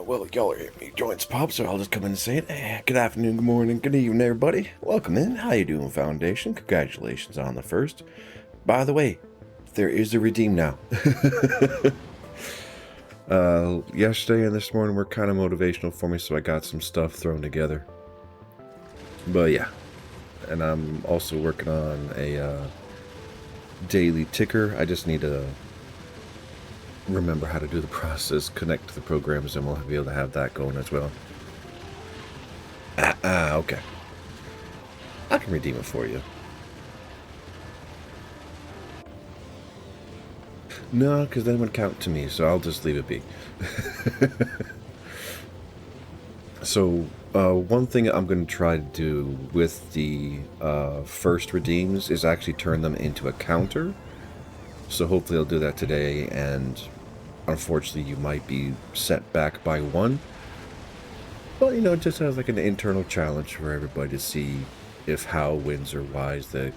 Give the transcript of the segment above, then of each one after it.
Well, y'all are hearing me joints pop, so I'll just come in and say it. Good afternoon, good morning, good evening, everybody. Welcome in. How you doing, Foundation? Congratulations on the first. By the way, there is a redeem now. Yesterday and this morning were kind of motivational for me, so I got some stuff thrown together. But yeah, and I'm also working on a daily ticker. I just need to remember how to do the process, connect to the programs, and we'll be able to have that going as well. Okay. I can redeem it for you. No, because then it would count to me, so I'll just leave it be. So, one thing I'm going to try to do with the first redeems is actually turn them into a counter. So hopefully I'll do that today, and unfortunately you might be set back by one. But, you know, just as like an internal challenge for everybody to see if how wins or whys the...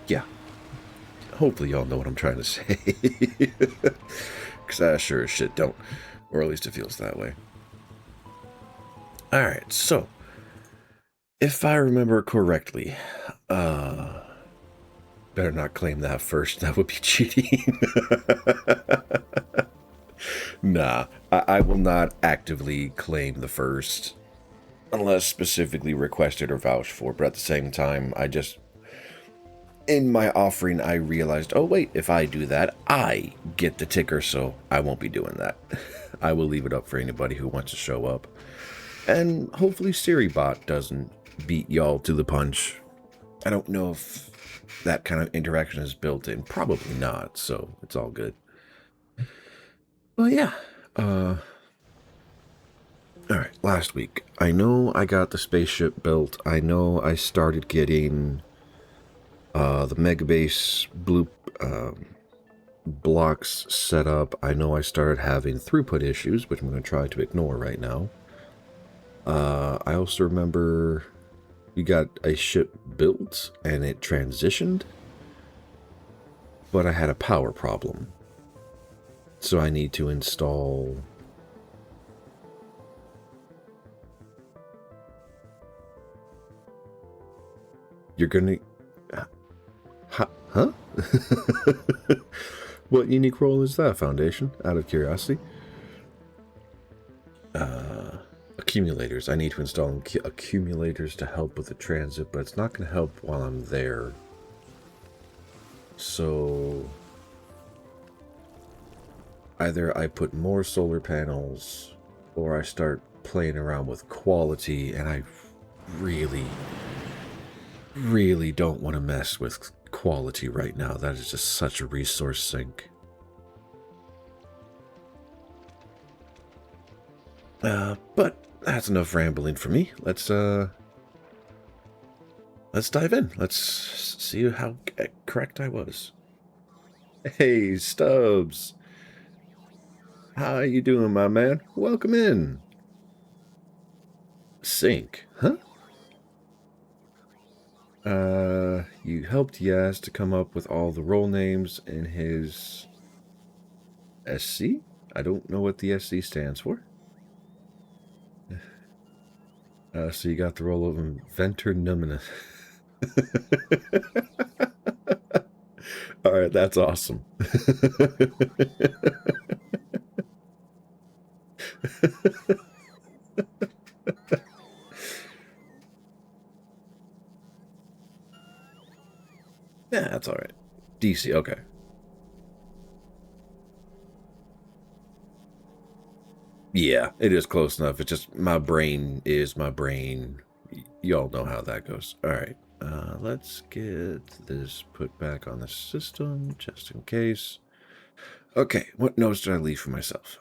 yeah. Hopefully y'all know what I'm trying to say. Because I sure as shit don't. Or at least it feels that way. Alright, so... if I remember correctly... better not claim that first. That would be cheating. Nah, I will not actively claim the first. Unless specifically requested or vouched for. But at the same time, I just... in my offering, I realized, oh wait, if I do that, I get the ticker, so I won't be doing that. I will leave it up for anybody who wants to show up. And hopefully SiriBot doesn't beat y'all to the punch. I don't know if that kind of interaction is built in. Probably not, so it's all good. Well, yeah. Alright, last week. I know I got the spaceship built. I know I started getting... the Megabase blue blocks set up. I know I started having throughput issues, which I'm going to try to ignore right now. I also remember we got a ship built and it transitioned, but I had a power problem. So I need to install... You're going to... Huh? What unique role is that, Foundation? Out of curiosity. Accumulators. I need to install accumulators to help with the transit, but it's not going to help while I'm there. So... either I put more solar panels, or I start playing around with quality, and I really don't want to mess with quality right now. That is just such a resource sink. But that's enough rambling for me. Let's dive in. Let's see how correct I was. Hey, Stubbs. How you doing, my man? Welcome in. Sync, huh? You helped Yaz to come up with all the role names in his SC? I don't know what the SC stands for. So you got the role of Inventor Numinous. Alright, that's awesome. Yeah, that's alright. DC, okay. Yeah, it is close enough. It's just my brain is my brain. Y'all know how that goes. Alright, let's get this put back on the system, just in case. Okay, what notes did I leave for myself?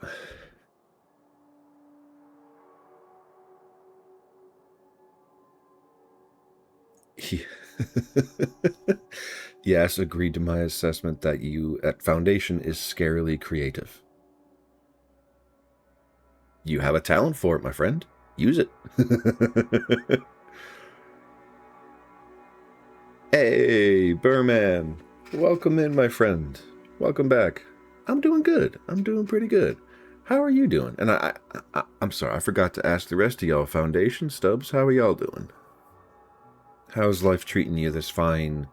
Yes, agreed to my assessment that you at Foundation is scarily creative. You have a talent for it, my friend. Use it. Hey, Burman. Welcome in, my friend. Welcome back. I'm doing good. I'm doing pretty good. How are you doing? And I'm sorry, I forgot to ask the rest of y'all. Foundation, Stubbs, how are y'all doing? How's life treating you this fine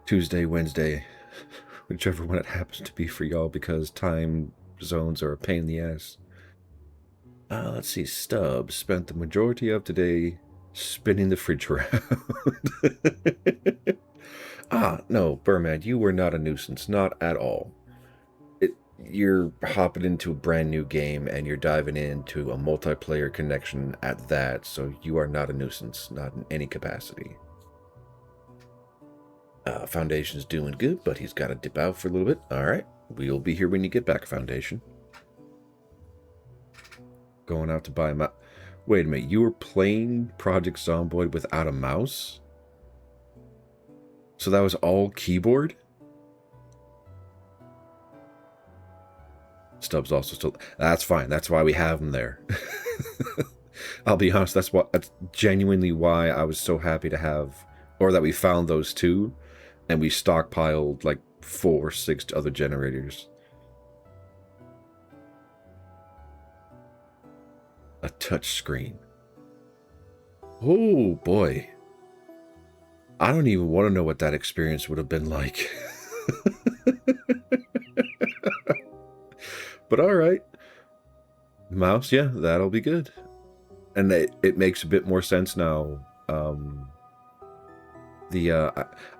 Tuesday, Wednesday, whichever one it happens to be for y'all, because time zones are a pain in the ass. Let's see. Stubbs spent the majority of today spinning the fridge around. No, Burmad, you were not a nuisance. Not at all. You're hopping into a brand new game and you're diving into a multiplayer connection at that, so you are not a nuisance, not in any capacity. Foundation's doing good, but he's got to dip out for a little bit. Alright, we'll be here when you get back, Foundation. Going out to buy a mouse. Wait a minute, you were playing Project Zomboid without a mouse? So that was all keyboard? Stubbs also still... That's fine, that's why we have him there. I'll be honest, that's genuinely why I was so happy to have... Or that we found those two, and we stockpiled like 4 or 6 other generators. A touch screen. Oh boy. I don't even want to know what that experience would have been like. But alright. Mouse, yeah, that'll be good. And it makes a bit more sense now. I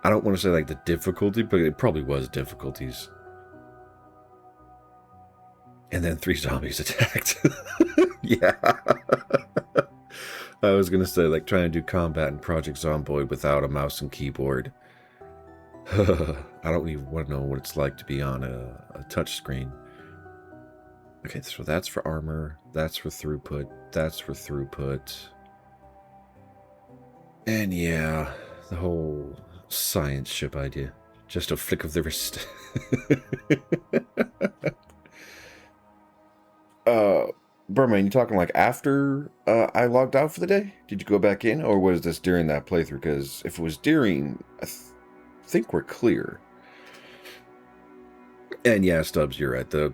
don't want to say like the difficulty, but it probably was difficulties. And then 3 zombies attacked. Yeah. I was gonna say, like, trying to do combat in Project Zomboid without a mouse and keyboard. I don't even want to know what it's like to be on a touch screen. Okay, so that's for armor, that's for throughput, that's for throughput. And yeah, the whole science ship idea. Just a flick of the wrist. Burman, you talking like after I logged out for the day? Did you go back in, or was this during that playthrough? Because if it was during, I think we're clear. And yeah, Stubbs, you're right. The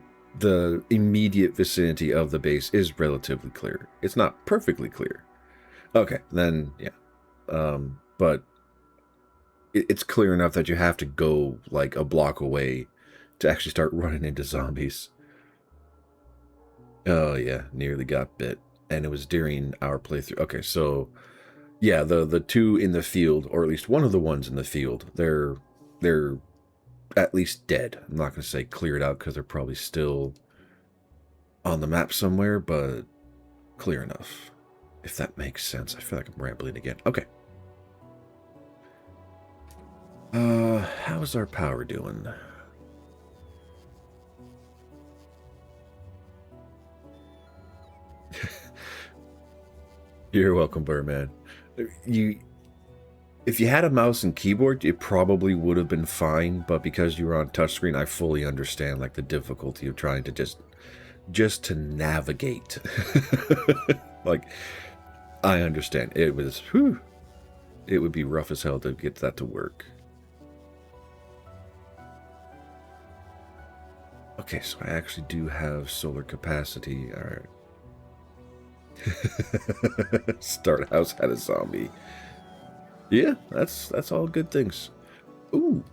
immediate vicinity of the base is relatively clear. It's not perfectly clear. Okay, then yeah. But it's clear enough that you have to go like a block away to actually start running into zombies. Oh yeah, nearly got bit. And it was during our playthrough. Okay, so yeah, the 2 in the field, or at least one of the ones in the field, they're at least dead. I'm not going to say cleared out because they're probably still on the map somewhere, but clear enough. If that makes sense. I feel like I'm rambling again. Okay. How's our power doing? You're welcome, Burman. If you had a mouse and keyboard, it probably would have been fine, but because you were on touchscreen, I fully understand like the difficulty of trying to just to navigate. Like, I understand. It was, whew, it would be rough as hell to get that to work. Okay, so I actually do have solar capacity. All right. Start house had a zombie. Yeah, that's all good things. Ooh.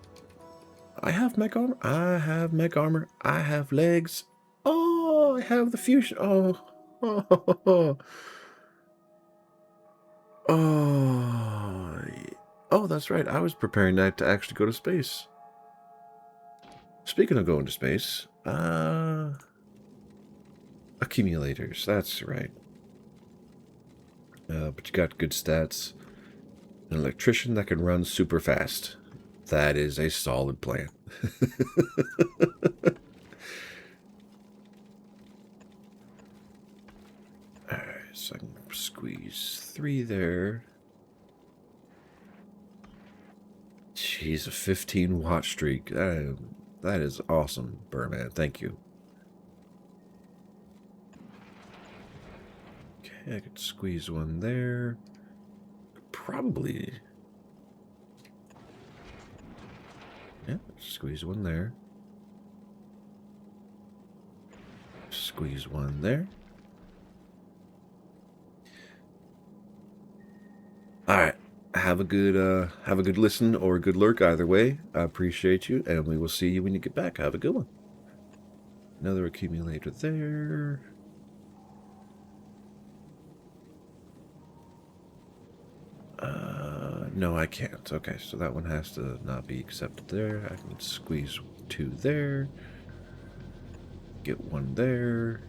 I have mech armor. I have mech armor. I have legs. Oh, I have the fusion. Oh. Oh. Oh. Oh, that's right. I was preparing that to actually go to space. Speaking of going to space, accumulators. That's right. But you got good stats. An electrician that can run super fast. That is a solid plan. Alright, so I can squeeze 3 there. Jeez, a 15-watt streak. That is awesome, Burman. Thank you. Okay, I could squeeze 1 there. Probably. Yeah, squeeze 1 there. Squeeze one there. All right. Have a good listen or a good lurk either way. I appreciate you, and we will see you when you get back. Have a good one. Another accumulator there. No, I can't. Okay, so that one has to not be accepted there. I can squeeze 2 there. Get 1 there.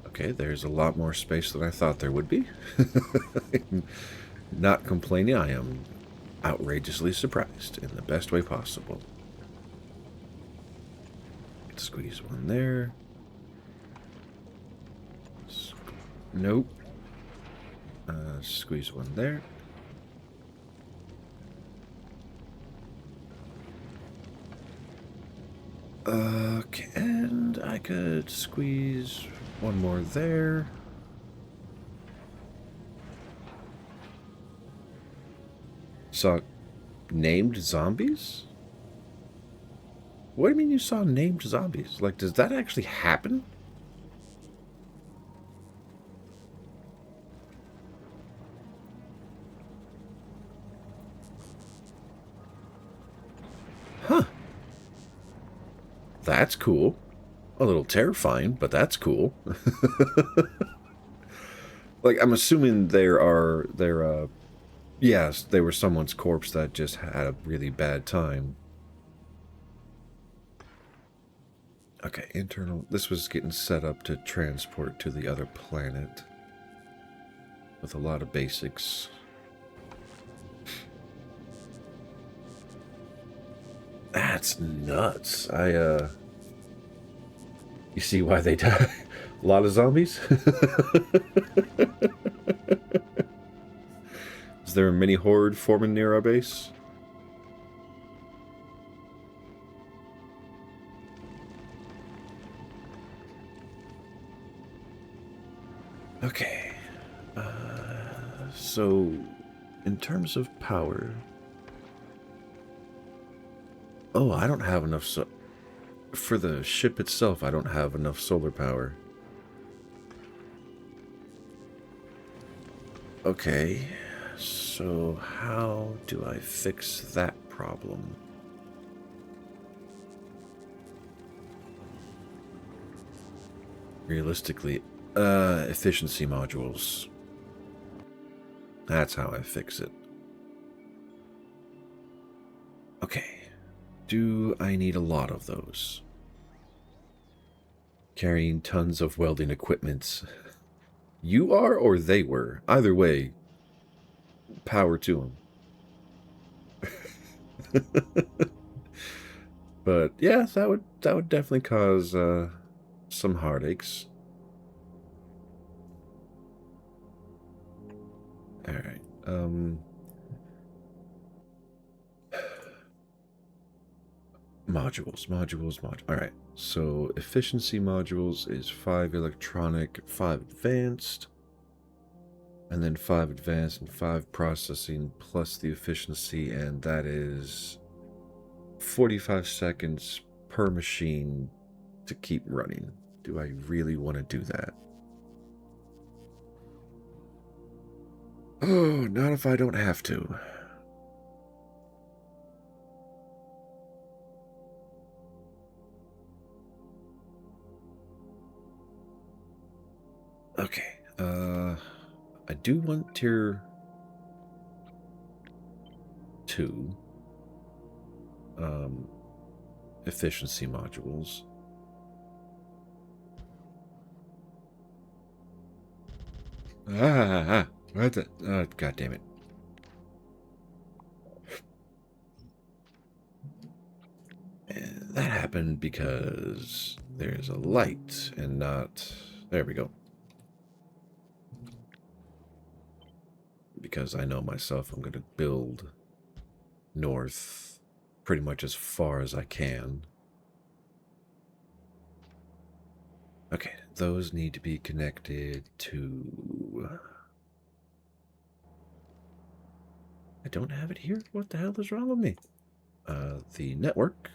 Okay, there's a lot more space than I thought there would be. Not complaining, I am outrageously surprised in the best way possible. Squeeze 1 there. Nope. Squeeze 1 there. Okay, and I could squeeze 1 more there. Saw named zombies? What do you mean you saw named zombies? Like, does that actually happen? Huh. That's cool. A little terrifying, but that's cool. Like, I'm assuming yes, they were someone's corpse that just had a really bad time. Okay, internal. This was getting set up to transport to the other planet. With a lot of basics. That's nuts. You see why they die? A lot of zombies? Is there a mini horde forming near our base? Okay. So, in terms of power... Oh, I don't have enough for the ship itself, I don't have enough solar power. Okay, so how do I fix that problem? Realistically, efficiency modules. That's how I fix it. Okay, do I need a lot of those? Carrying tons of welding equipment. You are or they were? Either way, power to them. But yeah, that would definitely cause some heartaches. All right. Modules. All right. So efficiency modules is 5 electronic, 5 advanced, and then 5 advanced and 5 processing plus the efficiency, and that is 45 seconds per machine to keep running. Do I really want to do that? Oh, not if I don't have to. Okay, I do want tier 2 efficiency modules. What the? Oh, God damn it. And that happened because there's a light and not... There we go. Because I know myself, I'm going to build north pretty much as far as I can. Okay, those need to be connected to... I don't have it here? What the hell is wrong with me? The network.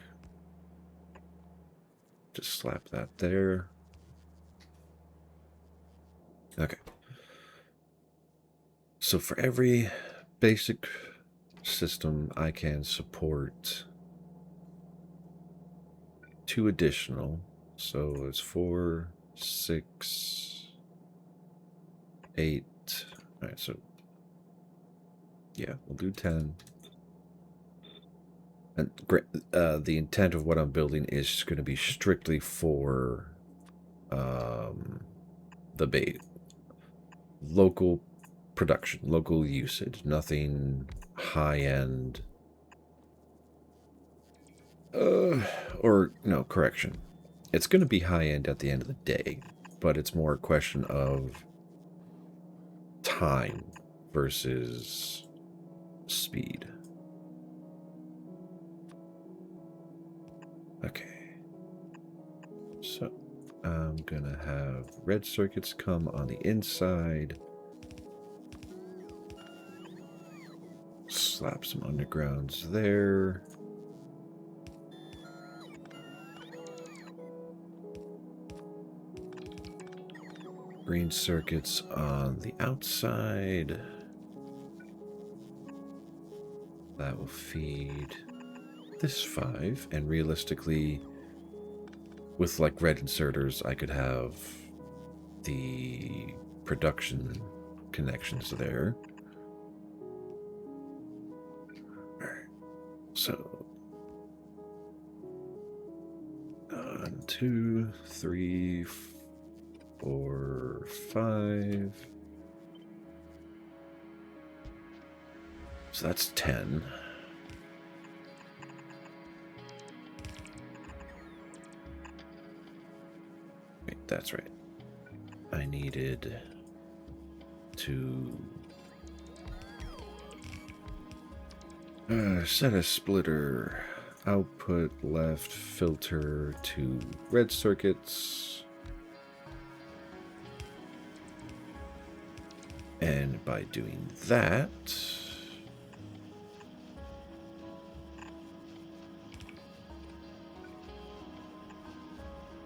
Just slap that there. Okay. So for every basic system, I can support 2 additional. So it's 4, 6, 8. All right, so yeah, we'll do 10. And the intent of what I'm building is going to be strictly for the bait. Local production, local usage, nothing high-end. Or, no, correction. It's going to be high-end at the end of the day, but it's more a question of time versus speed. Okay. So, I'm going to have red circuits come on the inside. Slap some undergrounds there. Green circuits on the outside. That will feed this 5. And realistically, with like red inserters, I could have the production connections there. Alright. So 1, 2, 3, 4, 5. So that's 10. Wait, that's right. I needed to set a splitter. Output left filter to red circuits. And by doing that,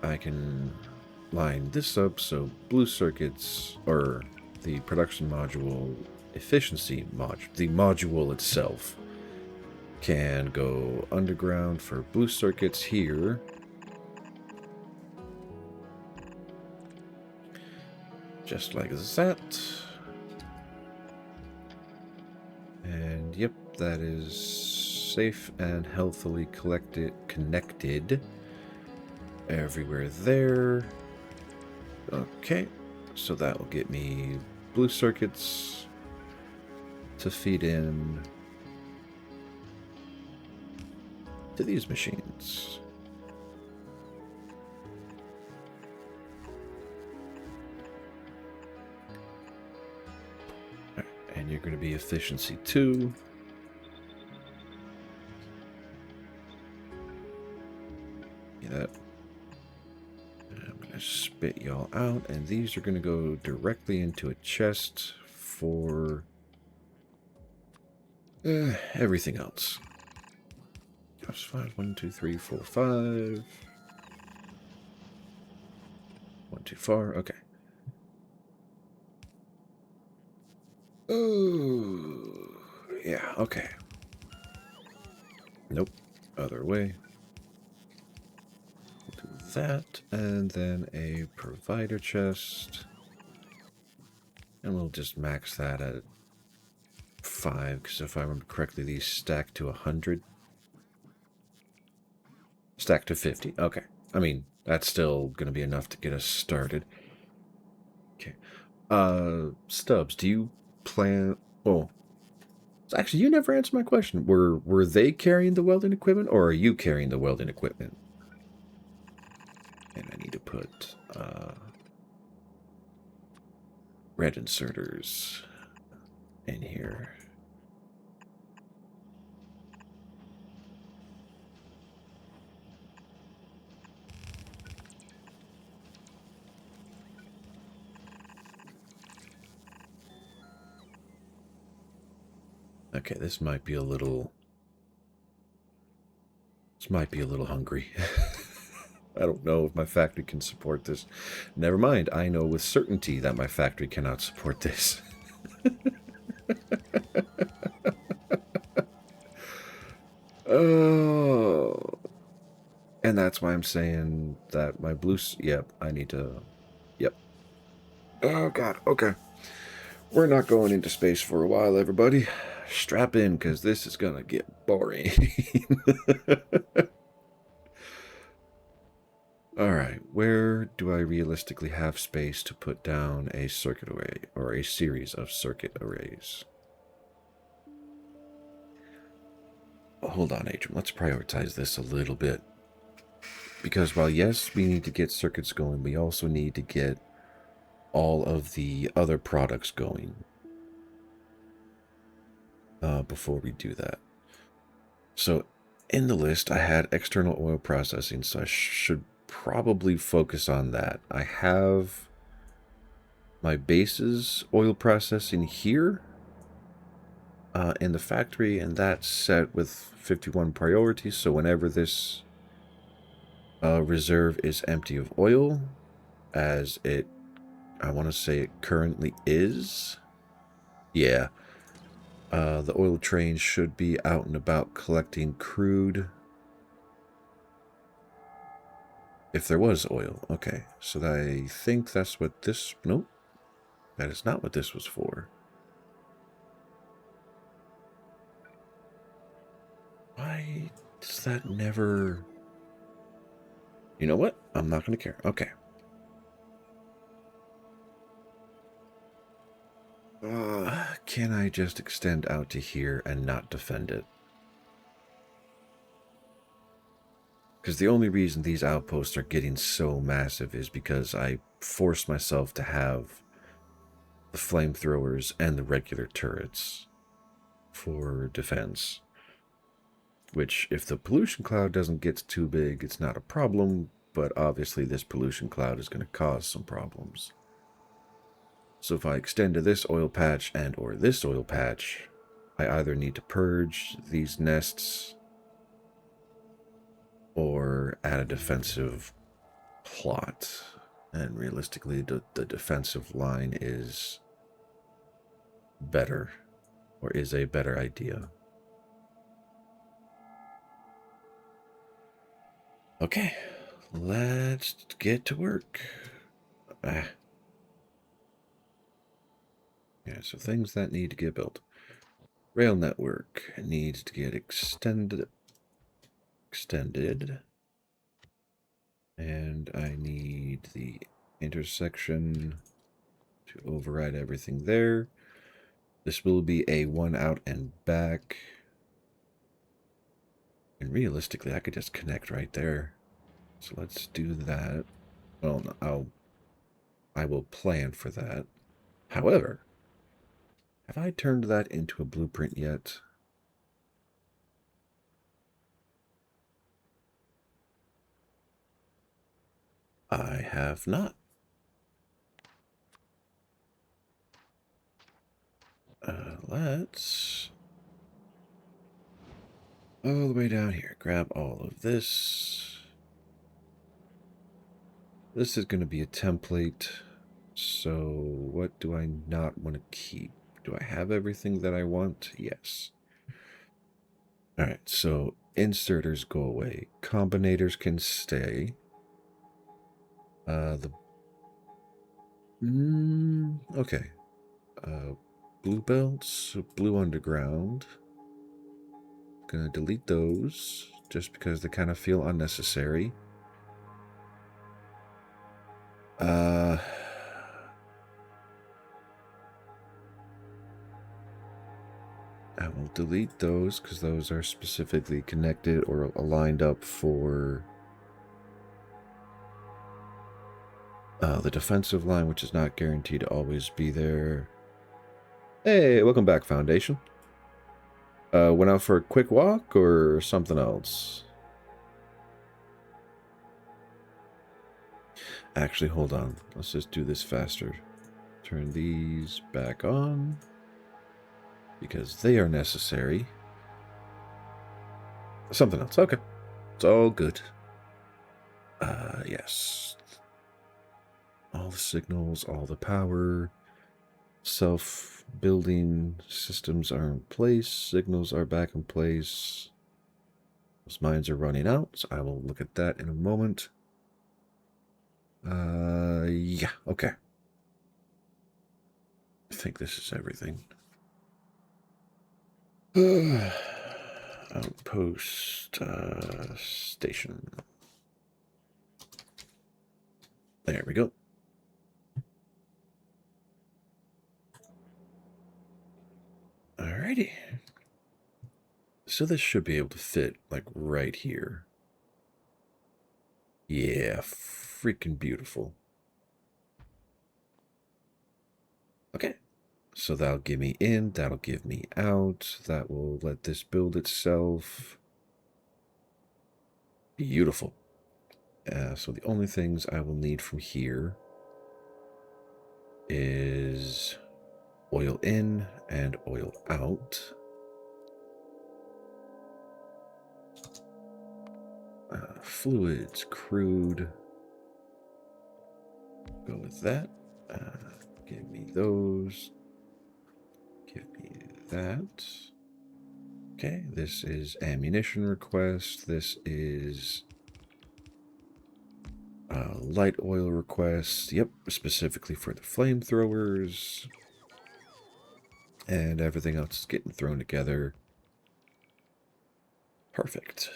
I can line this up so blue circuits, or the production module efficiency module, the module itself, can go underground for blue circuits here. Just like that. And yep, that is safe and healthily connected everywhere there. Okay, so that will get me blue circuits to feed in to these machines. Right, and you're going to be efficiency 2. That. I'm going to spit y'all out, and these are going to go directly into a chest for everything else. That's 5. 1, 2, 3, 4, 5. 1, 2, 4. Okay. Oh, yeah. Okay. Nope. Other way. We'll do that, and then a provider chest, and we'll just max that at 5, because if I remember correctly, these stack to 100. Stack to 50. Okay. I mean, that's still going to be enough to get us started. Okay. Stubbs, do you plan... Oh. Actually, you never answered my question. Were they carrying the welding equipment, or are you carrying the welding equipment? And I need to put red inserters in here. Okay, this might be a little... This might be a little hungry. I don't know if my factory can support this. Never mind, I know with certainty that my factory cannot support this. Oh. And that's why I'm saying that my blues... Yep, I need to... Yep. Oh, God. Okay. We're not going into space for a while, everybody. Strap in, because this is going to get boring. Alright, where do I realistically have space to put down a circuit array, or a series of circuit arrays? Hold on, Adrian. Let's prioritize this a little bit. Because while, yes, we need to get circuits going, we also need to get all of the other products going before we do that. So in the list, I had external oil processing, so I should probably focus on that. I have my bases oil processing here in the factory, and that's set with 51 priority. So whenever this reserve is empty of oil, as it, I want to say it currently is. Yeah. The oil train should be out and about collecting crude. If there was oil. Okay. So I think that's what this... Nope. That is not what this was for. Why does that never... You know what? I'm not going to care. Okay. Can I just extend out to here and not defend it? Because the only reason these outposts are getting so massive is because I forced myself to have the flamethrowers and the regular turrets for defense. Which, if the pollution cloud doesn't get too big, it's not a problem, but obviously this pollution cloud is going to cause some problems. So if I extend to this oil patch and or this oil patch, I either need to purge these nests or add a defensive plot. And realistically, the defensive line is better, or is a better idea. Okay, let's get to work. Yeah, so things that need to get built. Rail network needs to get extended. And I need the intersection to override everything there. This will be a one out and back. And realistically, I could just connect right there. So let's do that. Well, no, I will plan for that. However, have I turned that into a blueprint yet? I have not. Let's all the way down here. Grab all of this. This is going to be a template. So what do I not want to keep? Do I have everything that I want? Yes. All right, so inserters go away. Combinators can stay. Okay. Blue belts, blue underground. Gonna delete those just because they kind of feel unnecessary. I will delete those because those are specifically connected or aligned up for the defensive line, which is not guaranteed to always be there. Hey, welcome back, Foundation. Went out for a quick walk or something else? Actually, hold on. Let's just do this faster. Turn these back on because they are necessary. Something else. Okay. It's all good. Yes. All the signals, all the power, self-building systems are in place, signals are back in place. Those mines are running out, so I will look at that in a moment. Yeah, okay. I think this is everything. Outpost station. There we go. Alrighty. So this should be able to fit, like, right here. Yeah, freaking beautiful. Okay. So that'll give me in, that'll give me out, that will let this build itself. Beautiful. So the only things I will need from here is oil in and oil out. Fluids, crude. Go with that. Give me those. Give me that. Okay, this is ammunition request. This is light oil request. Yep, specifically for the flamethrowers. And everything else is getting thrown together. Perfect.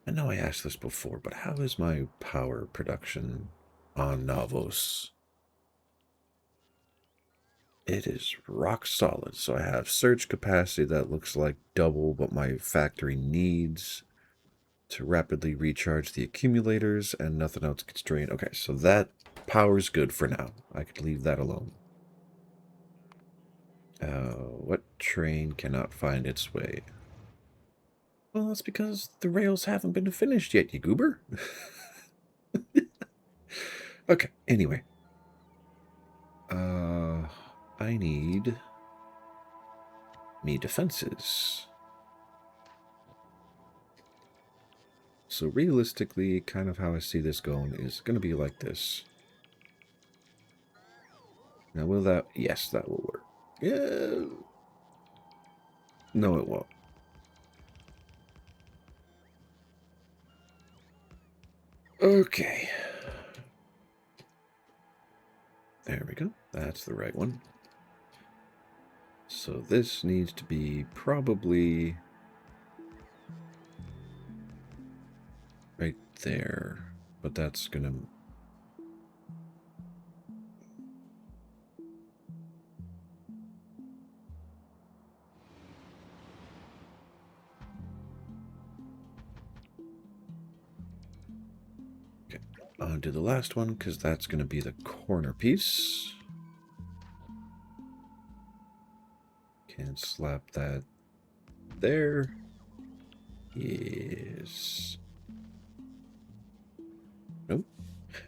I know I asked this before, but how is my power production on Navos? It is rock solid. So I have surge capacity that looks like double what my factory needs to rapidly recharge the accumulators, and nothing else gets drained. Okay, so that power's good for now. I could leave that alone. What train cannot find its way? Well, that's because the rails haven't been finished yet, you goober. Okay, anyway. I need me defenses. So realistically, kind of how I see this going is going to be like this. Now, will that... Yes, that will work. Yeah. No, it won't. Okay. There we go. That's the right one. So this needs to be probably right there. But that's going to... Okay. On to the last one, because that's going to be the corner piece. Can slap that there. Yes. Nope.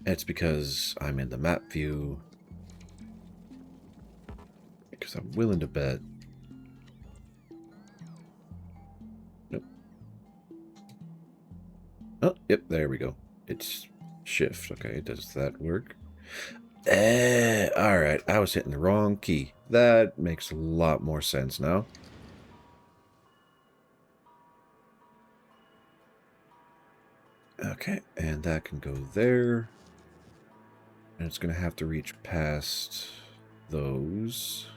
It's because I'm in the map view. Because I'm willing to bet. Nope. Oh, yep, there we go. It's shift. Okay, does that work? Alright, I was hitting the wrong key. That makes a lot more sense now. Okay, and that can go there. And it's going to have to reach past those.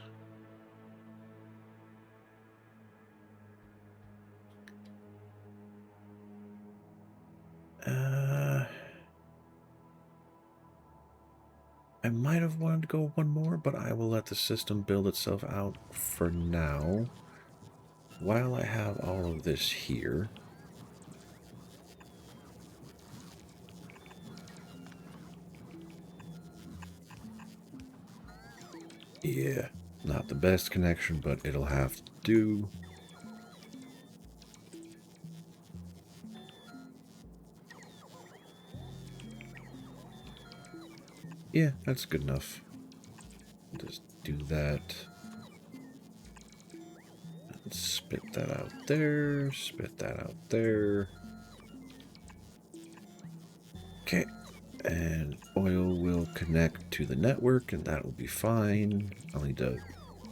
I might have wanted to go one more, but I will let the system build itself out for now. While I have all of this here. Yeah, not the best connection, but it'll have to do. Yeah, that's good enough. Just do that. Let's Spit that out there. Spit that out there. Okay. And oil will connect to the network, and that will be fine. I'll need to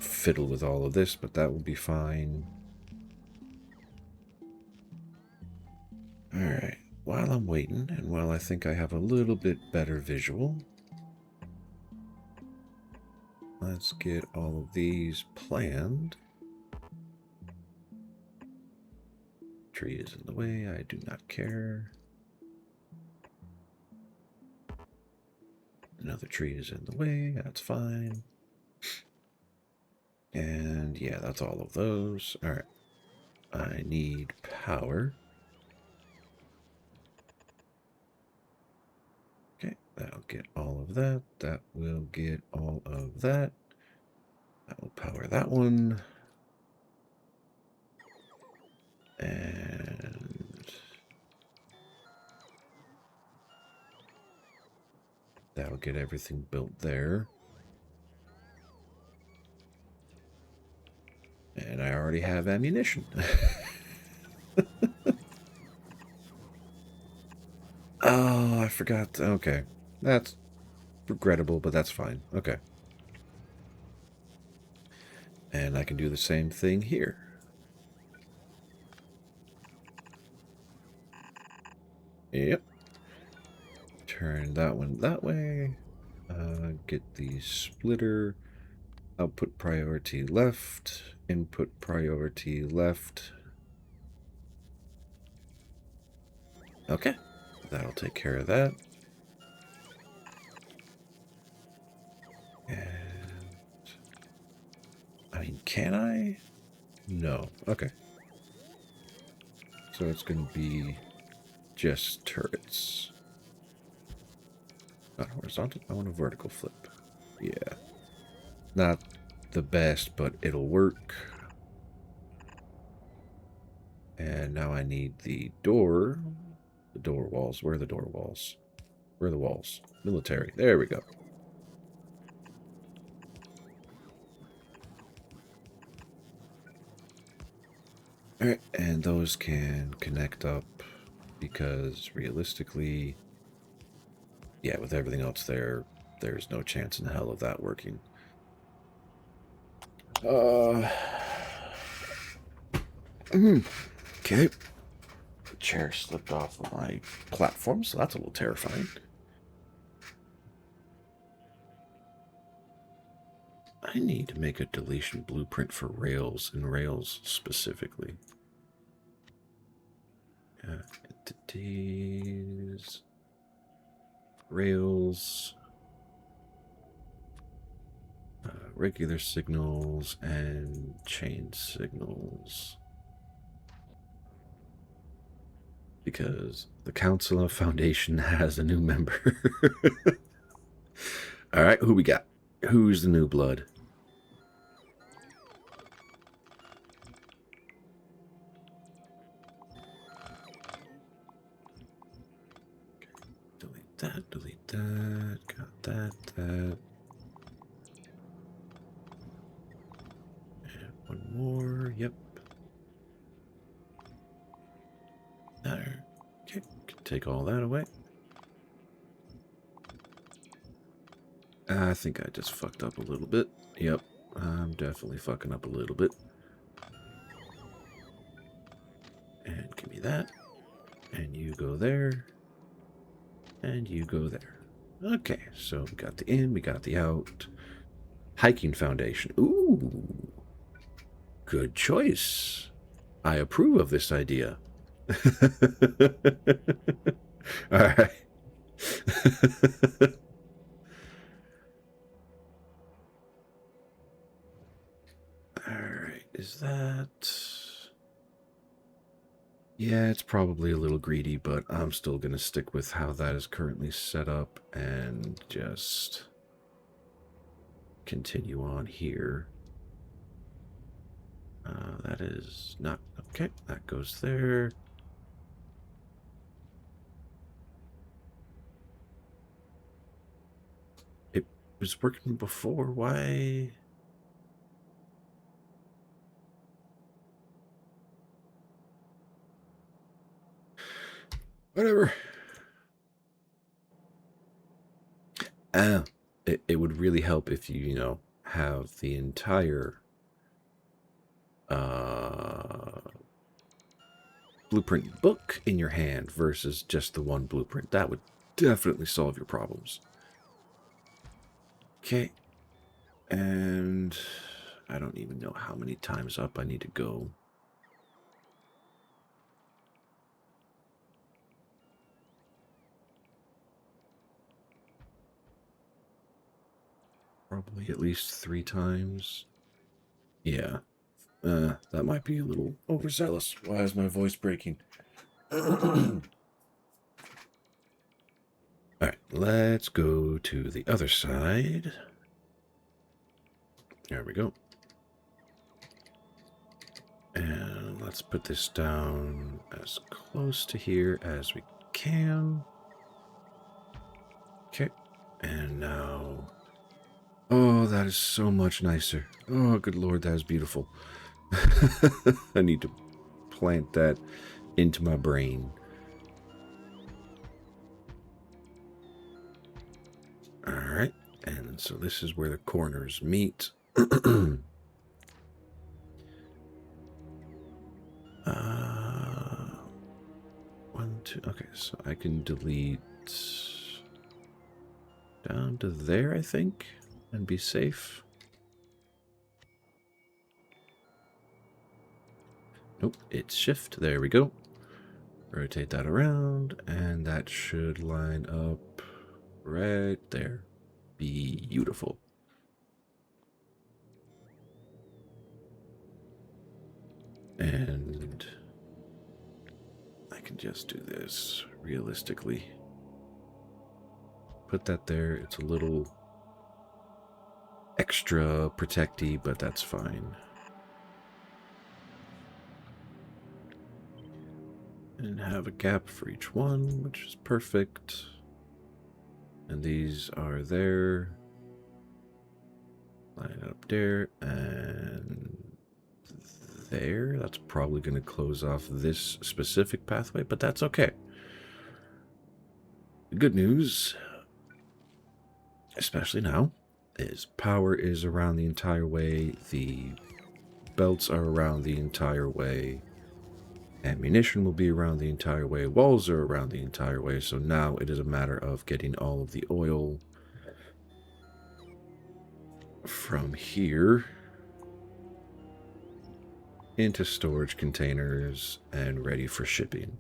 fiddle with all of this, but that will be fine. Alright. While I'm waiting, and while I think I have a little bit better visual, let's get all of these planned. Tree is in the way. I do not care. Another tree is in the way. That's fine. And yeah, that's all of those. All right. I need power. Okay, that'll get all of that. That will get all of that. That will power that one. And that'll get everything built there. And I already have ammunition. Oh, I forgot. Okay. That's regrettable, but that's fine. Okay. And I can do the same thing here. Yep. Turn that one that way. Get the splitter. Output priority left. Input priority left. Okay. That'll take care of that. And I mean, can I? No. Okay. So it's going to be just turrets. Not horizontal. I want a vertical flip. Yeah. Not the best, but it'll work. And now I need the door. The door walls. Where are the door walls? Where are the walls? Military. There we go. Alright, and those can connect up because realistically, yeah, with everything else there, there's no chance in hell of that working. Okay. The chair slipped off of my platform, so that's a little terrifying. I need to make a deletion blueprint for Rails, and Rails specifically. Entities. Rails. Regular signals and chain signals. Because the Council of Foundation has a new member. Alright, who we got? Who's the new blood? Delete that, delete that. Got that, that. And one more, yep. There. Okay, can take all that away. I think I just fucked up a little bit. Yep, I'm definitely fucking up a little bit. And give me that. And you go there. And you go there. Okay, so we got the in, we got the out. Hiking foundation. Ooh. Good choice. I approve of this idea. All right. All right. Is that... Yeah, it's probably a little greedy, but I'm still going to stick with how that is currently set up and just continue on here. That is not... Okay, that goes there. It was working before. Why? Whatever. It would really help if you, have the entire blueprint book in your hand versus just the one blueprint. That would definitely solve your problems. Okay. And I don't even know how many times up I need to go. Probably at least 3 times. Yeah. That might be a little overzealous. Why is my voice breaking? Alright, let's go to the other side. There we go. And let's put this down as close to here as we can. Okay. And now... Oh, that is so much nicer. Oh, good lord, that is beautiful. I need to plant that into my brain. Alright, and so this is where the corners meet. 1, 2, okay, so I can delete down to there, I think, and be safe. Nope, it's shift, there we go. Rotate that around, and that should line up right there. Beautiful. And I can just do this realistically. Put that there. It's a little extra protecty, but that's fine. And have a gap for each one, which is perfect. And these are there. Line it up there and there. That's probably going to close off this specific pathway, but that's okay. The good news, especially now, is power is around the entire way. The belts are around the entire way. Ammunition will be around the entire way. Walls are around the entire way. So now it is a matter of getting all of the oil from here into storage containers and ready for shipping.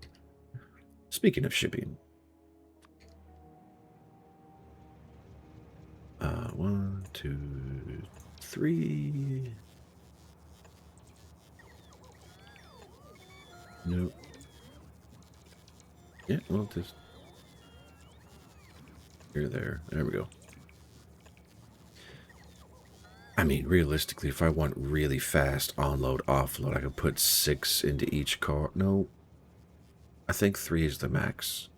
Speaking of shipping, 1, 2, 3. Nope. Yeah, well, just you're there. There we go. I mean, realistically, if I want really fast onload, offload, I could put 6 into each car. No, I think 3 is the max.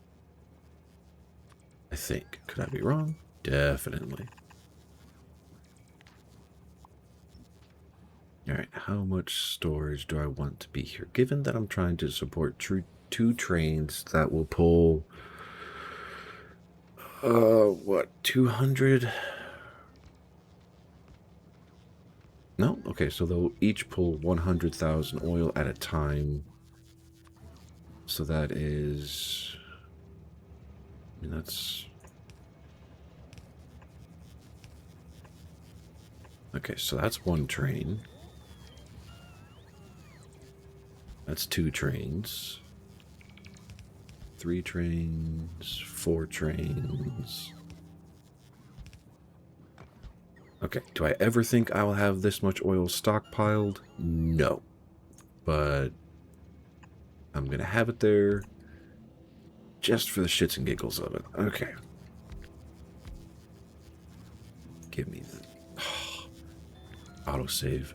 I think. Could I be wrong? Definitely. Alright, how much storage do I want to be here? Given that I'm trying to support 2 trains that will pull, what, 200? No? Okay, so they'll each pull 100,000 oil at a time. So that is... I mean, that's... Okay, so that's 1 train. That's 2 trains. 3 trains. 4 trains. Okay, do I ever think I will have this much oil stockpiled? No. But I'm going to have it there just for the shits and giggles of it. Okay. Give me the... autosave.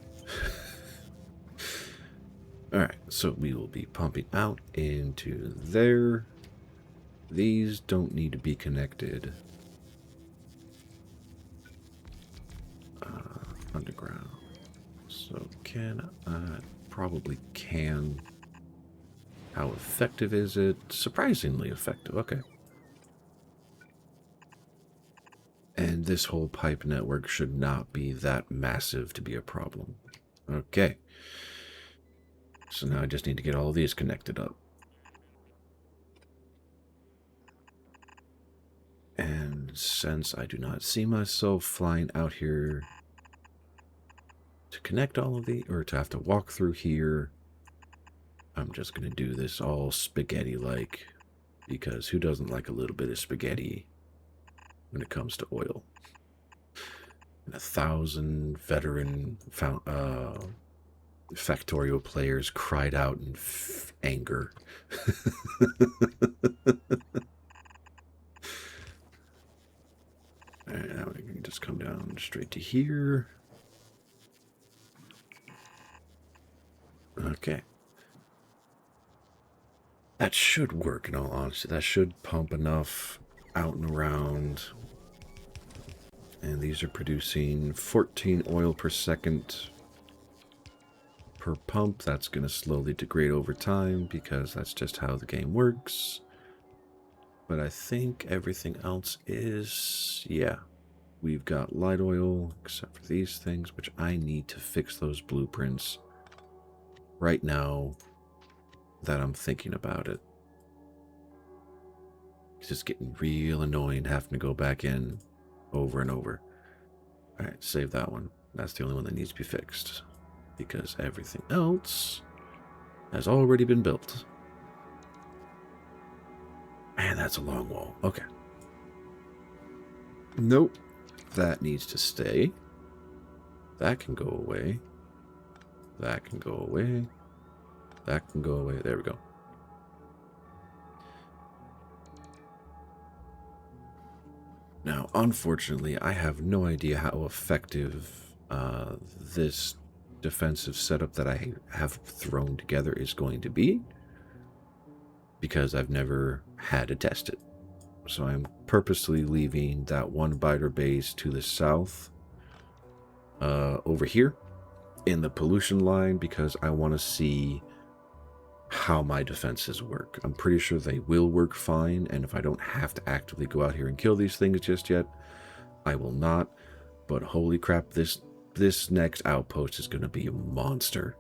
Alright, so we will be pumping out into there. These don't need to be connected. Underground. So can I... probably can. How effective is it? Surprisingly effective. Okay. And this whole pipe network should not be that massive to be a problem. Okay. So now I just need to get all of these connected up. And since I do not see myself flying out here to connect all of these, or to have to walk through here, I'm just going to do this all spaghetti-like, because who doesn't like a little bit of spaghetti when it comes to oil? And 1,000 veteran Factorio players cried out in anger. And now we can just come down straight to here. Okay. That should work, in all honesty. That should pump enough out and around. And these are producing 14 oil per second per pump. That's going to slowly degrade over time because that's just how the game works. But I think everything else is, yeah. We've got light oil, except for these things, which I need to fix those blueprints right now that I'm thinking about it. It's just getting real annoying having to go back in over and over. All right, save that one. That's the only one that needs to be fixed because everything else has already been built. Man, that's a long wall. Okay. Nope. That needs to stay. That can go away. That can go away. That can go away. There we go. Now, unfortunately, I have no idea how effective this defensive setup that I have thrown together is going to be, because I've never had to test it. So I'm purposely leaving that one biter base to the south over here in the pollution line because I want to see how my defenses work. I'm pretty sure they will work fine, and if I don't have to actively go out here and kill these things just yet, I will not. But holy crap, this next outpost is going to be a monster.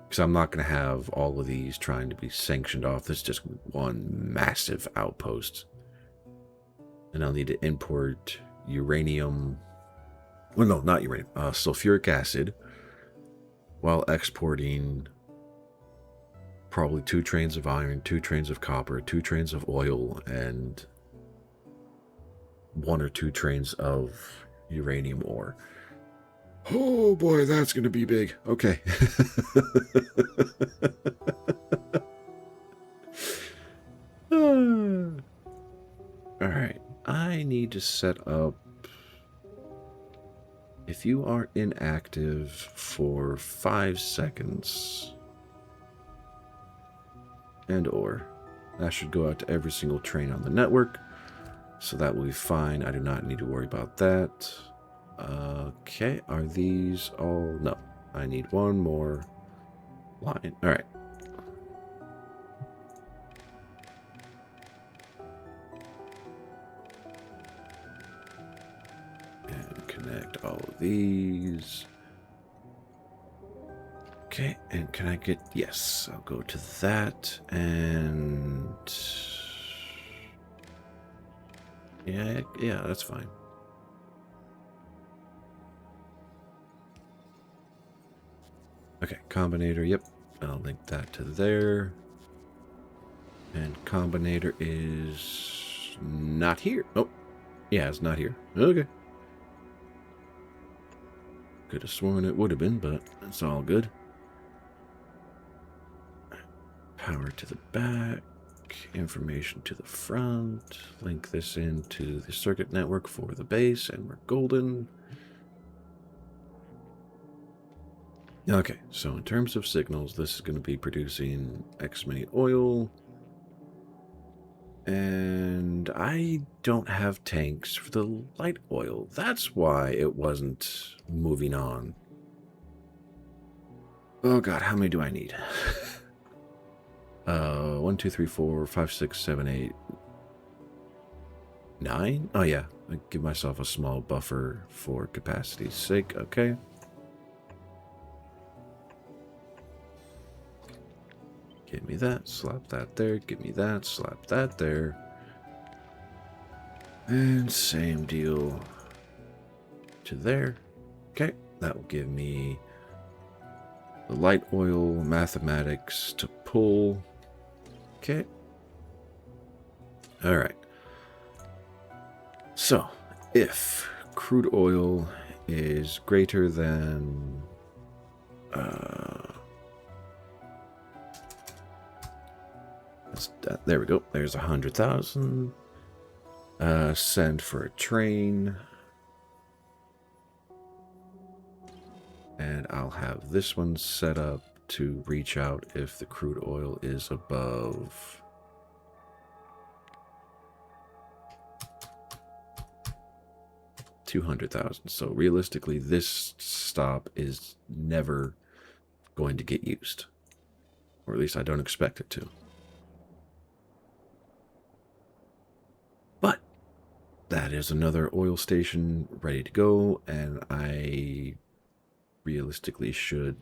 Because I'm not going to have all of these trying to be sanctioned off. This is just one massive outpost. And I'll need to import uranium. Well, no, not uranium. Sulfuric acid. While exporting probably 2 trains of iron, 2 trains of copper, 2 trains of oil, and 1 or 2 trains of uranium ore. Oh boy, that's going to be big. Okay. Alright, I need to set up... If you are inactive for 5 seconds... and or that should go out to every single train on the network, so that will be fine. I do not need to worry about that. Okay, are these all? No, I need one more line. All right. And connect all of these. Okay, and can I get... Yes, I'll go to that, and... Yeah, that's fine. Okay, combinator, yep. I'll link that to there. And combinator is not here. Oh, yeah, it's not here. Okay. Could have sworn it would have been, but it's all good. Power to the back, information to the front, link this into the circuit network for the base, and we're golden. Okay, so in terms of signals, this is going to be producing X many oil. And I don't have tanks for the light oil. That's why it wasn't moving on. Oh god, how many do I need? 1, 2, 3, 4, 5, 6, 7, 8, 9. Oh yeah, I give myself a small buffer for capacity's sake. Okay. Give me that, slap that there, give me that, slap that there. And same deal to there. Okay, that will give me the light oil mathematics to pull. Okay. All right. So, if crude oil is greater than there we go. There's 100,000. Send for a train. And I'll have this one set up to reach out if the crude oil is above 200,000. So realistically, this stop is never going to get used. Or at least I don't expect it to. But that is another oil station ready to go, and I realistically should...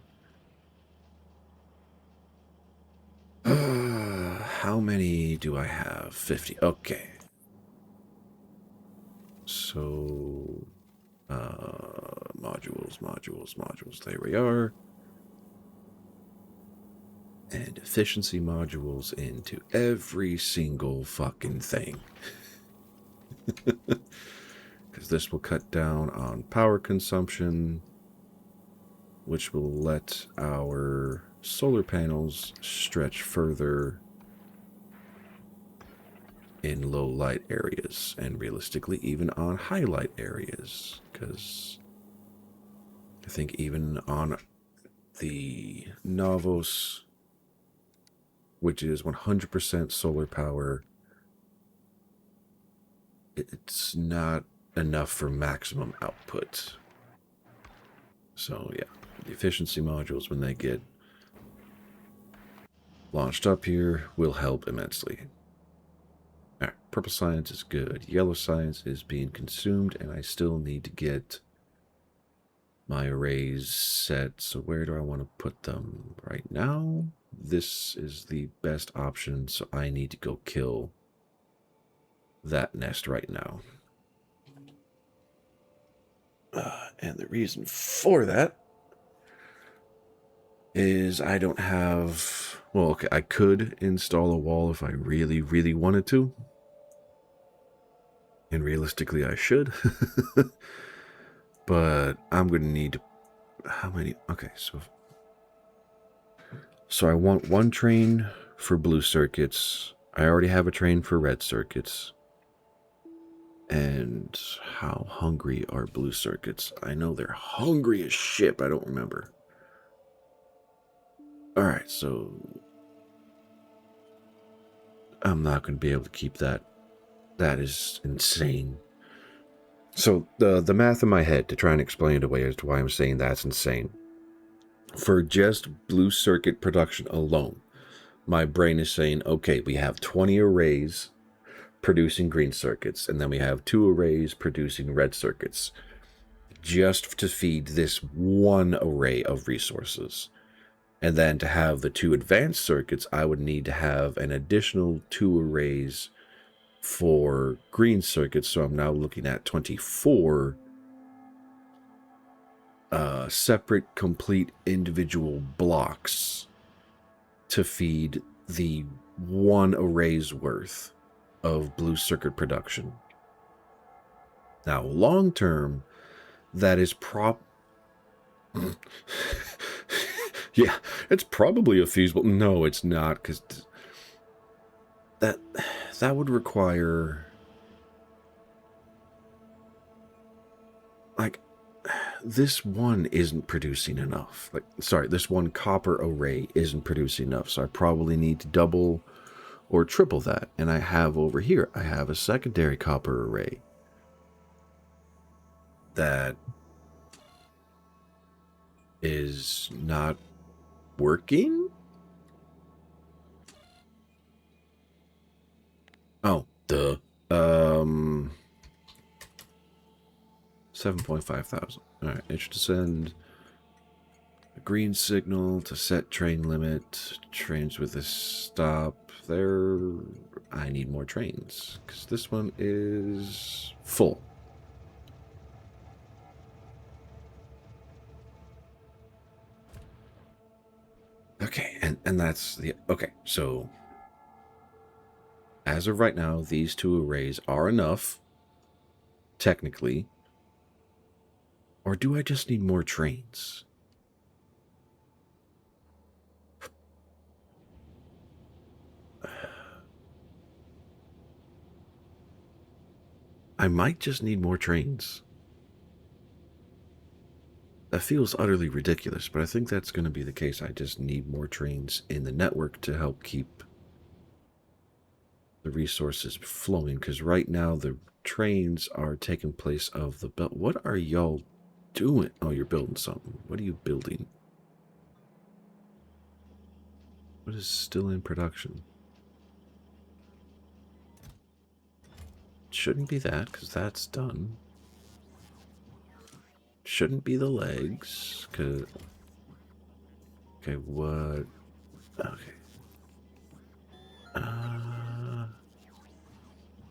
how many do I have? 50. Okay. So, modules. There we are. And efficiency modules into every single fucking thing. Because this will cut down on power consumption, which will let our solar panels stretch further in low light areas, and realistically even on high light areas, because I think even on the Novos, which is 100% solar power, it's not enough for maximum output. So yeah, the efficiency modules, when they get launched up here, will help immensely. All right, purple science is good. Yellow science is being consumed, and I still need to get my arrays set. So where do I want to put them right now? This is the best option, so I need to go kill that nest right now. And the reason for that is I don't have... Well, okay, I could install a wall if I really, really wanted to. And realistically, I should. But I'm going to need... How many? Okay, so I want one train for blue circuits. I already have a train for red circuits. And how hungry are blue circuits? I know they're hungry as shit, but I don't remember. Alright, so I'm not going to be able to keep that. That is insane. So the math in my head, to try and explain it away as to why I'm saying that's insane. For just blue circuit production alone, my brain is saying, okay, we have 20 arrays producing green circuits, and then we have 2 arrays producing red circuits, just to feed this one array of resources. And then to have the 2 advanced circuits, I would need to have an additional 2 arrays for green circuits. So I'm now looking at 24 separate, complete, individual blocks to feed the 1 array's worth of blue circuit production. Now, long term, that is yeah, it's probably a feasible... No, it's not, because that would require... Like, this one isn't producing enough. Like, sorry, this one copper array isn't producing enough, so I probably need to double or triple that. And I have over here, I have a secondary copper array that is not working. 7.5 thousand. Alright, it should send a green signal to set train limit. Trains with a stop there. I need more trains, because this one is full. Okay, and that's the... Okay, so... As of right now, these two arrays are enough, technically. Or do I just need more trains? I might just need more trains. That feels utterly ridiculous, but I think that's going to be the case. I just need more trains in the network to help keep the resources flowing, because right now the trains are taking place of the belt. What are y'all doing? Oh, you're building something. What are you building? What is still in production? Shouldn't be that, because that's done. Shouldn't be the legs, because... Okay, what... Okay.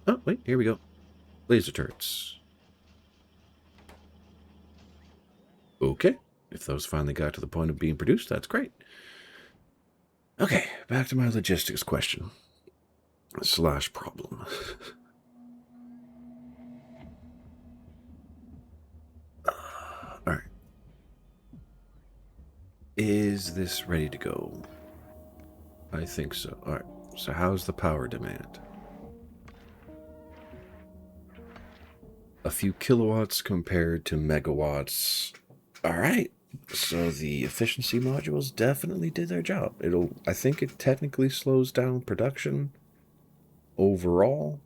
Oh, wait, here we go. Laser turrets. Okay. If those finally got to the point of being produced, that's great. Okay, back to my logistics question. Slash problem. Alright. Is this ready to go? I think so. Alright, so how's the power demand? A few kilowatts compared to megawatts. Alright, so the efficiency modules definitely did their job. I think it technically slows down production overall.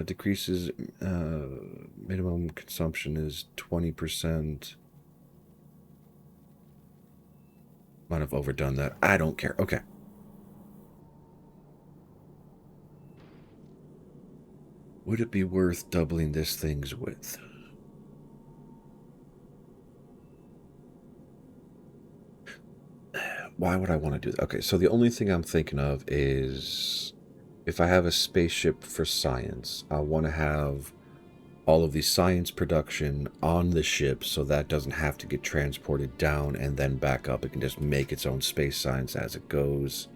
Decreases minimum consumption is 20%. Might have overdone that. I don't care. Okay. Would it be worth doubling this thing's width? Why would I want to do that? Okay, so the only thing I'm thinking of is if I have a spaceship for science, I want to have all of the science production on the ship so that doesn't have to get transported down and then back up. It can just make its own space science as it goes.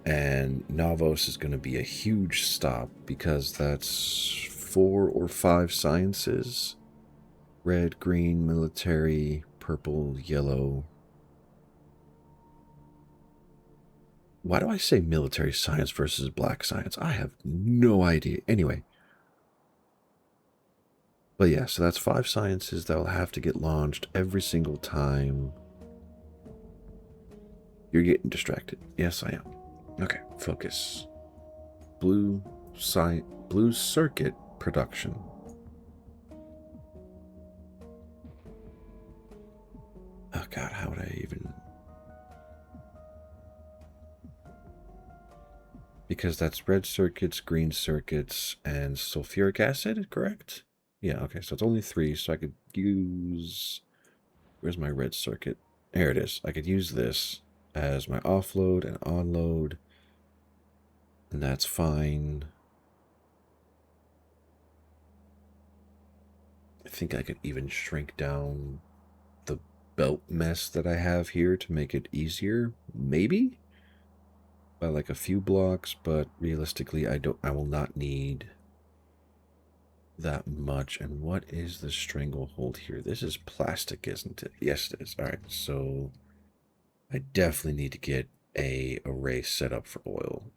And Navos is going to be a huge stop because that's 4 or 5 sciences. Red, green, military, purple, yellow. Why do I say military science versus black science? I have no idea. Anyway. But yeah, so that's 5 sciences that will have to get launched every single time. You're getting distracted. Yes, I am. Okay, focus. Blue circuit production. Oh god, how would I even... Because that's red circuits, green circuits, and sulfuric acid, correct? Yeah, okay, so it's only 3, so I could use... Where's my red circuit? Here it is. I could use this as my offload and onload, and that's fine. I think I could even shrink down the belt mess that I have here to make it easier, maybe? By like a few blocks, but realistically I will not need that much. And what is the stranglehold here? This is plastic, isn't it? Yes, it is. All right, so I definitely need to get a array set up for oil.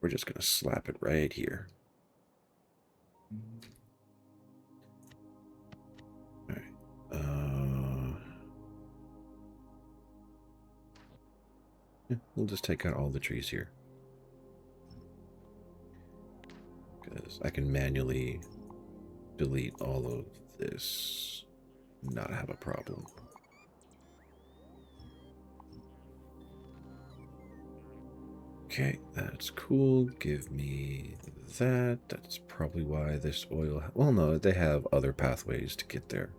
We're just gonna slap it right here. All right. Yeah, we'll just take out all the trees here. Because I can manually delete all of this, not have a problem. Okay, that's cool. Give me that. That's probably why this oil... Well, no, they have other pathways to get there.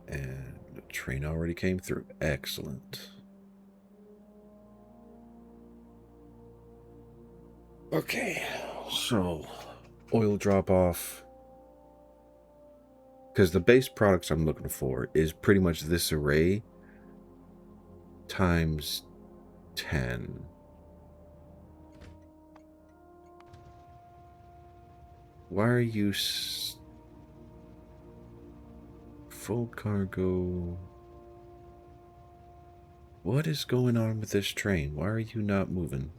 And the train already came through. Excellent. Okay, so oil drop off. Because the base products I'm looking for is pretty much this array times 10. Why are you... Full cargo... What is going on with this train? Why are you not moving?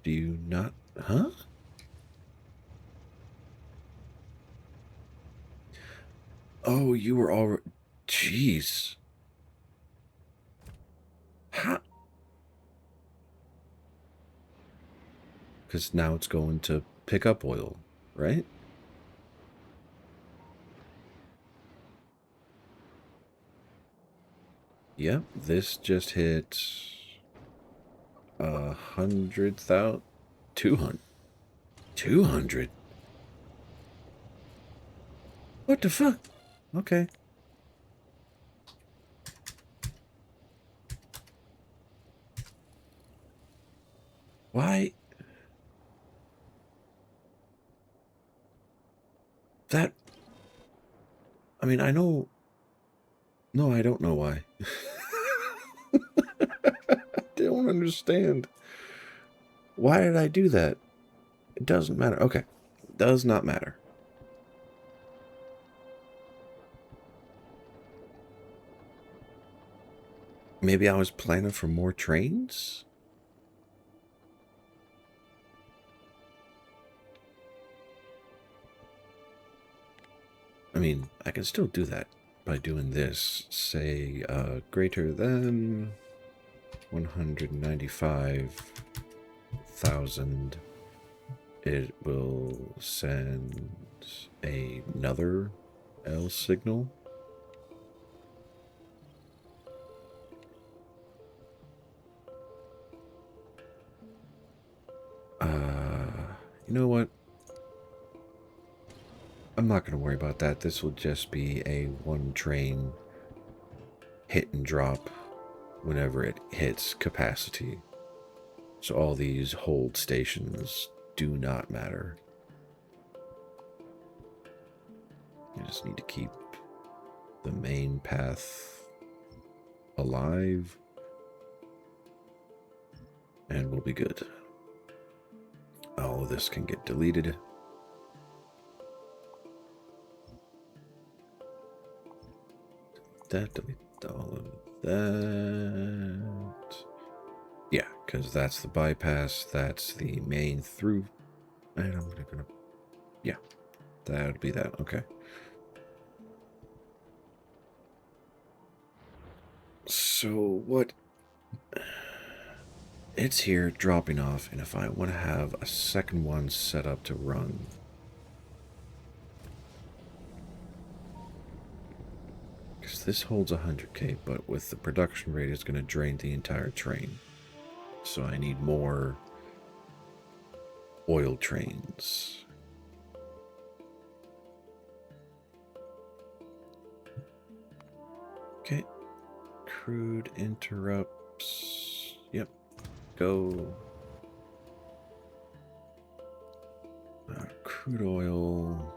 Do you not... Huh? Oh, you were already... Jeez. How? Because now it's going to pick up oil, right? Yep, this just hit 100,000, 200, 200. What the fuck? Okay. Why? That... I mean, I know... No, I don't know why. I don't understand. Why did I do that? It doesn't matter. Okay. Does not matter. Maybe I was planning for more trains? I mean, I can still do that by doing this. Say, greater than 195,000. It will send another L signal. You know what? I'm not going to worry about that. This will just be a one train hit and drop whenever it hits capacity. So all these hold stations do not matter. You just need to keep the main path alive and we'll be good. All of this can get deleted. Delete all of that. Yeah, because that's the bypass, that's the main through. And I'm gonna... Yeah, that'll be that. Okay. So what... It's here dropping off, and if I want to have a second one set up to run... Because this holds 100k, but with the production rate, it's going to drain the entire train. So I need more oil trains. Okay. Crude interrupts. Yep. Go. Crude oil.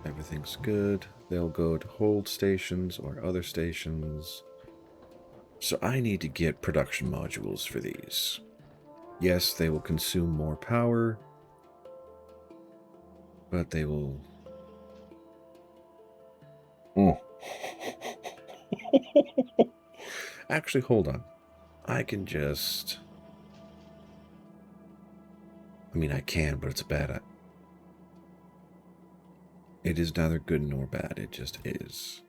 Everything's good. They'll go to hold stations or other stations. So I need to get production modules for these. Yes, they will consume more power, but they will... Oh. Actually, hold on. I can just... I mean, I can, but it's bad. It is neither good nor bad. It just is.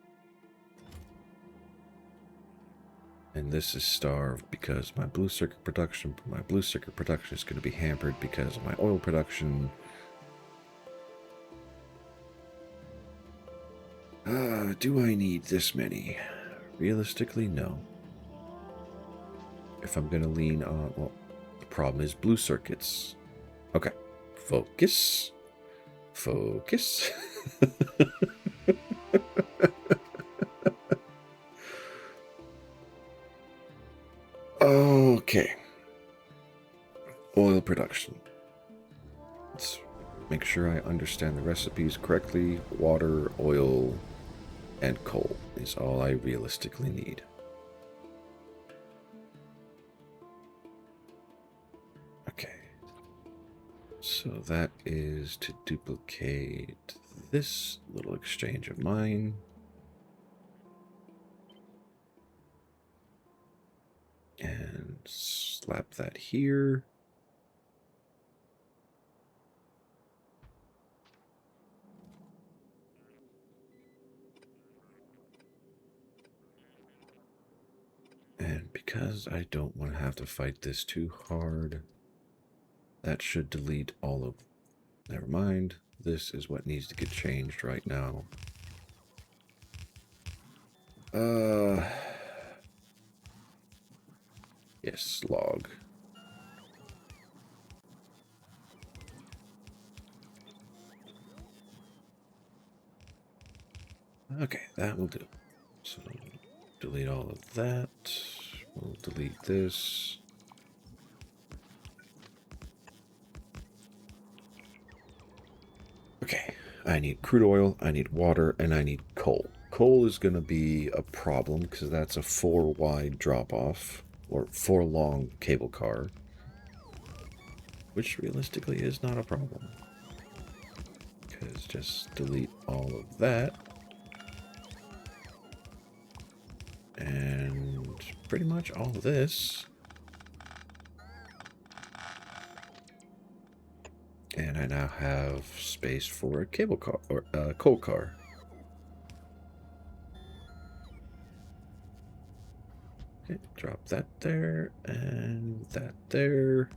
And this is starved because my blue circuit production is going to be hampered because of my oil production. Do I need this many? Realistically, no. If I'm going to lean on, well, the problem is blue circuits. Okay, focus. Focus. Okay. Oil production. Let's make sure I understand the recipes correctly. Water, oil, and coal is all I realistically need. Okay. So that is to duplicate this little exchange of mine. And slap that here. And because I don't want to have to fight this too hard, that should delete all of... Never mind. This is what needs to get changed right now. Yes, log. Okay, that will do. So, delete all of that. We'll delete this. Okay, I need crude oil, I need water, and I need coal. Coal is going to be a problem because that's a 4-wide drop-off, or 4-long cable car, which realistically is not a problem. Because just delete all of that. And pretty much all of this. And I now have space for a cable car, or a coal car. Okay, drop that there, and that there.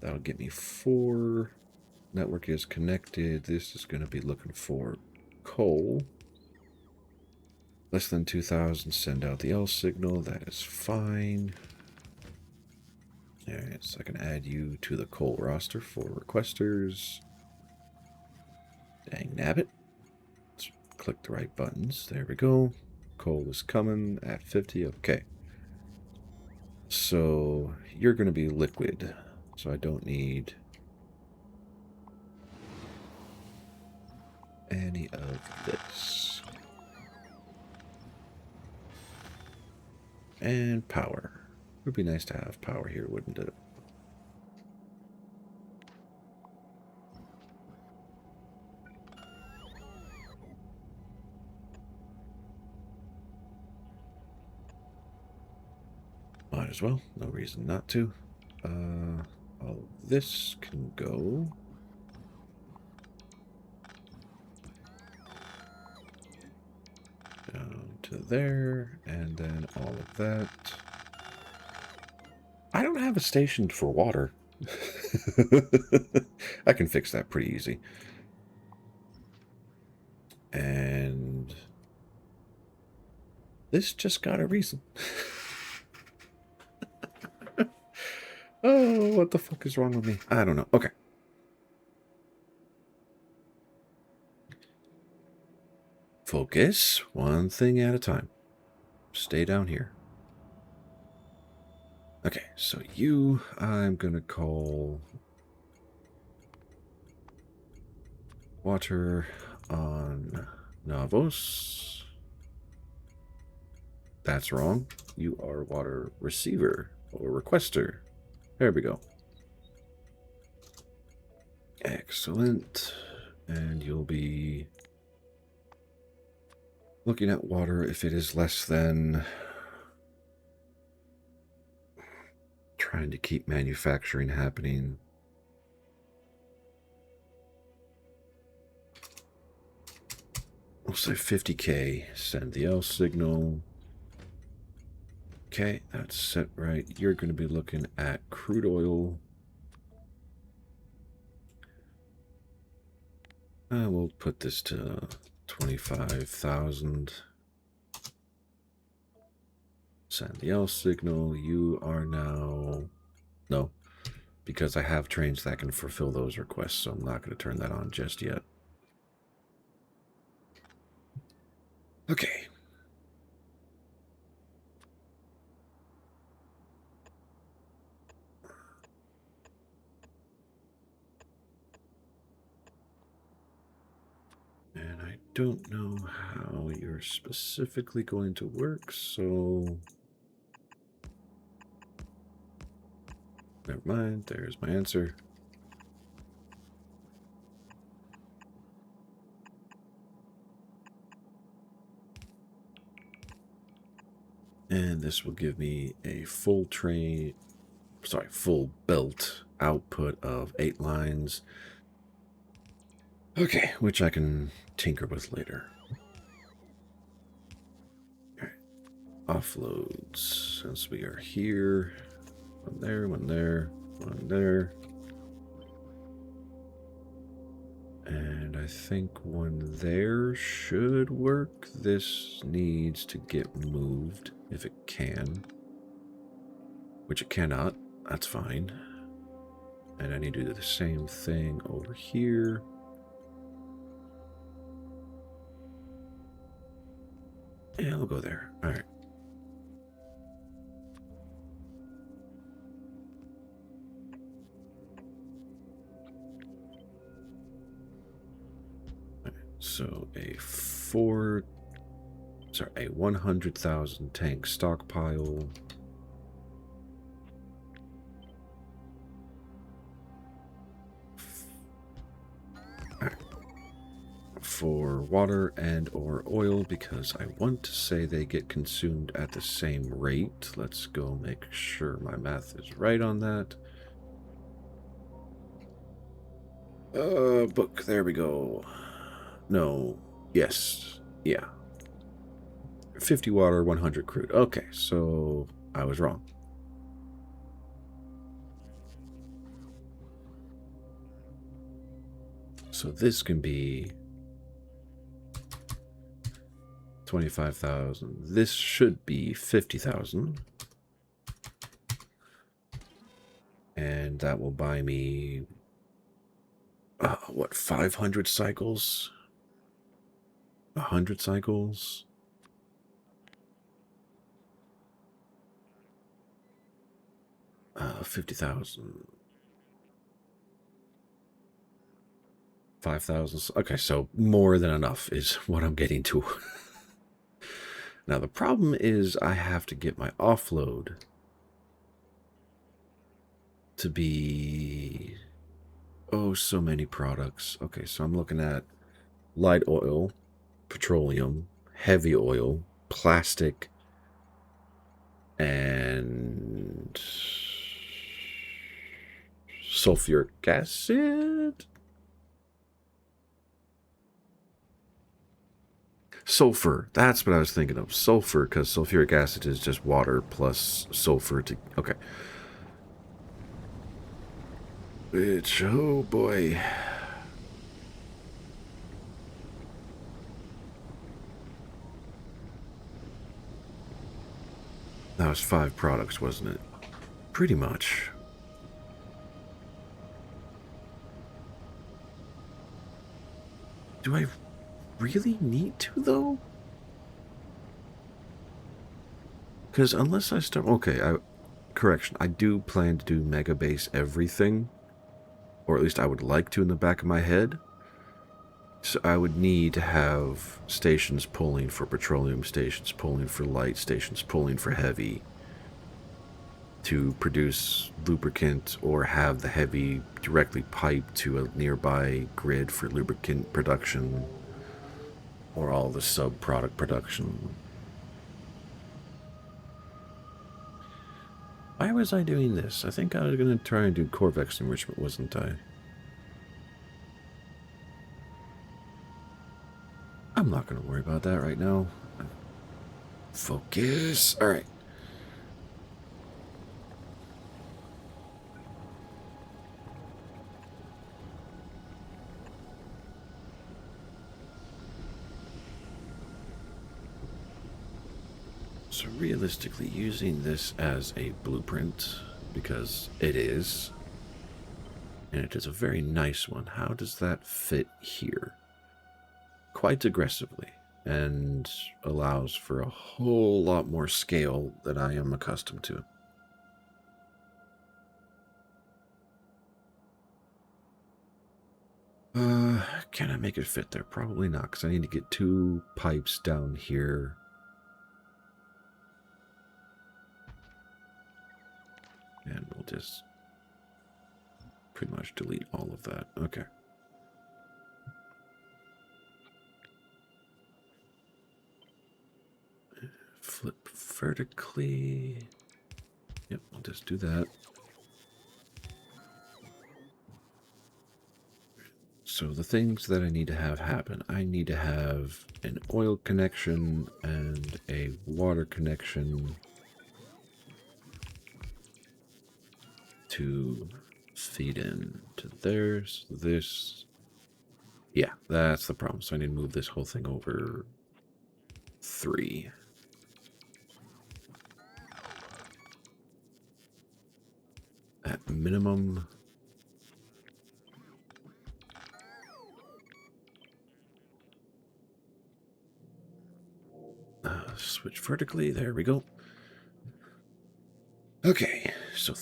That'll get me 4. Network is connected. This is going to be looking for coal. Less than 2,000, send out the L signal. That is fine. Alright, so I can add you to the coal roster for requesters. Dang nabbit. Let's click the right buttons. There we go. Coal is coming at 50. Okay. So you're going to be liquid. So I don't need any of this. And power. It would be nice to have power here, wouldn't it? Might as well. No reason not to. All of this can go. Down to there, and then all of that. I don't have a station for water. I can fix that pretty easy. And this just got a reason. Oh, what the fuck is wrong with me? I don't know. Okay. Focus one thing at a time. Stay down here. Okay, so you, I'm gonna call water on Navos. That's wrong. You are water receiver or requester. There we go. Excellent. And you'll be looking at water if it is less than... Trying to keep manufacturing happening. We'll say 50K. Send the L signal. Okay, that's set right. You're going to be looking at crude oil. We'll put this to 25,000. Send the L signal. You are now... No, because I have trains that can fulfill those requests, so I'm not going to turn that on just yet. Okay. And I don't know how you're specifically going to work, so... Never mind, there's my answer. And this will give me a full belt output of 8 lines. Okay, which I can tinker with later. All right. Offloads, since we are here. One there, one there, one there. And I think one there should work. This needs to get moved if it can. Which it cannot. That's fine. And I need to do the same thing over here. Yeah, we'll go there. All right. So a 100,000 tank stockpile. For water and or oil, because I want to say they get consumed at the same rate. Let's go make sure my math is right on that. Book, there we go. No, yes, yeah. 50 water, 100 crude. Okay, so I was wrong. So this can be 25,000. This should be 50,000. And that will buy me, what, 500 cycles? 100 cycles? Uh, 50,000. 5,000. Okay, so more than enough is what I'm getting to. Now, the problem is I have to get my offload to be... Oh, so many products. Okay, so I'm looking at light oil, petroleum, heavy oil, plastic, and sulfuric acid? Sulfur. That's what I was thinking of. Sulfur, because sulfuric acid is just water plus sulfur to... Okay. Which, oh boy. That was 5 products, wasn't it? Pretty much. Do I really need to, though? Because unless I start... Okay, correction. I do plan to do Mega Base everything. Or at least I would like to in the back of my head. So I would need to have stations pulling for petroleum, stations pulling for light, stations pulling for heavy, to produce lubricant or have the heavy directly piped to a nearby grid for lubricant production or all the sub-product production. Why was I doing this? I think I was going to try and do Corvex enrichment, wasn't I? I'm not going to worry about that right now. Focus. All right. So realistically, using this as a blueprint, because it is, and it is a very nice one, how does that fit here? Quite aggressively, and allows for a whole lot more scale than I am accustomed to. Can I make it fit there? Probably not, because I need to get 2 pipes down here. And we'll just pretty much delete all of that. Okay. Flip vertically. Yep, I'll just do that. So the things that I need to have happen, I need to have an oil connection and a water connection to feed in to theirs. This, yeah, that's the problem. So I need to move this whole thing over 3. At minimum. Switch vertically. There we go. Okay, so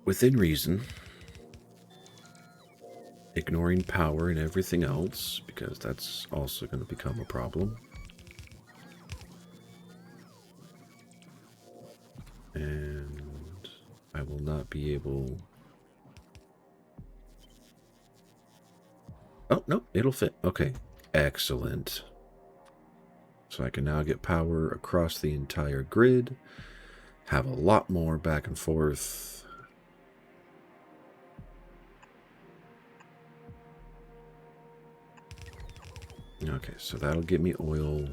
within reason, ignoring power and everything else, because that's also going to become a problem. And I will not be able... Oh, no, it'll fit. Okay, excellent. So I can now get power across the entire grid, have a lot more back and forth. Okay, so that'll get me oil.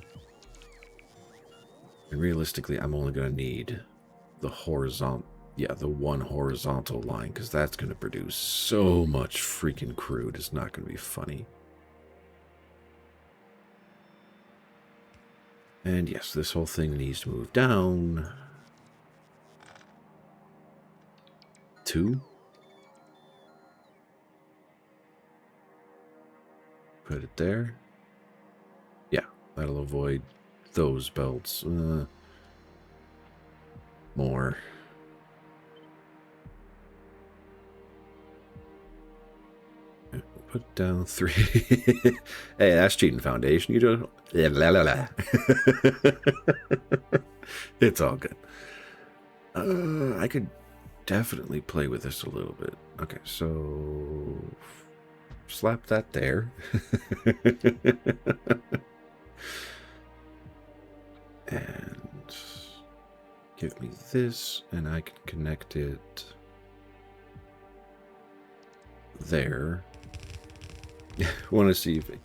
And realistically, I'm only going to need the horizontal, the one horizontal line, because that's going to produce so much freaking crude. It's not going to be funny. And yes, this whole thing needs to move down 2. Put it there. Yeah, that'll avoid those belts. More. Put down 3. Hey, that's cheating, Foundation. You do it. La, la, la. It's all good. I could definitely play with this a little bit. Okay, so slap that there. And give me this, and I can connect it there. Want to see if it,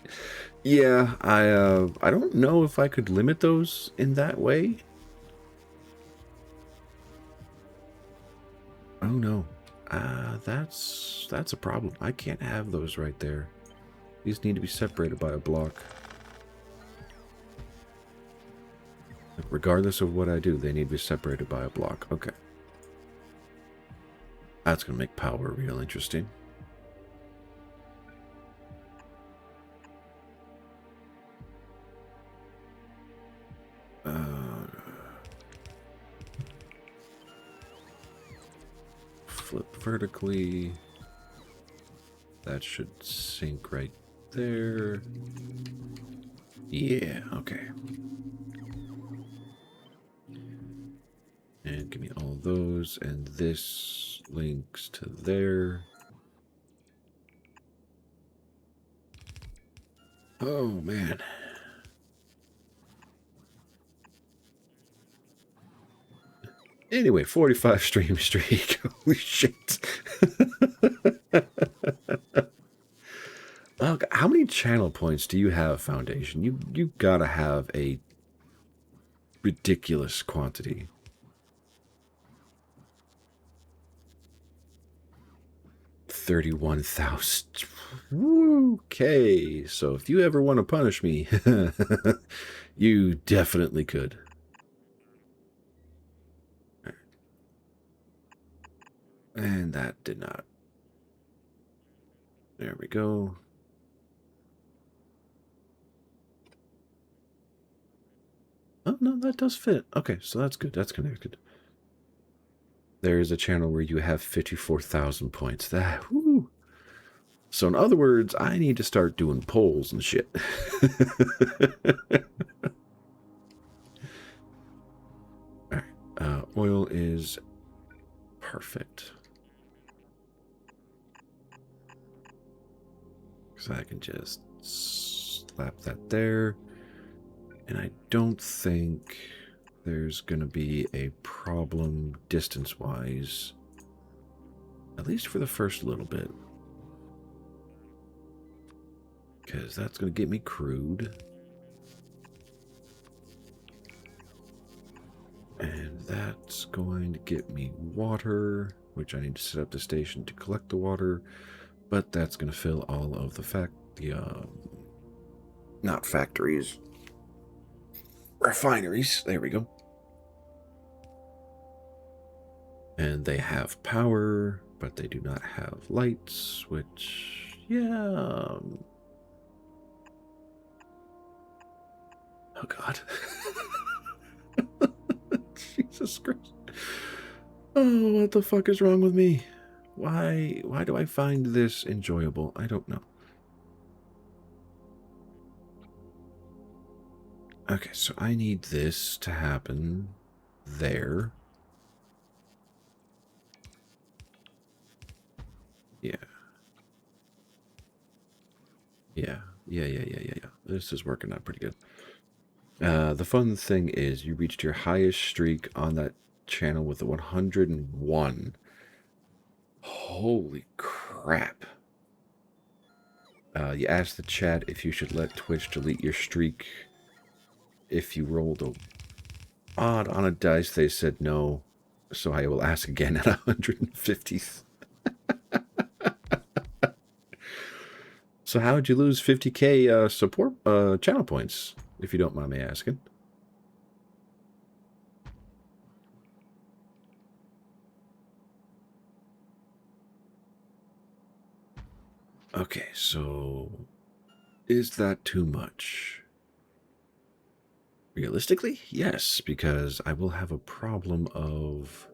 yeah, I don't know if I could limit those in that way. Oh no, that's a problem. I can't have those right there. These need to be separated by a block. Regardless of what I do, they need to be separated by a block. Okay. That's going to make power real interesting. Flip vertically. That should sink right there. Yeah, okay. And give me all those, and this links to there. Oh, man. Anyway, 45 stream streak. Holy shit. Oh, how many channel points do you have, Foundation? You gotta have a ridiculous quantity. 31,000. Okay, so if you ever want to punish me, you definitely could. And that did not. There we go. Oh, no, that does fit. Okay, so that's good. That's connected. There is a channel where you have 54,000 points. That, whoo. So in other words, I need to start doing polls and shit. All right. Oil is perfect. So I can just slap that there. And I don't think there's going to be a problem distance-wise. At least for the first little bit. Because that's going to get me crude. And that's going to get me water, which I need to set up the station to collect the water. But that's going to fill all of the not factories, refineries. There we go. And they have power, but they do not have lights, which, yeah. Oh, God. Jesus Christ. Oh, what the fuck is wrong with me? Why do I find this enjoyable? I don't know. Okay, so I need this to happen there. Yeah. Yeah. This is working out pretty good. The fun thing is you reached your highest streak on that channel with the 101. Holy crap. You asked the chat if you should let Twitch delete your streak if you rolled a odd on a dice. They said no, so I will ask again at 150. So how would you lose 50k support channel points, if you don't mind me asking? Okay, so is that too much? Realistically, yes, because I will have a problem of,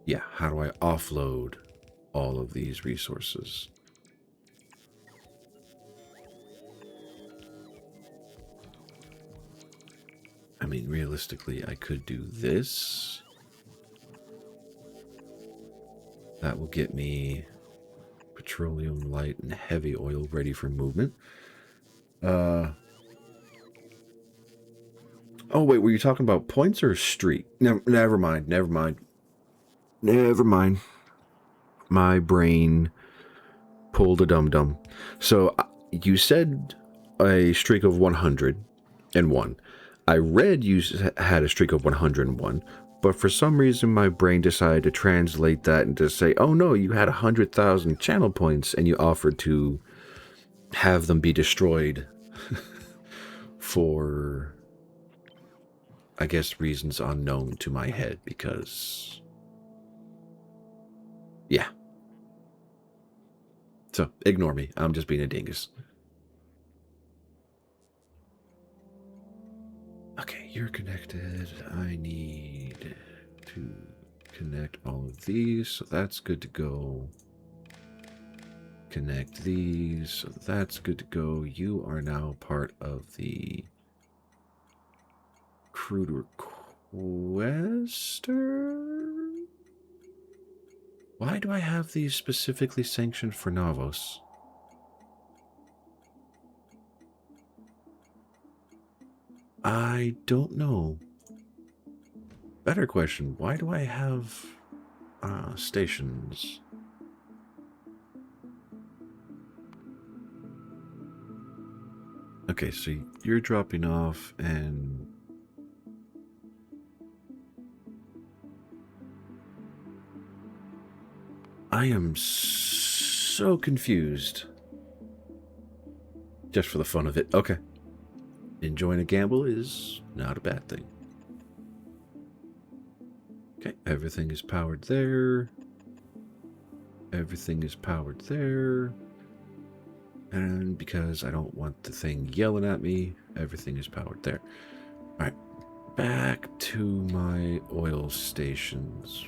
yeah, how do I offload all of these resources? I mean, realistically, I could do this. That will get me petroleum, light, and heavy oil ready for movement. Oh, wait, were you talking about points or streak? Never mind. My brain pulled a dum-dum. So, you said a streak of 101. I read you had a streak of 101, but for some reason my brain decided to translate that and to say, oh no, you had 100,000 channel points and you offered to have them be destroyed for, I guess, reasons unknown to my head, because, yeah. So, ignore me. I'm just being a dingus. Okay, you're connected. I need to connect all of these, so that's good to go. Connect these, so that's good to go. You are now part of the crude requester? Why do I have these specifically sanctioned for Navos? I don't know. Better question, why do I have stations? Okay, so you're dropping off and... I am so confused. Just for the fun of it. Okay. Enjoying a gamble is not a bad thing. Okay, Everything is powered there. Everything is powered there. And because I don't want the thing yelling at me, everything is powered there. Alright, back to my oil stations.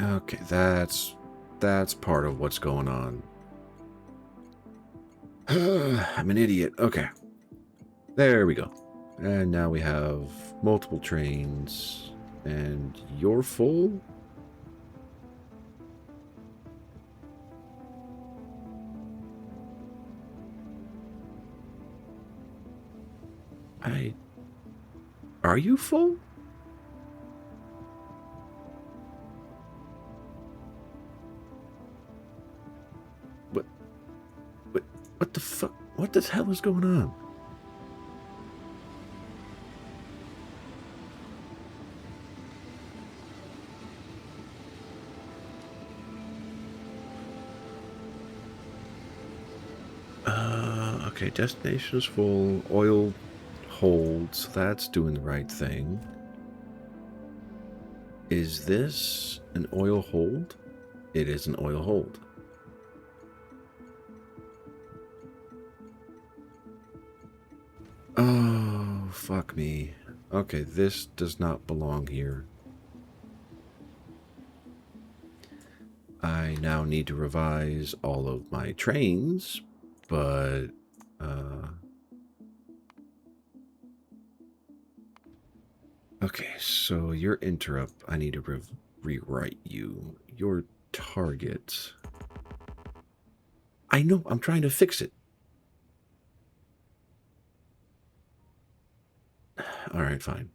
Okay, that's part of what's going on. I'm an idiot. Okay. There we go. And now we have multiple trains. And you're full? Are you full? What the fuck? What the hell is going on? Okay, destination is full. Oil holds. That's doing the right thing. Is this an oil hold? It is an oil hold. Oh, fuck me. Okay, this does not belong here. I now need to revise all of my trains, but okay, so your interrupt, I need to rewrite you. Your target. I know, I'm trying to fix it. All right, fine.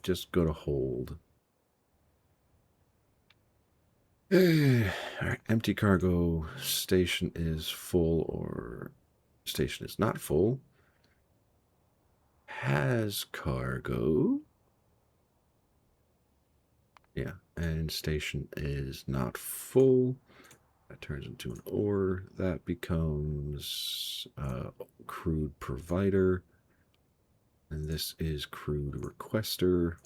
Just go to hold. All right, empty cargo. Station is full or station is not full. Has cargo. Yeah, and station is not full. That turns into an ore. That becomes crude provider. And this is crude requester.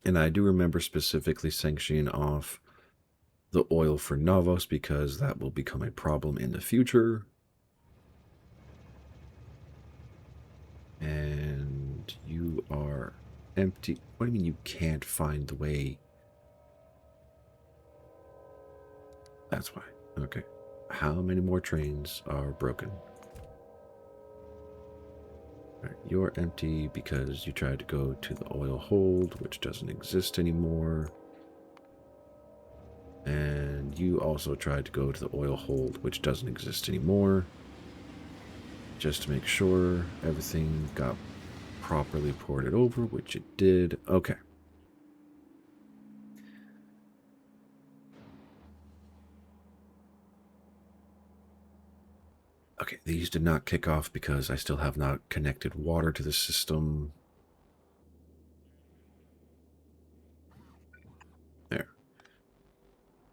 And I do remember specifically sanctioning off the oil for Navos because that will become a problem in the future. And you are empty. What do you mean you can't find the way? That's why. Okay. How many more trains are broken? Right, you're empty because you tried to go to the oil hold, which doesn't exist anymore. And you also tried to go to the oil hold, which doesn't exist anymore. Just to make sure everything got properly ported over, which it did. Okay. Okay, these did not kick off because I still have not connected water to the system. There.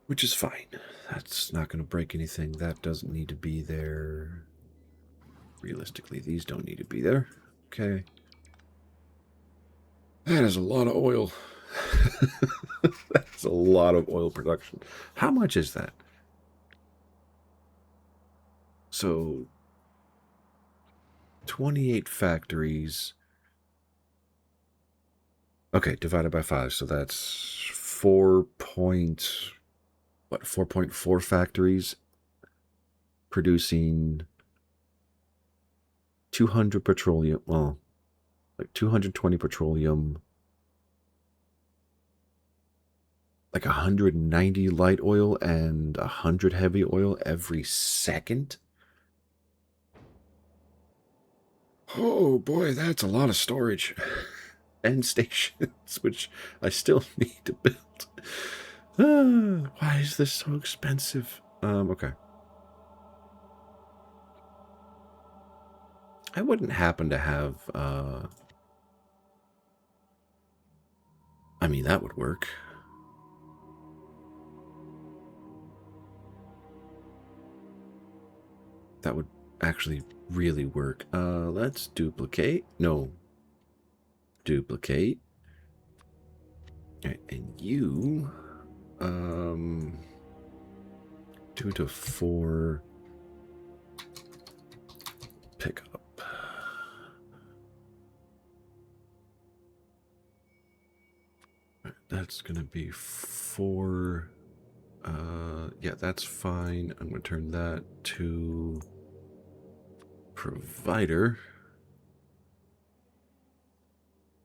Which is fine. That's not going to break anything. That doesn't need to be there. Realistically, these don't need to be there. Okay. That is a lot of oil. That's a lot of oil production. How much is that? So, 28 factories. Okay, divided by 5. So that's 4.4 factories producing 200 petroleum. Well, like 220 petroleum. Like 190 light oil and 100 heavy oil every second. Oh boy, that's a lot of storage. And stations, which I still need to build. Why is this so expensive? Okay. I wouldn't happen to have, I mean, that would work. That would actually really work. Let's duplicate. No. Duplicate. All right, and you, do to 4 pickup. Right, that's gonna be 4. Yeah, that's fine. I'm gonna turn that to provider.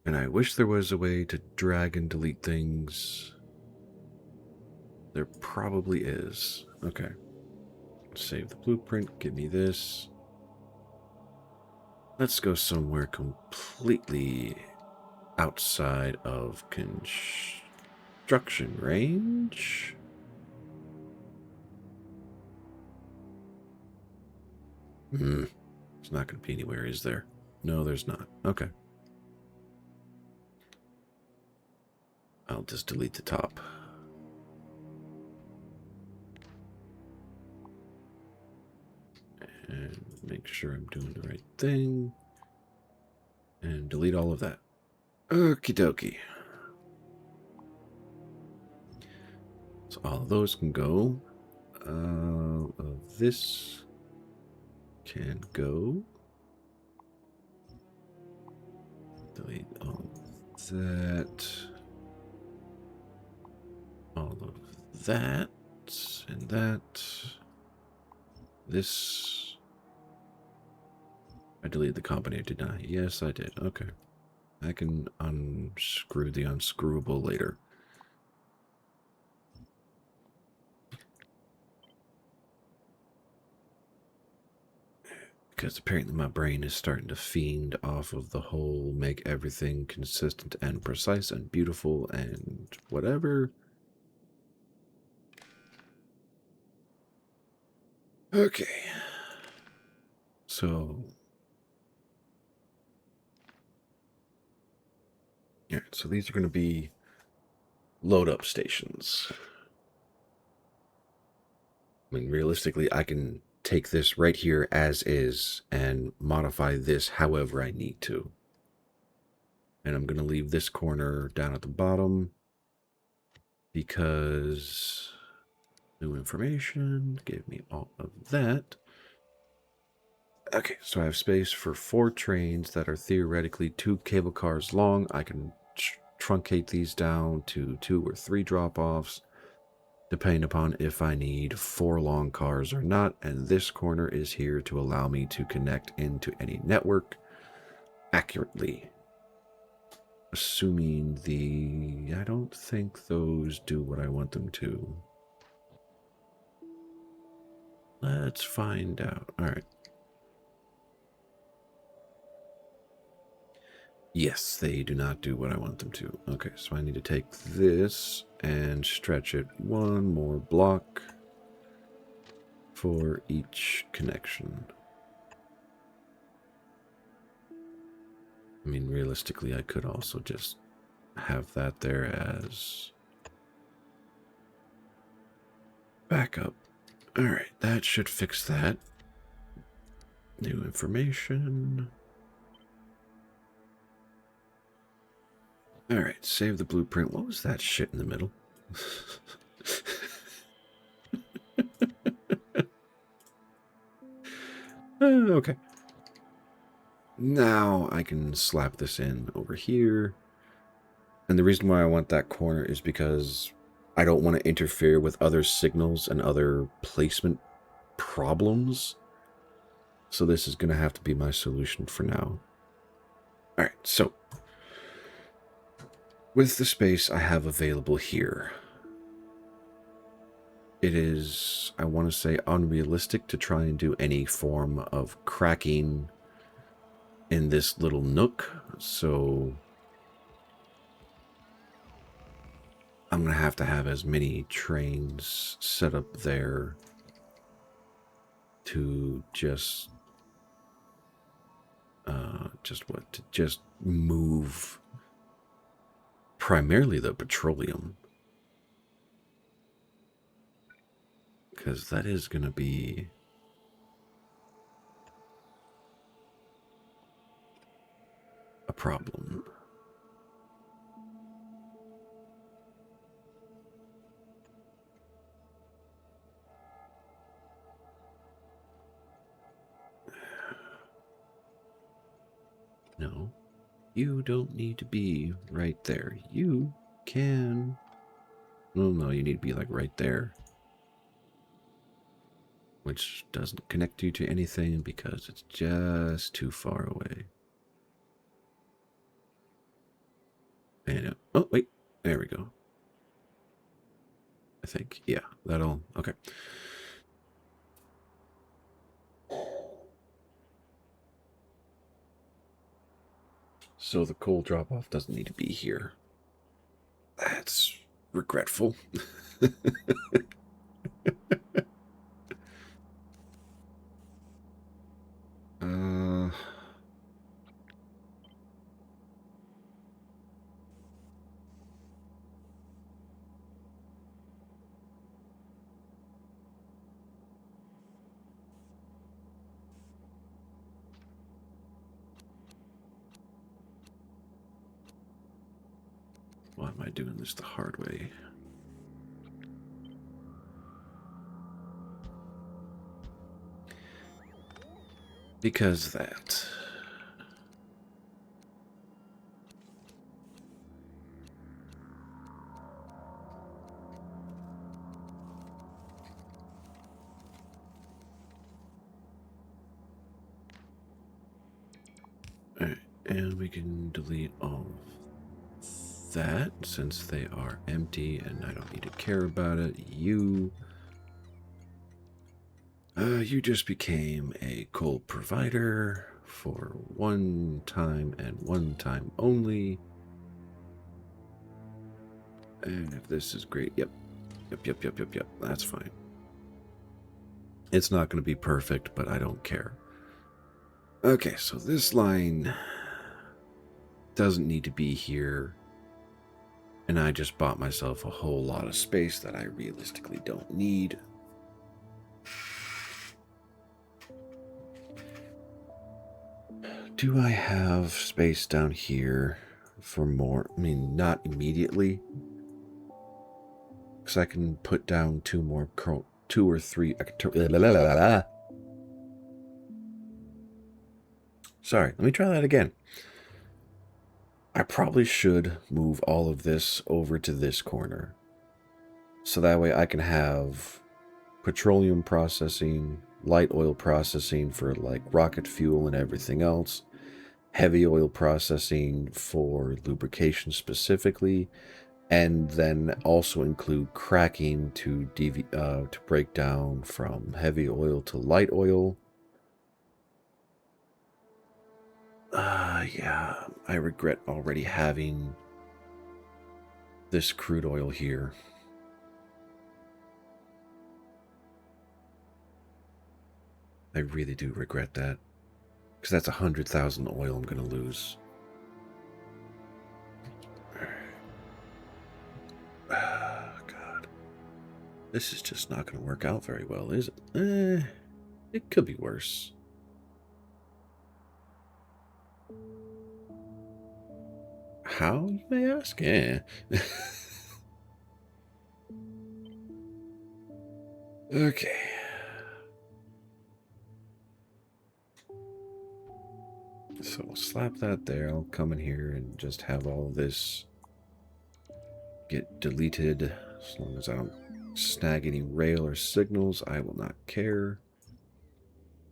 And I wish there was a way to drag and delete things. There probably is. Okay. Save the blueprint. Give me this. Let's go somewhere completely outside of construction range. It's not going to be anywhere, is there? No, there's not. Okay. I'll just delete the top. And make sure I'm doing the right thing. And delete all of that. Okie dokie. So all of those can go. This can go. Delete all of that. All of that. And that. This. I deleted the combinator, did I? Yes, I did. Okay. I can unscrew the unscrewable later. Because apparently my brain is starting to fiend off of the whole make everything consistent and precise and beautiful and whatever. Okay. So... yeah, so these are going to be load up stations. I mean, realistically, I can take this right here as is and modify this however I need to. And I'm going to leave this corner down at the bottom because new information, give me all of that. Okay, so I have space for 4 trains that are theoretically 2 cable cars long. I can truncate these down to 2 or 3 drop-offs, depending upon if I need 4 long cars or not. And this corner is here to allow me to connect into any network accurately. Assuming I don't think those do what I want them to. Let's find out. All right. Yes, they do not do what I want them to. Okay, so I need to take this and stretch it 1 more block for each connection. I mean, realistically, I could also just have that there as backup. All right, that should fix that. New information. All right, save the blueprint. What was that shit in the middle? Okay. Now I can slap this in over here. And the reason why I want that corner is because I don't want to interfere with other signals and other placement problems. So this is going to have to be my solution for now. All right, so with the space I have available here, it is, I want to say, unrealistic to try and do any form of cracking in this little nook. So I'm going to have as many trains set up there to just move primarily the petroleum, because that is going to be problem. No, you don't need to be right there. You can... Oh, no, you need to be like right there. Which doesn't connect you to anything because it's just too far away. And, oh, wait, there we go. I think, yeah, that'll, okay. So the coal drop-off doesn't need to be here. That's regretful. uh... Why am I doing this the hard way? Because that. Alright, and we can delete all of that since they are empty and I don't need to care about it. You just became a coal provider for one time and one time only. And if this is great, yep. That's fine. It's not going to be perfect, but I don't care. Okay, so this line doesn't need to be here. And I just bought myself a whole lot of space that I realistically don't need. Do I have space down here for more? I mean, not immediately. Because I can put down two or three. Sorry, let me try that again. I probably should move all of this over to this corner. So that way I can have petroleum processing, light oil processing for like rocket fuel and everything else, heavy oil processing for lubrication specifically, and then also include cracking to break down from heavy oil to light oil. Yeah, I regret already having this crude oil here. I really do regret that. Because that's 100,000 oil I'm going to lose. God. This is just not going to work out very well, is it? It could be worse. How, you may ask? Okay. So we'll slap that there. I'll come in here and just have all of this get deleted. As long as I don't snag any rail or signals, I will not care.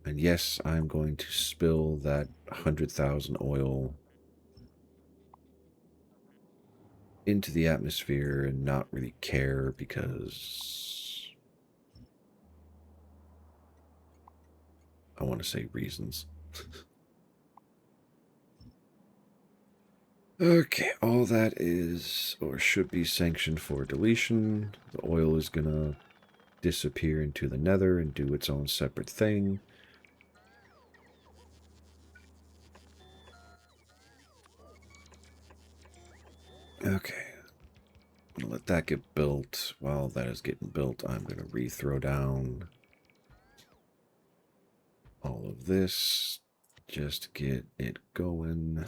And yes, I'm going to spill that 100,000 oil into the atmosphere and not really care because I want to say reasons. Okay, all that is or should be sanctioned for deletion. The oil is gonna disappear into the nether and do its own separate thing. Okay, I'm gonna let that get built. While that is getting built, I'm gonna re-throw down all of this just to get it going.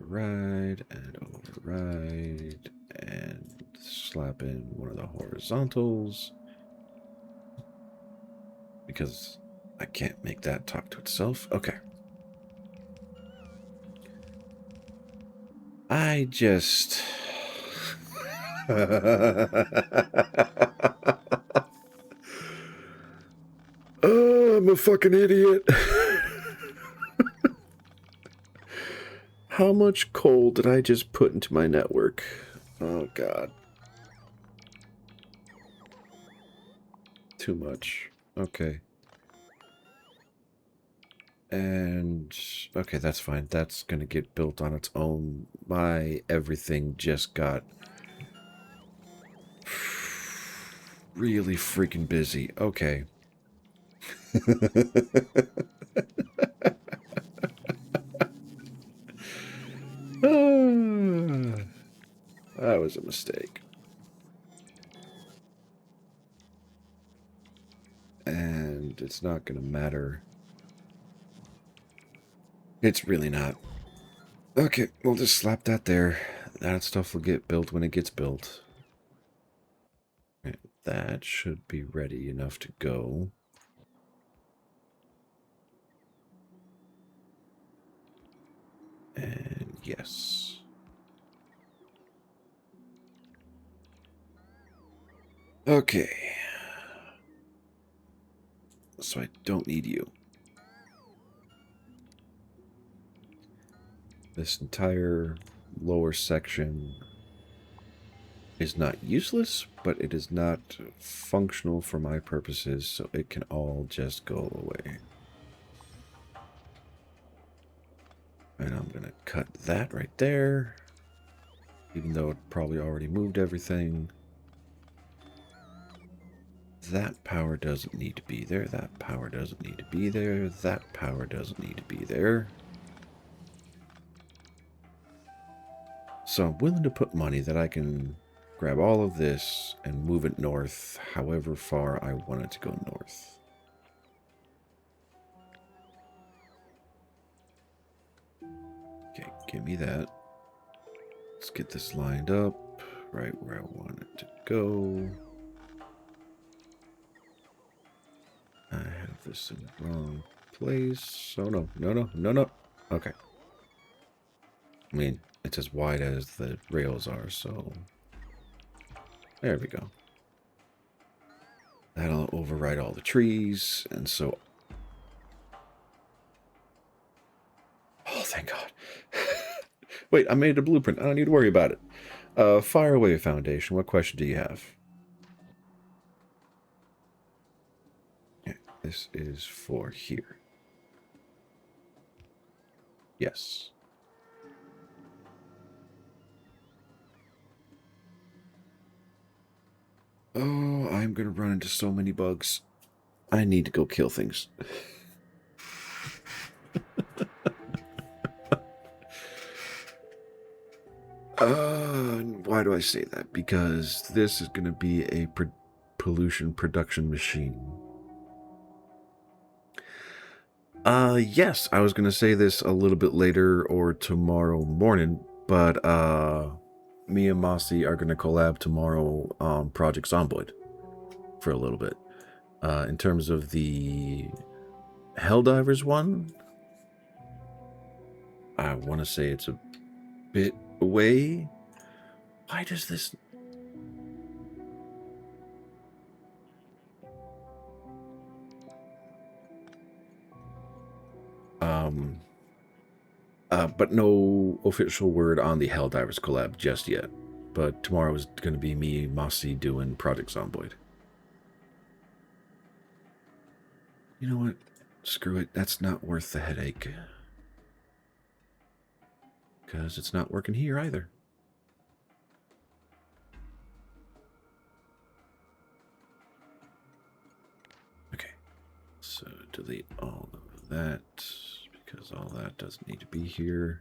override, and override, and slap in one of the horizontals. Because I can't make that talk to itself. Okay. I just... Oh, I'm a fucking idiot. How much coal did I just put into my network? Oh, God. Too much. Okay. And, okay, that's fine. That's going to get built on its own. My everything just got really freaking busy. Okay. That was a mistake. And it's not going to matter. It's really not. Okay, we'll just slap that there. That stuff will get built when it gets built. That should be ready enough to go. And yes. Okay. So I don't need you. This entire lower section is not useless, but it is not functional for my purposes, so it can all just go away. And I'm going to cut that right there, even though it probably already moved everything. That power doesn't need to be there. That power doesn't need to be there. That power doesn't need to be there. So I'm willing to put money that I can grab all of this and move it north, however far I want it to go north. Okay, give me that. Let's get this lined up right where I want it to go. I have this in the wrong place. Oh, no, no, no, no, no. Okay. I mean, it's as wide as the rails are, so there we go. That'll override all the trees, and so... Oh, thank God. Wait, I made a blueprint. I don't need to worry about it. Fire away, Foundation. What question do you have? Okay, this is for here. Yes. Oh, I'm going to run into so many bugs. I need to go kill things. Why do I say that? Because this is going to be a pollution production machine. Yes, I was going to say this a little bit later or tomorrow morning, but me and Mossy are going to collab tomorrow on Project Zomboid for a little bit. In terms of the Helldivers one, I want to say it's a bit away. Why does this... but no official word on the Helldivers collab just yet. But tomorrow is going to be me and Mossy doing Project Zomboid. You know what? Screw it. That's not worth the headache. Because it's not working here either. Okay. So delete all of that. Because all that doesn't need to be here.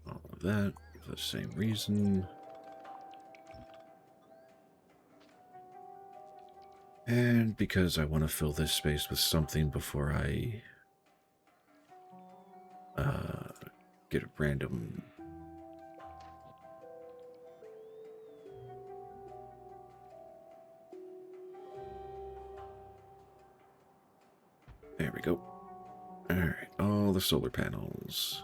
All of that for the same reason. And because I want to fill this space with something before I get a random... There we go. Alright, all the solar panels.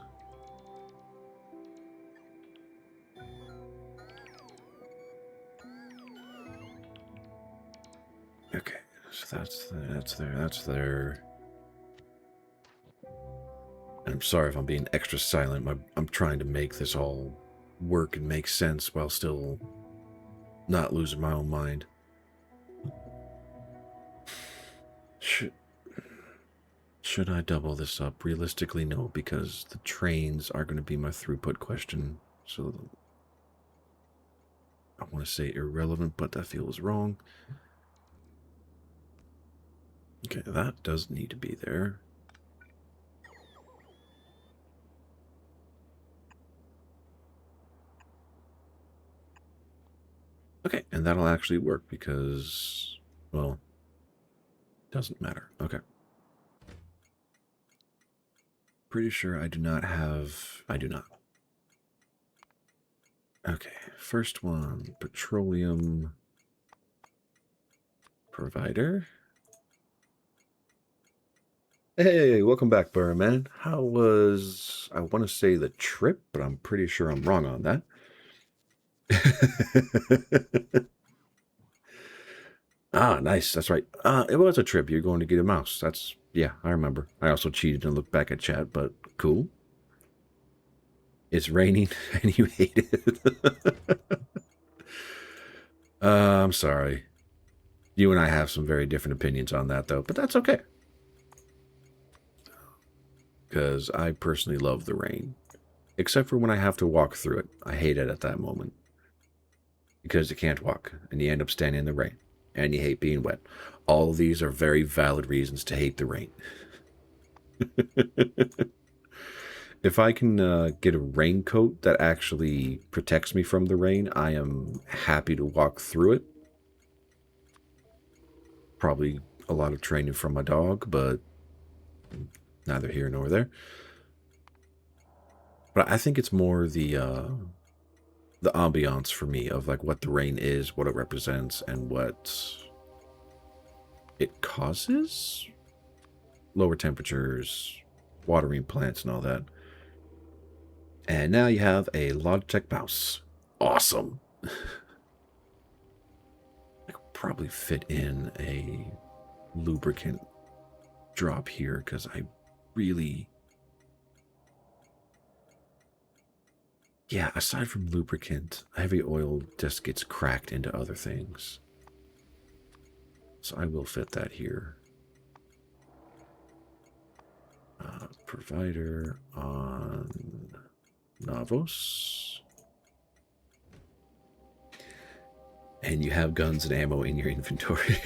Okay, so that's there. And I'm sorry if I'm being extra silent. I'm trying to make this all work and make sense while still not losing my own mind. Should I double this up? Realistically, no, because the trains are going to be my throughput question. So I want to say irrelevant, but that feels wrong. Okay, that does need to be there. Okay, and that'll actually work because, well, doesn't matter. Okay. Pretty sure I do not have... I do not. Okay, first one, petroleum provider. Hey, welcome back, Burrman. How was, I want to say the trip, but I'm pretty sure I'm wrong on that. Ah, nice. That's right. It was a trip. You're going to get a mouse. That's, yeah, I remember. I also cheated and looked back at chat, but cool. It's raining and you hate it. I'm sorry. You and I have some very different opinions on that, though, but that's okay. Because I personally love the rain. Except for when I have to walk through it. I hate it at that moment. Because you can't walk, and you end up standing in the rain. And you hate being wet. All of these are very valid reasons to hate the rain. If I can get a raincoat that actually protects me from the rain, I am happy to walk through it. Probably a lot of training from my dog, but neither here nor there. But I think it's more the ambiance for me of like what the rain is, what it represents, and what it causes. Lower temperatures, watering plants, and all that. And now you have a Logitech mouse. Awesome. I could probably fit in a lubricant drop here because I really... Yeah, aside from lubricant, heavy oil just gets cracked into other things. So I will fit that here. Provider on Navos. And you have guns and ammo in your inventory.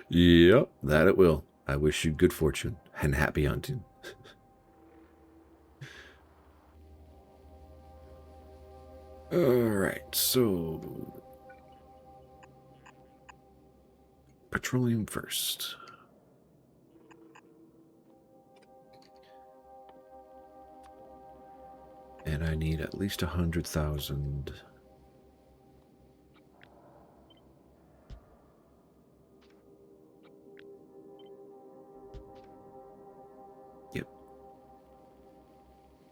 Yep, that it will. I wish you good fortune and happy hunting. Alright, so... petroleum first. And I need at least 100,000. Yep.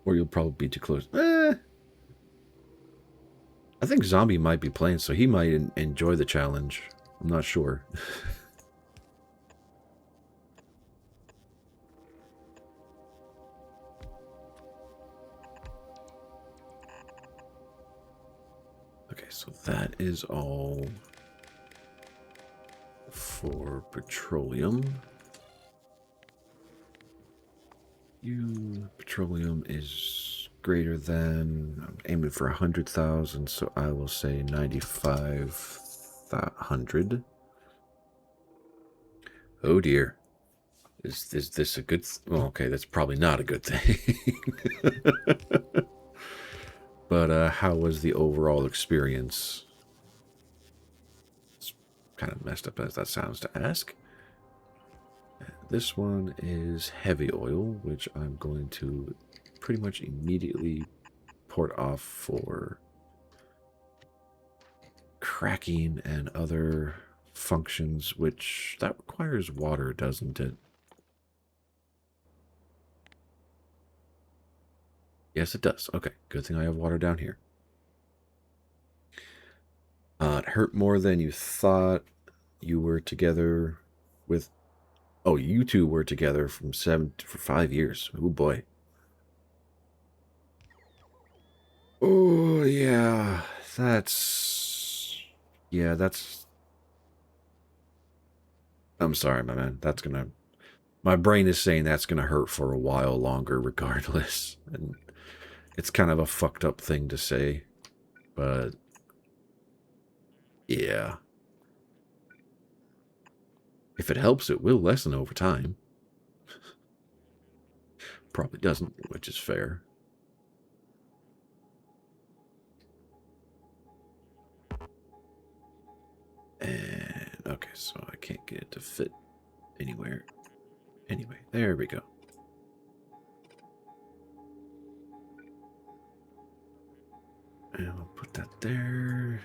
Or you'll probably be too close. I think Zombie might be playing, so he might enjoy the challenge. I'm not sure. Okay, so that is all for petroleum. Petroleum is greater than, I'm aiming for 100,000, so I will say 9,500. Oh dear. Is this a good... well, okay, that's probably not a good thing. But how was the overall experience? It's kind of messed up as that sounds to ask. this one is heavy oil, which I'm going to pretty much immediately port off for cracking and other functions, which that requires water, doesn't it? Yes, it does. Okay, good thing I have water down here. It hurt more than you thought. You were together with... Oh, you two were together for 5 years. Oh, boy. Oh, yeah. That's... Yeah, that's... I'm sorry, my man. That's gonna... My brain is saying that's gonna hurt for a while longer regardless. And it's kind of a fucked up thing to say. But... Yeah. If it helps, it will lessen over time. Probably doesn't, which is fair. And, okay, so I can't get it to fit anywhere. Anyway, there we go. And I'll put that there.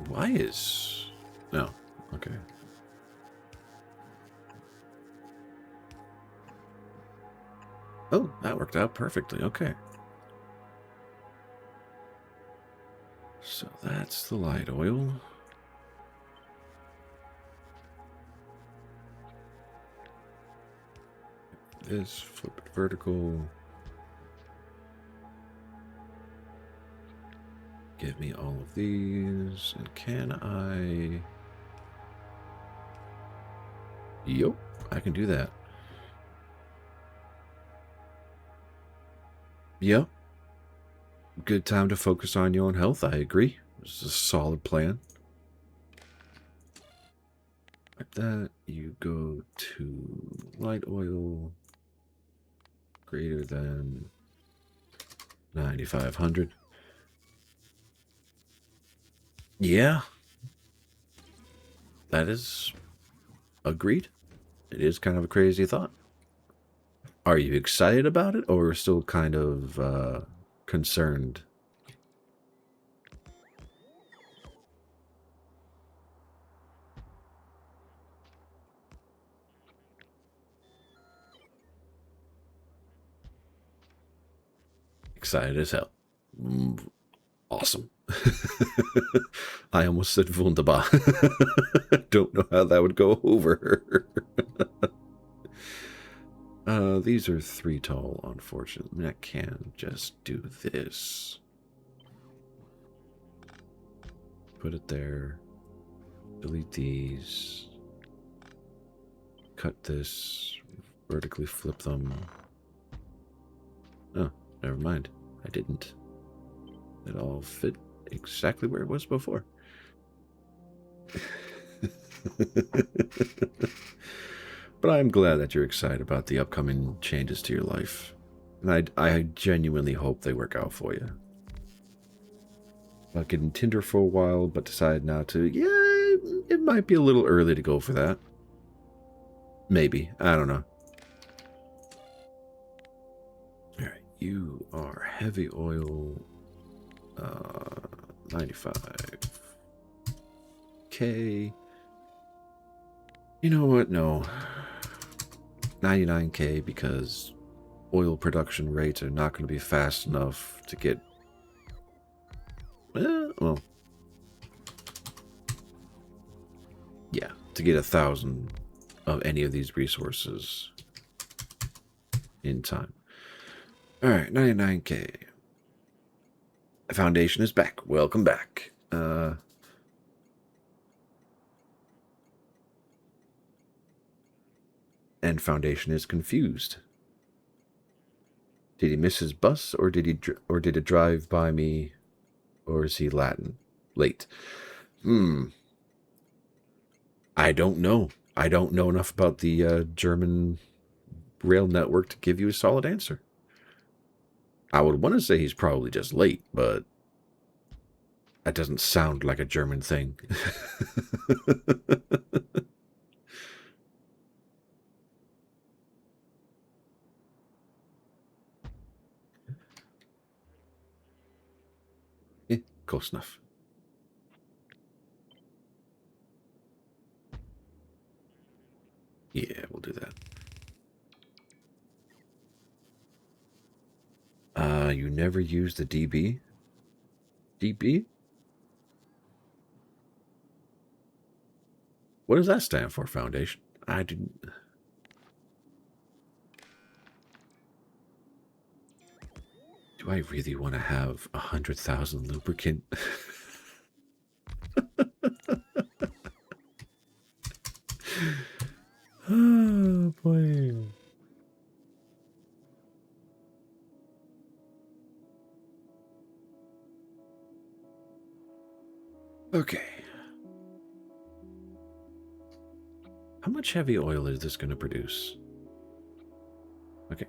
Why is... No, okay. Oh, that worked out perfectly. Okay. So that's the light oil. This, flip it vertical. Give me all of these. And can I... Yup, I can do that. Yep. Good time to focus on your own health, I agree. This is a solid plan. Like that, you go to light oil greater than 9,500. Yeah. That is agreed. It is kind of a crazy thought. Are you excited about it or still kind of concerned? Excited as hell. Awesome. I almost said wunderbar. Don't know how that would go over. These are 3 tall, unfortunately. I can just do this. Put it there. Delete these. Cut this. Vertically flip them. Oh, never mind. I didn't. It all fit exactly where it was before. But I'm glad that you're excited about the upcoming changes to your life. And I genuinely hope they work out for you. I've been Tinder for a while, but decided now to, yeah, it might be a little early to go for that. Maybe. I don't know. Alright, you are heavy oil. 95K. You know what? No. 99K, because oil production rates are not going to be fast enough to get... well... yeah, to get 1,000 of any of these resources in time. Alright, 99K. The Foundation is back. Welcome back. And Foundation is confused. Did he miss his bus, or did it drive by me, or is he late? I don't know. I don't know enough about the German rail network to give you a solid answer. I would want to say he's probably just late, but That doesn't sound like a German thing. Close enough. Yeah, we'll do that. You never use the DB? DB? What does that stand for, Foundation? I didn't... Do I really want to have 100,000 lubricant? Oh, boy. Okay. How much heavy oil is this going to produce? Okay.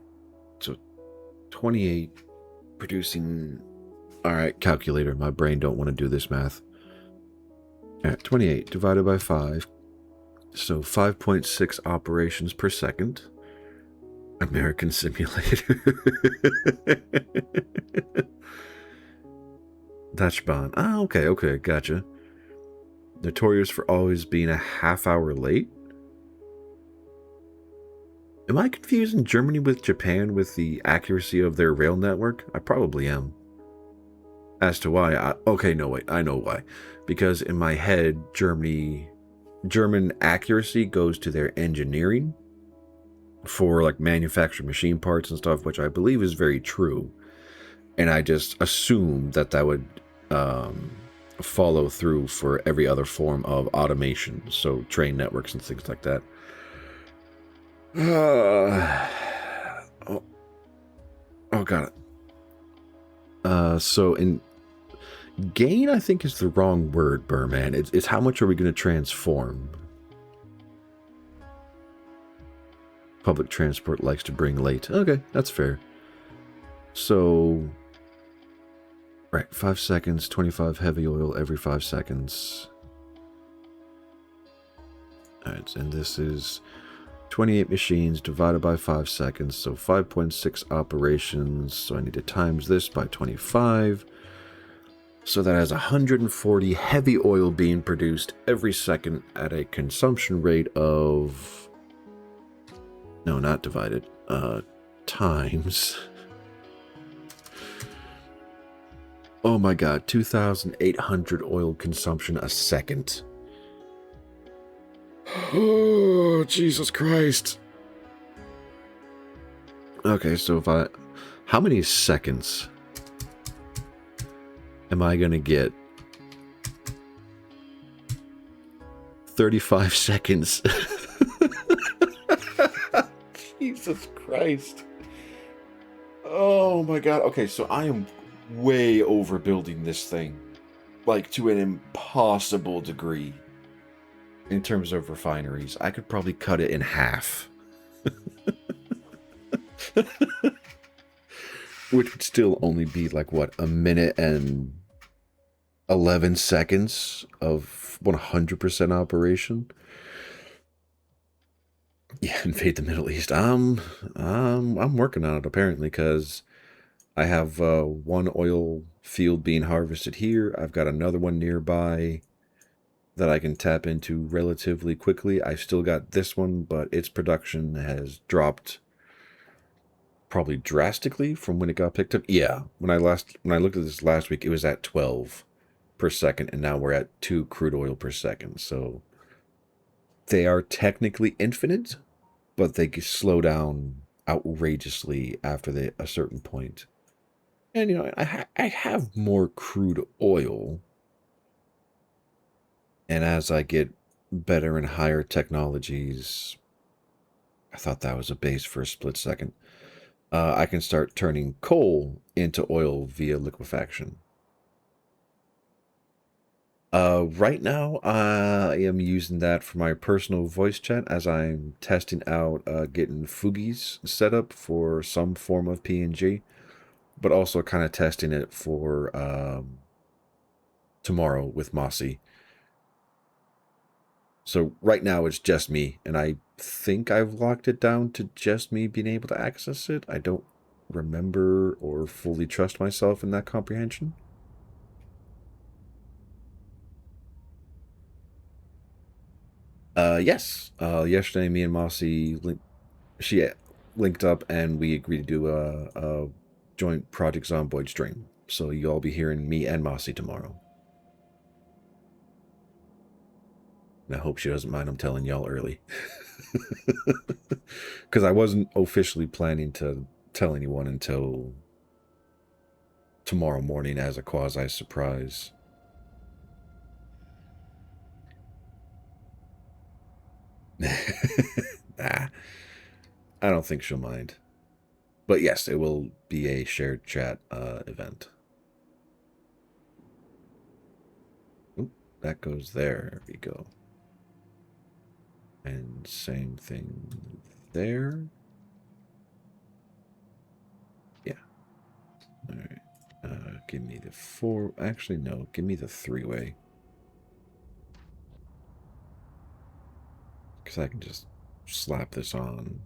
So 28 producing... All right, calculator. My brain don't want to do this math. All right, 28 divided by 5. So 5.6 operations per second. American Simulator. Dutchbahn. Ah, okay, gotcha. Notorious for always being a half hour late? Am I confusing Germany with Japan with the accuracy of their rail network? I probably am. As to why, okay, no, wait, I know why. Because in my head, German accuracy goes to their engineering for like manufactured machine parts and stuff, which I believe is very true. And I just assumed that that would follow through for every other form of automation, so train networks and things like that. Oh, got it. So in gain, I think is the wrong word, Burman. It's how much are we going to transform? Public transport likes to bring late. Okay, that's fair. So, right, 5 seconds, 25 heavy oil every 5 seconds. Alright, and this is 28 machines divided by 5 seconds, so 5.6 operations. So I need to times this by 25. So that has 140 heavy oil being produced every second at a consumption rate of... No, not divided. Times... Oh my god, 2,800 oil consumption a second. Oh, Jesus Christ. Okay, so if I... How many seconds am I going to get? 35 seconds. Jesus Christ. Oh my god. Okay, so I am way overbuilding this thing. Like, to an impossible degree. In terms of refineries. I could probably cut it in half. Which would still only be like, what, a minute and 11 seconds of 100% operation? Yeah, invade the Middle East. I'm working on it, apparently, because I have one oil field being harvested here. I've got another one nearby that I can tap into relatively quickly. I've still got this one, but its production has dropped probably drastically from when it got picked up. Yeah, when I looked at this last week, it was at 12 per second, and now we're at 2 crude oil per second. So they are technically infinite, but they slow down outrageously after a certain point. And, you know, I have more crude oil. And as I get better and higher technologies, I thought that was a base for a split second, I can start turning coal into oil via liquefaction. Right now, I am using that for my personal voice chat as I'm testing out getting Fugies set up for some form of PNG, but also kind of testing it for tomorrow with Mossy. So right now it's just me, and I think I've locked it down to just me being able to access it. I don't remember or fully trust myself in that comprehension. Yes. Yesterday, me and Mossy linked up, and we agreed to do a joint Project Zomboid stream. So you'll be hearing me and Mossy tomorrow. And I hope she doesn't mind I'm telling y'all early. Because I wasn't officially planning to tell anyone until tomorrow morning as a quasi-surprise. Nah, I don't think she'll mind. But yes, it will be a shared chat event. Oop, that goes there. There we go. And same thing there. Yeah. All right. Give me the 4. Actually, no. Give me the 3-way. Because I can just slap this on.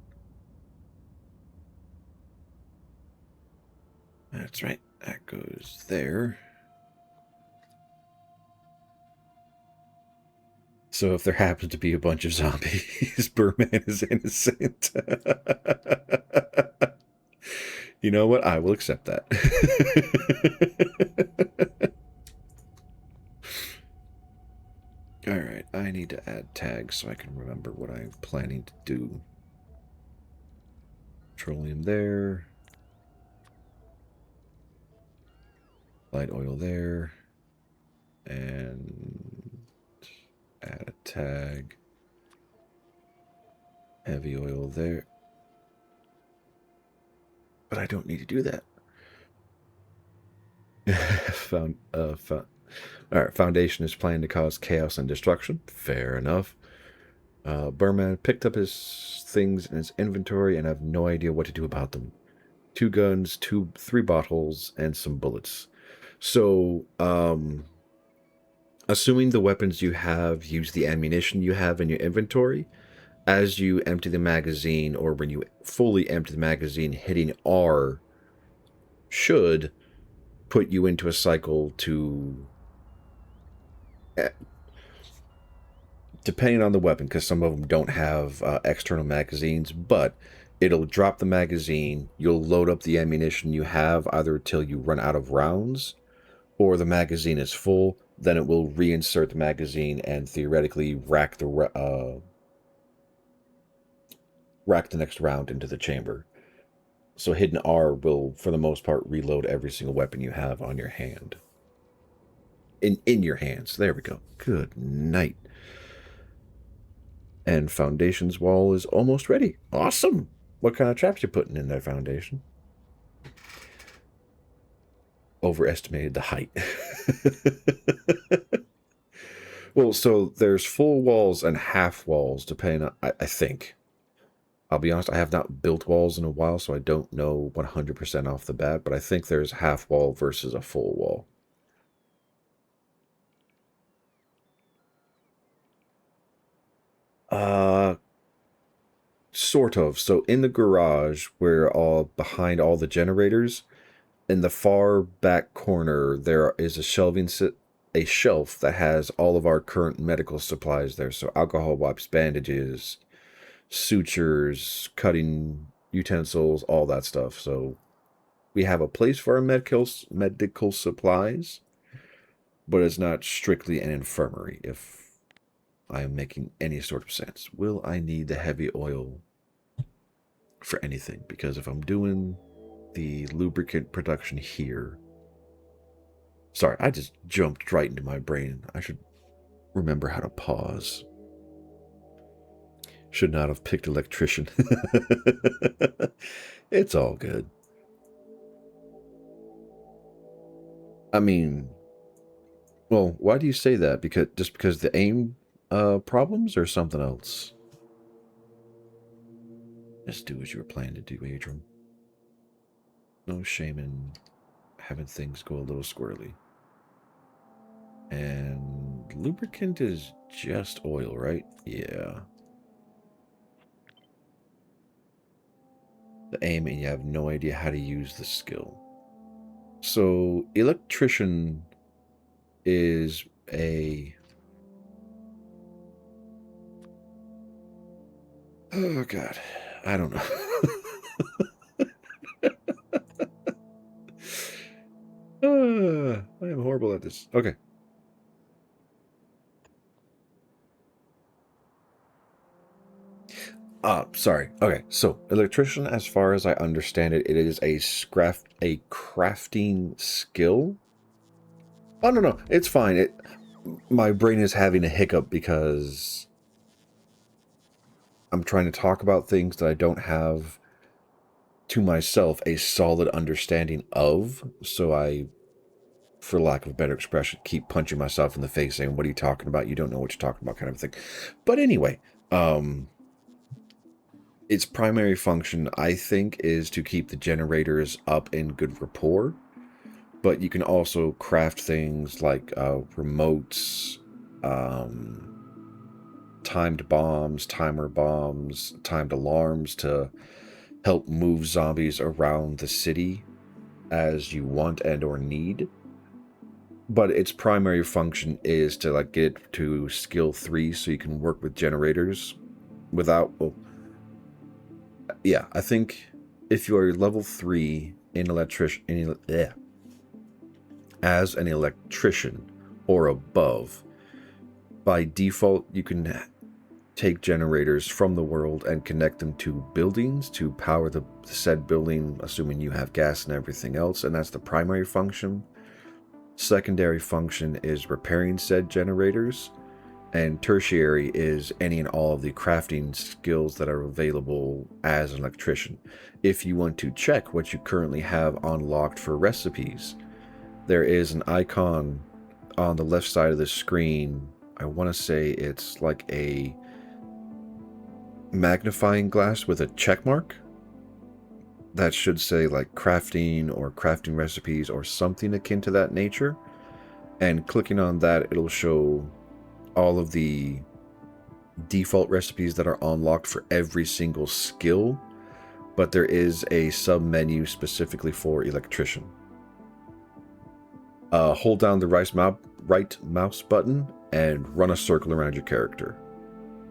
That's right. That goes there. So if there happens to be a bunch of zombies, Birdman is innocent. You know what? I will accept that. Alright, I need to add tags so I can remember what I'm planning to do. Petroleum there. Light oil there. And add a tag. Heavy oil there. But I don't need to do that. Alright, Foundation is planning to cause chaos and destruction. Fair enough. Burman picked up his things in his inventory and I have no idea what to do about them. 2 guns, 3 bottles, and some bullets. So, assuming the weapons you have use the ammunition you have in your inventory, as you empty the magazine or when you fully empty the magazine, hitting R should put you into a cycle to, depending on the weapon, because some of them don't have external magazines, but it'll drop the magazine, you'll load up the ammunition you have either till you run out of rounds or the magazine is full, then it will reinsert the magazine and theoretically rack the next round into the chamber. So hidden R will, for the most part, reload every single weapon you have on your hand. In your hands. There we go. Good night. And Foundation's wall is almost ready. Awesome. What kind of traps you putting in there, Foundation? Overestimated the height. Well, so there's full walls and half walls, depending on, I think. I'll be honest, I have not built walls in a while, so I don't know 100% off the bat, but I think there's half wall versus a full wall. Sort of. So in the garage, where behind all the generators, in the far back corner, there is a shelf that has all of our current medical supplies there. So alcohol wipes, bandages, sutures, cutting utensils, all that stuff. So we have a place for our medical supplies, but it's not strictly an infirmary, if I am making any sort of sense. Will I need the heavy oil for anything? Because if I'm doing the lubricant production here... Sorry, I just jumped right into my brain. I should remember how to pause. Should not have picked electrician. It's all good. I mean, well, why do you say that? Because the aim problems or something else? Just do what you were planning to do, Adram. No shame in having things go a little squirrely. And lubricant is just oil, right? Yeah. The aim, and you have no idea how to use the skill. So, electrician is a... Oh, God. I don't know. I am horrible at this. Okay. Sorry. Okay, so electrician, as far as I understand it, it is a crafting skill. Oh, no, it's fine. My brain is having a hiccup because I'm trying to talk about things that I don't have to myself a solid understanding of. So I, for lack of a better expression, keep punching myself in the face saying, what are you talking about? You don't know what you're talking about, kind of thing. But anyway, its primary function, I think, is to keep the generators up in good rapport. But you can also craft things like remotes, timed bombs, timer bombs, timed alarms to help move zombies around the city as you want and or need. But its primary function is to like get it to skill 3 so you can work with generators without... Well, yeah, I think if you are level 3 in as an electrician or above, by default you can take generators from the world and connect them to buildings to power the said building, assuming you have gas and everything else, and that's the primary function. Secondary function is repairing said generators, and tertiary is any and all of the crafting skills that are available as an electrician. If you want to check what you currently have unlocked for recipes, there is an icon on the left side of the screen. I want to say it's like a magnifying glass with a check mark that should say like crafting or crafting recipes or something akin to that nature. And clicking on that, it'll show all of the default recipes that are unlocked for every single skill, but there is a sub-menu specifically for electrician. Hold down the right mouse button and run a circle around your character.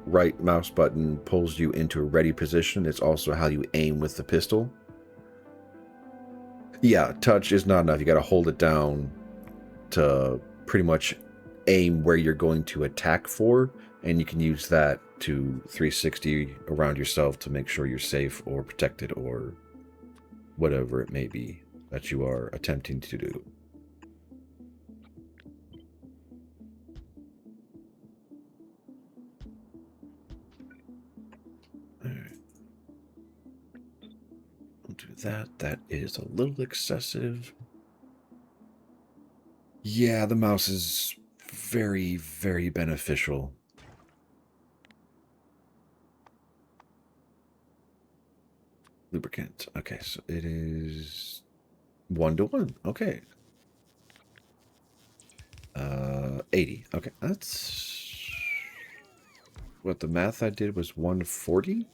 Right mouse button pulls you into a ready position. It's also how you aim with the pistol. Yeah, touch is not enough. You gotta hold it down to pretty much aim where you're going to attack for, and you can use that to 360 around yourself to make sure you're safe or protected or whatever it may be that you are attempting to do. Alright. We'll do that. That is a little excessive. Yeah, the mouse is very, very beneficial. Lubricant. Okay, so it is 1-to-1. Okay. 80. Okay, that's what the math I did was 140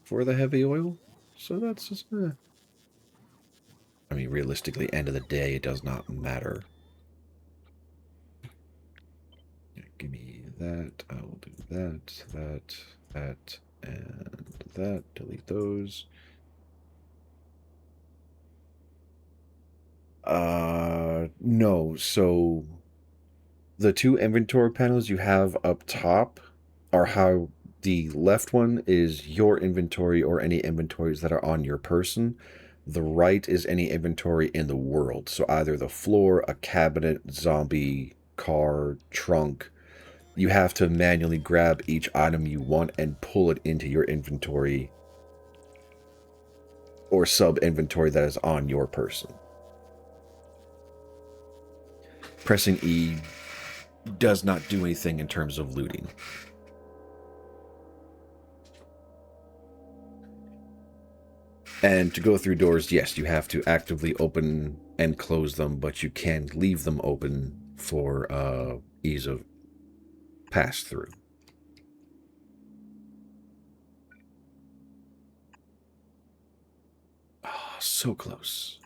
for the heavy oil. So that's just, I mean, realistically, end of the day, it does not matter. Give me that. I will do that, that, and that. Delete those. No. So the two inventory panels you have up top are how the left one is your inventory or any inventories that are on your person. The right is any inventory in the world. So either the floor, a cabinet, zombie, car, trunk. You have to manually grab each item you want and pull it into your inventory or sub-inventory that is on your person. Pressing E does not do anything in terms of looting. And to go through doors, yes, you have to actively open and close them, but you can leave them open for ease of pass through. Oh, so close.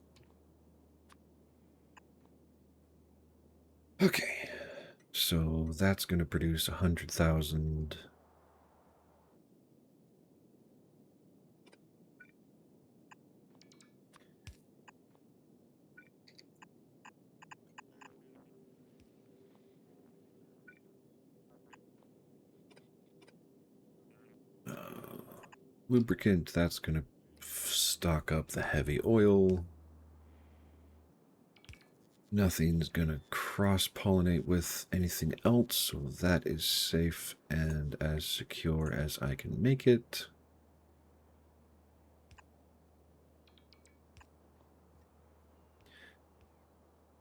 Okay, so that's going to produce 100,000. Lubricant, that's going to stock up the heavy oil. Nothing's going to cross-pollinate with anything else, so that is safe and as secure as I can make it.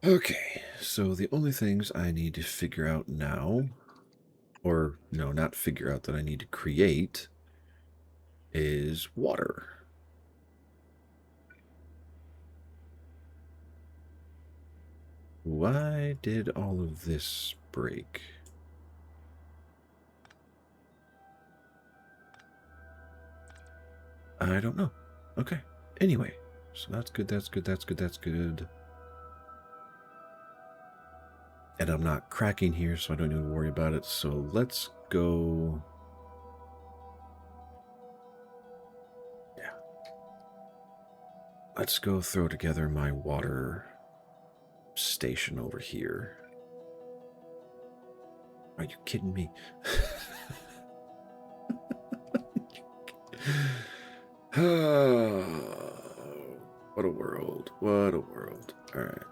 Okay, so the only things I need to figure out now, or no, not figure out, that I need to create, is water. Why did all of this break? I don't know. Okay. Anyway, so that's good, that's good, that's good, that's good. And I'm not cracking here, so I don't need to worry about it. So let's go. Yeah. Let's go throw together my water station over here. Are you kidding me? What a world. What a world. All right.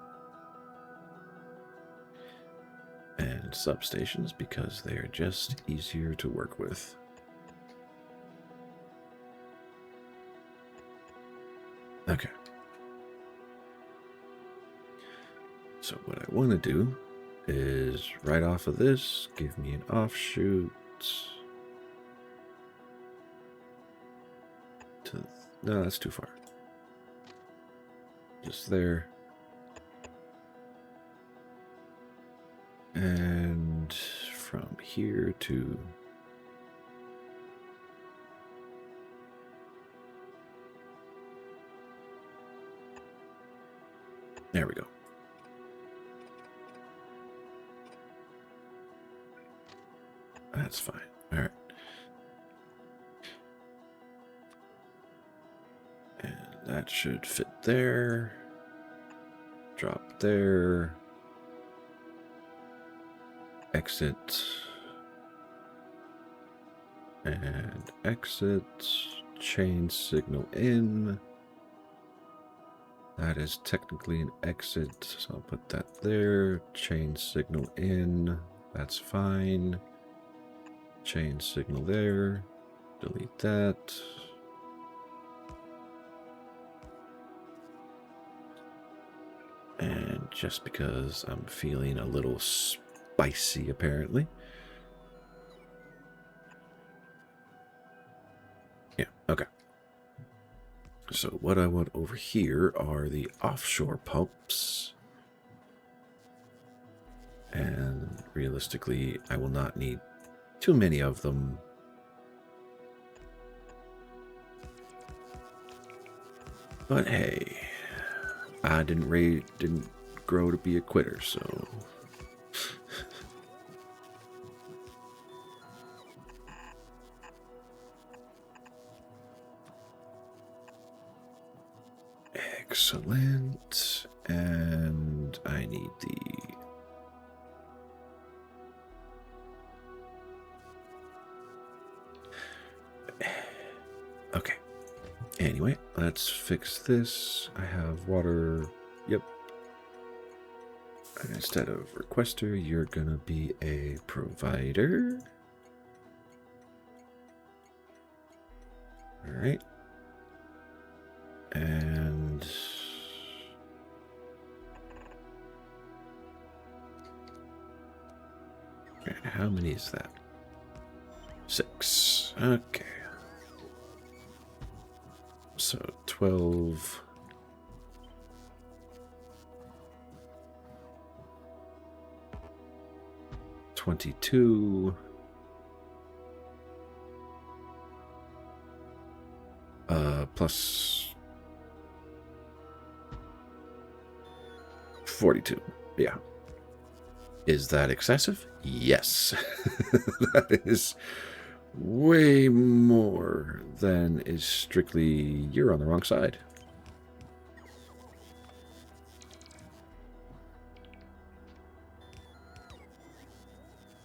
And substations, because they're just easier to work with. Okay. So what I want to do is right off of this, give me an offshoot to... No, that's too far. Just there. And from here to... There we go. That's fine. All right. And that should fit there. Drop there. Exit. And exit. Chain signal in. That is technically an exit, so I'll put that there. Chain signal in. That's fine. Chain signal there. Delete that. And just because I'm feeling a little spicy, apparently. Yeah, okay. So what I want over here are the offshore pumps. And realistically, I will not need too many of them. But hey, I didn't grow to be a quitter, so... Excellent. And I need the... Okay. Anyway, let's fix this. I have water. Yep. And instead of requester, you're gonna be a provider. All right. And how many is that? 6. Okay. So 12. 22. Plus 42. Yeah. Is that excessive? Yes. That is way more than is strictly you're on the wrong side.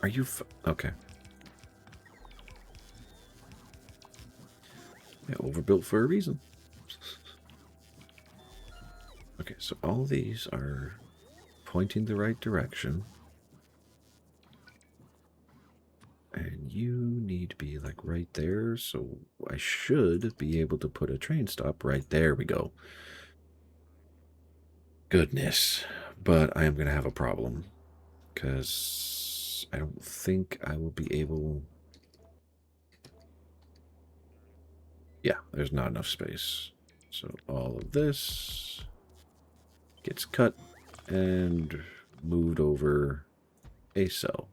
Are you okay? Yeah, overbuilt for a reason. Okay, so all these are pointing the right direction. And you need to be like right there, so I should be able to put a train stop right there. We go. Goodness. But I am going to have a problem because I don't think I will be able... Yeah, there's not enough space. So all of this gets cut and moved over a cell.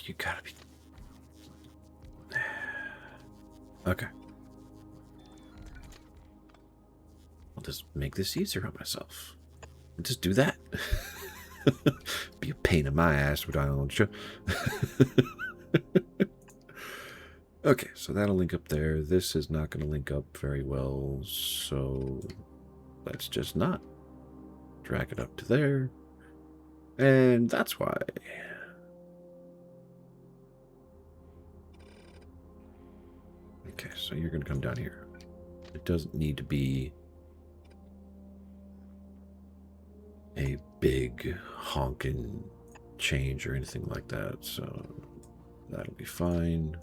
You gotta be... Okay. I'll just make this easier on myself. I'll just do that. Be a pain in my ass, but I don't you? Okay, so that'll link up there. This is not going to link up very well, so let's just not. Drag it up to there. And that's why. Okay, so you're going to come down here. It doesn't need to be a big honking change or anything like that, so that'll be fine.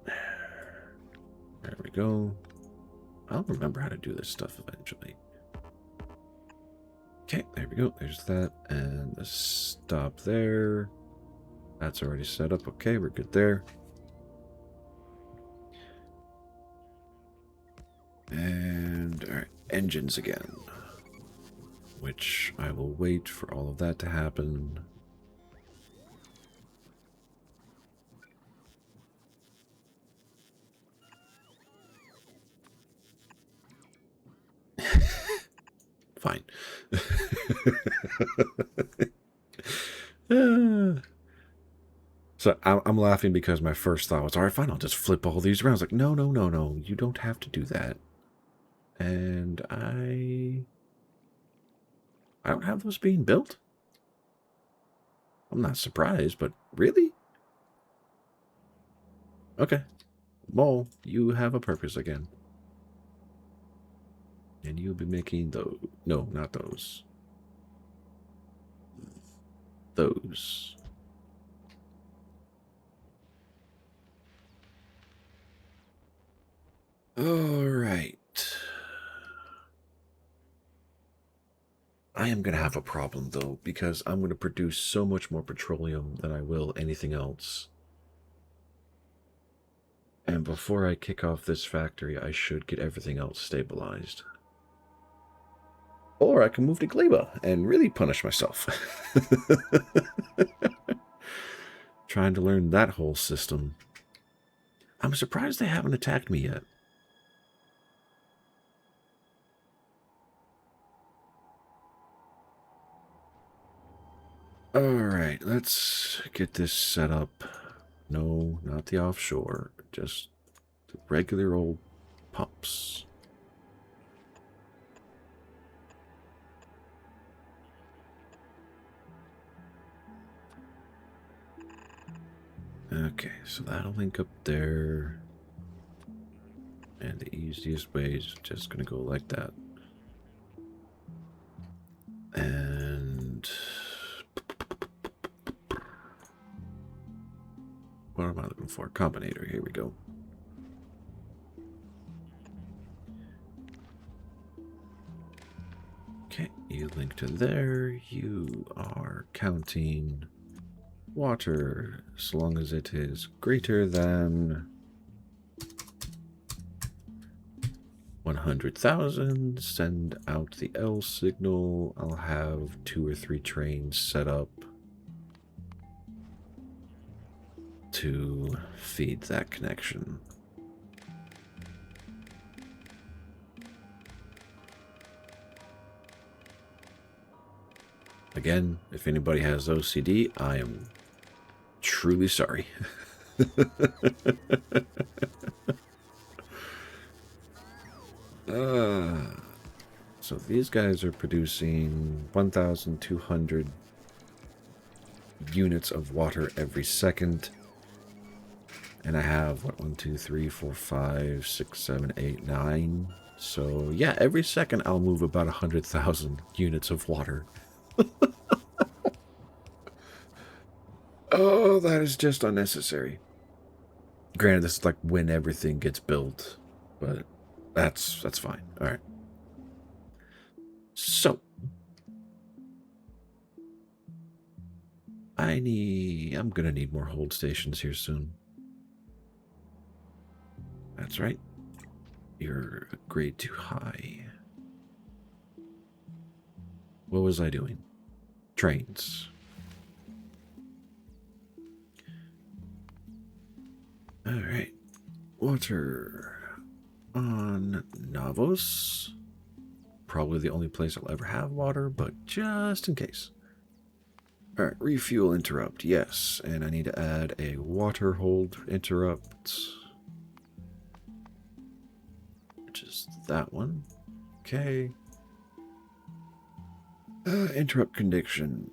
There we go. I'll remember how to do this stuff eventually. Okay, there we go. There's that. And the stop there. That's already set up. Okay, we're good there. And our engines again. Which I will wait for all of that to happen. Fine. So I'm laughing because my first thought was, all right, fine, I'll just flip all these around. I was like, no, no, no, no, you don't have to do that. And I don't have those being built. I'm not surprised, but really? Okay. Well, you have a purpose again. And you'll be making those. No, not those. Those. All right. I am going to have a problem, though, because I'm going to produce so much more petroleum than I will anything else. And before I kick off this factory, I should get everything else stabilized. Or I can move to Gleba and really punish myself. Trying to learn that whole system. I'm surprised they haven't attacked me yet. Alright, let's get this set up. No, not the offshore. Just the regular old pumps. Okay, so that'll link up there. And the easiest way is just going to go like that. And what am I looking for? Combinator. Here we go. Okay, you link to there. You are counting water as long as it is greater than 100,000. Send out the L signal. I'll have 2 or 3 trains set up to feed that connection. Again, if anybody has OCD, I am truly sorry. So these guys are producing 1,200 units of water every second. And I have, what, 1, 2, 3, 4, 5, 6, 7, 8, 9. So, yeah, every second I'll move about 100,000 units of water. Oh, that is just unnecessary. Granted, this is like when everything gets built, but that's fine. All right. So, I'm gonna need more hold stations here soon. That's right. You're a grade too high. What was I doing? Trains. All right. Water on Navos. Probably the only place I'll ever have water, but just in case. All right, refuel interrupt, yes. And I need to add a water hold interrupt, which is that one. Okay. Interrupt condition.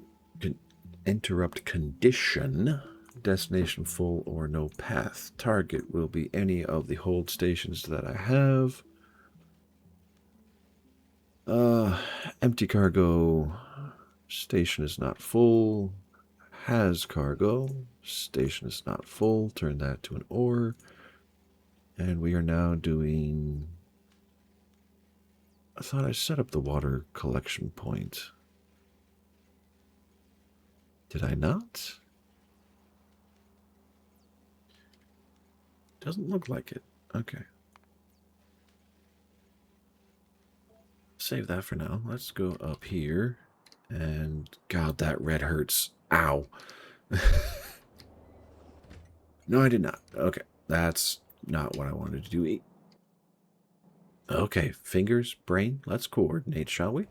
Interrupt condition. Destination full or no path. Target will be any of the hold stations that I have. Empty cargo. Station is not full. Has cargo. Station is not full. Turn that to an ore. And we are now doing... I thought I set up the water collection point. Did I not? Doesn't look like it. Okay. Save that for now. Let's go up here. And God, that red hurts. Ow. No, I did not. Okay. That's not what I wanted to do. Okay. Fingers, brain. Let's coordinate, shall we?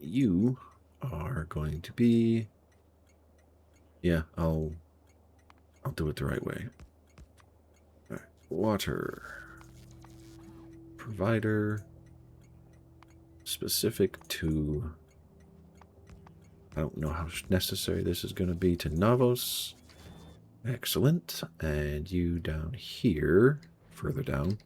You are going to be... Yeah, I'll do it the right way. All right. Water. Provider. Specific to... I don't know how necessary this is going to be to Navos. Excellent. And you down here, further down.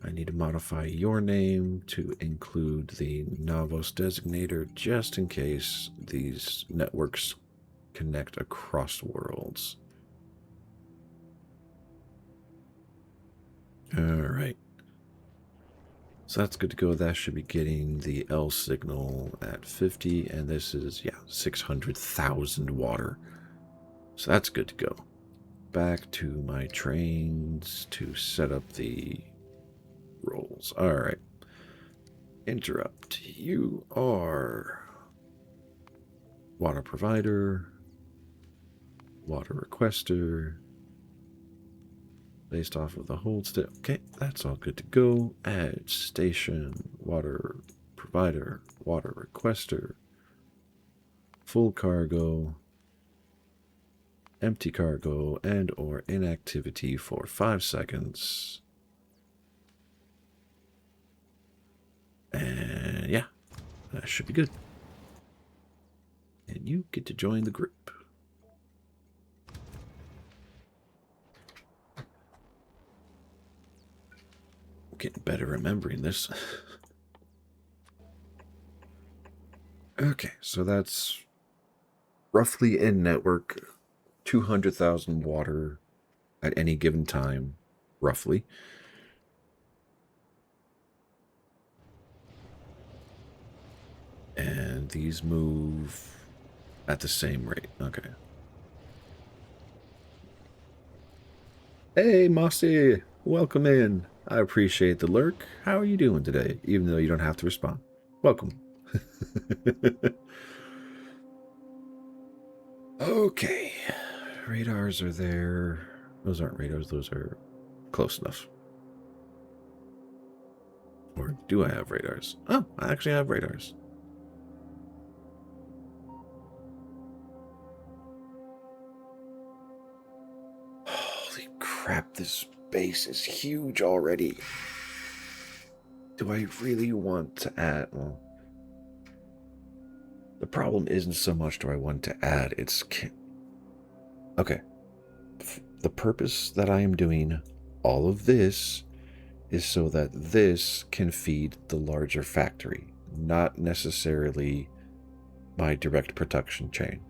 I need to modify your name to include the Navos designator just in case these networks connect across worlds. All right. So that's good to go. That should be getting the L signal at 50, and this is, yeah, 600,000 water. So that's good to go. Back to my trains to set up the rolls. All right. Interrupt. You are water provider, water requester, based off of the hold state. Okay, that's all good to go. Add station, water provider, water requester, full cargo, empty cargo, and or inactivity for 5 seconds. And yeah, that should be good. And you get to join the group. Getting better remembering this. Okay, so that's roughly in network 200,000 water, at any given time, roughly. And these move at the same rate. Okay. Hey, Mossy. Welcome in. I appreciate the lurk. How are you doing today? Even though you don't have to respond. Welcome. Okay. Radars are there. Those aren't radars. Those are close enough. Or do I have radars? Oh, I actually have radars. Holy crap, this base is huge already. Do I really want to add... Well, the problem isn't so much do I want to add, it's... Okay. The purpose that I am doing all of this is so that this can feed the larger factory, not necessarily my direct production chain.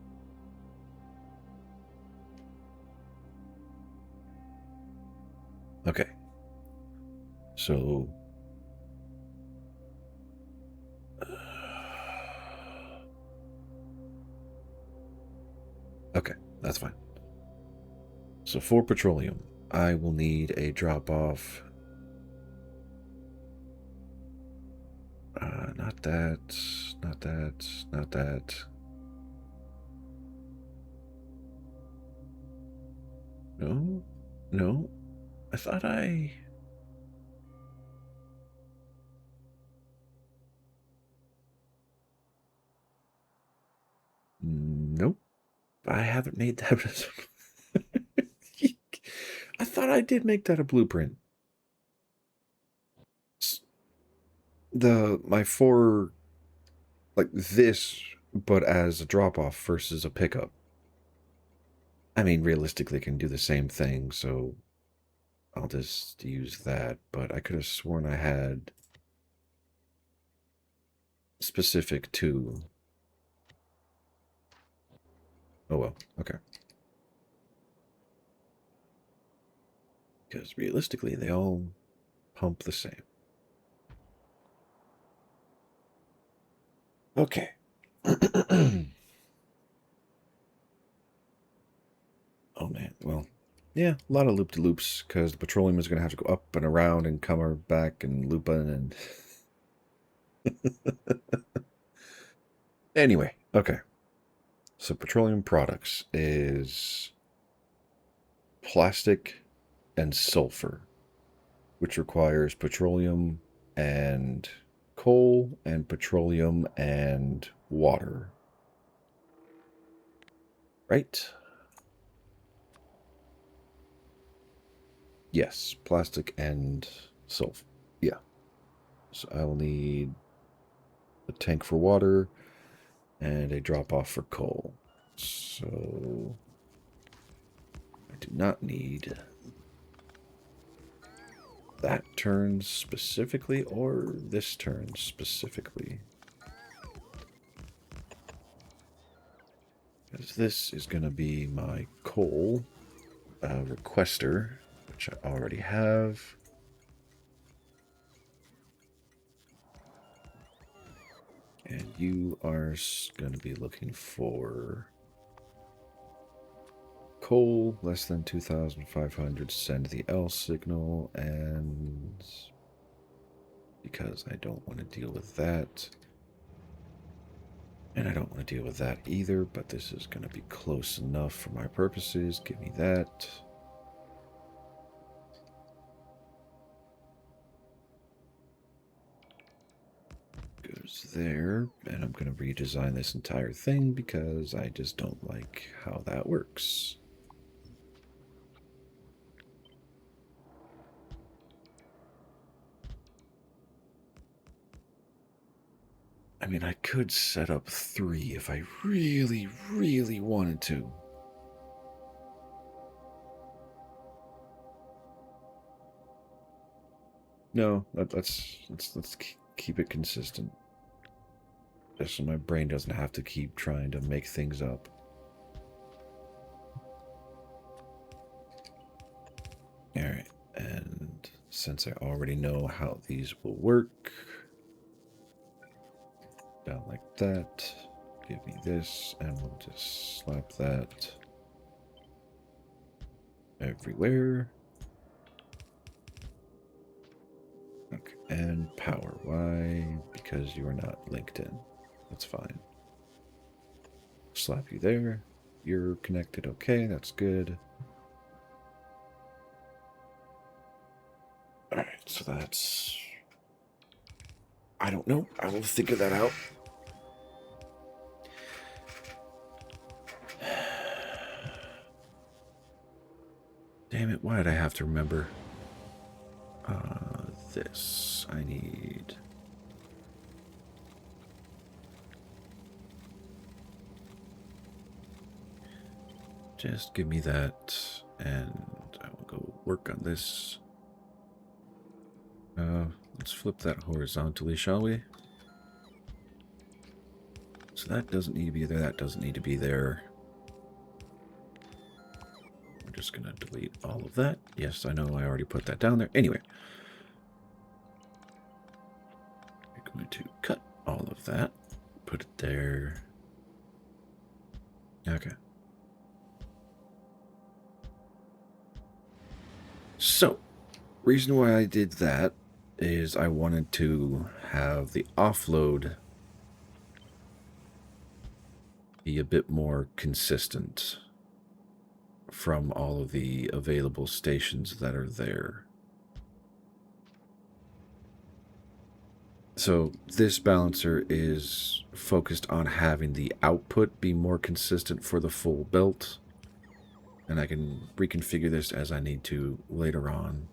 Okay. So... okay, that's fine. So for petroleum, I will need a drop-off. Not that, not that, not that. No, no. I thought I... Nope. I haven't made that. I thought I did make that a blueprint. My four, like this, but as a drop-off versus a pickup. I mean, realistically, I can do the same thing, so I'll just use that. But I could have sworn I had specific to... Oh well, okay. Because realistically, they all pump the same. Okay. Oh man, well, yeah, a lot of loop-de-loops, because the petroleum is going to have to go up and around and come back and loop in and... Anyway, okay. So petroleum products is plastic and sulfur, which requires petroleum and coal and petroleum and water. Right? Yes, plastic and sulfur. Yeah. So I will need a tank for water and a drop-off for coal. So I do not need that turn specifically or this turn specifically. Because this is going to be my coal requester, which I already have. And you are going to be looking for coal, less than 2,500, send the L signal, and because I don't want to deal with that, and I don't want to deal with that either, but this is going to be close enough for my purposes. Give me that. Goes there, and I'm going to redesign this entire thing because I just don't like how that works. I mean, I could set up 3 if I really, really wanted to. No, let's keep it consistent. Just so my brain doesn't have to keep trying to make things up. Alright, and since I already know how these will work, Down like that. Give me this, and we'll just slap that everywhere. Okay, and power. Why? Because you are not linked in. That's fine. Slap you there. You're connected. Okay, that's good. Alright, so that's... I don't know. I will figure that out. Damn it, why did I have to remember? This. I need... Just give me that, and I will go work on this. Let's flip that horizontally, shall we? So that doesn't need to be there, that doesn't need to be there. We're just going to delete all of that. Yes, I know I already put that down there. Anyway. We're going to cut all of that. Put it there. Okay. So, reason why I did that is I wanted to have the offload be a bit more consistent from all of the available stations that are there. So this balancer is focused on having the output be more consistent for the full belt. And I can reconfigure this as I need to later on.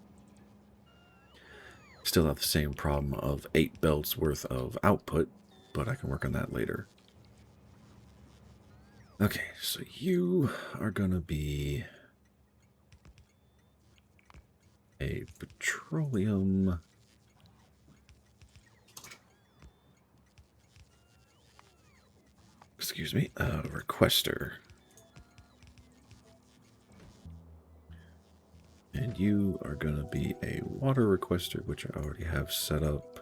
Still have the same problem of 8 belts worth of output, but I can work on that later. Okay, so you are going to be a petroleum... Excuse me, requester. And you are going to be a water requester, which I already have set up.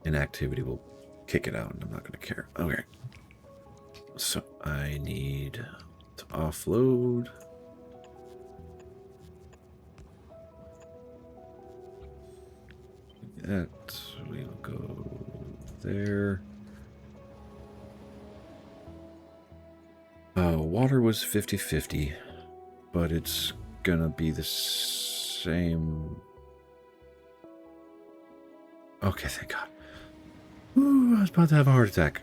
Inactivity will kick it out, and I'm not going to care. Okay. So I need to offload. That will go there. Water was 50-50, but it's gonna be the same. Okay, thank God. Ooh, I was about to have a heart attack.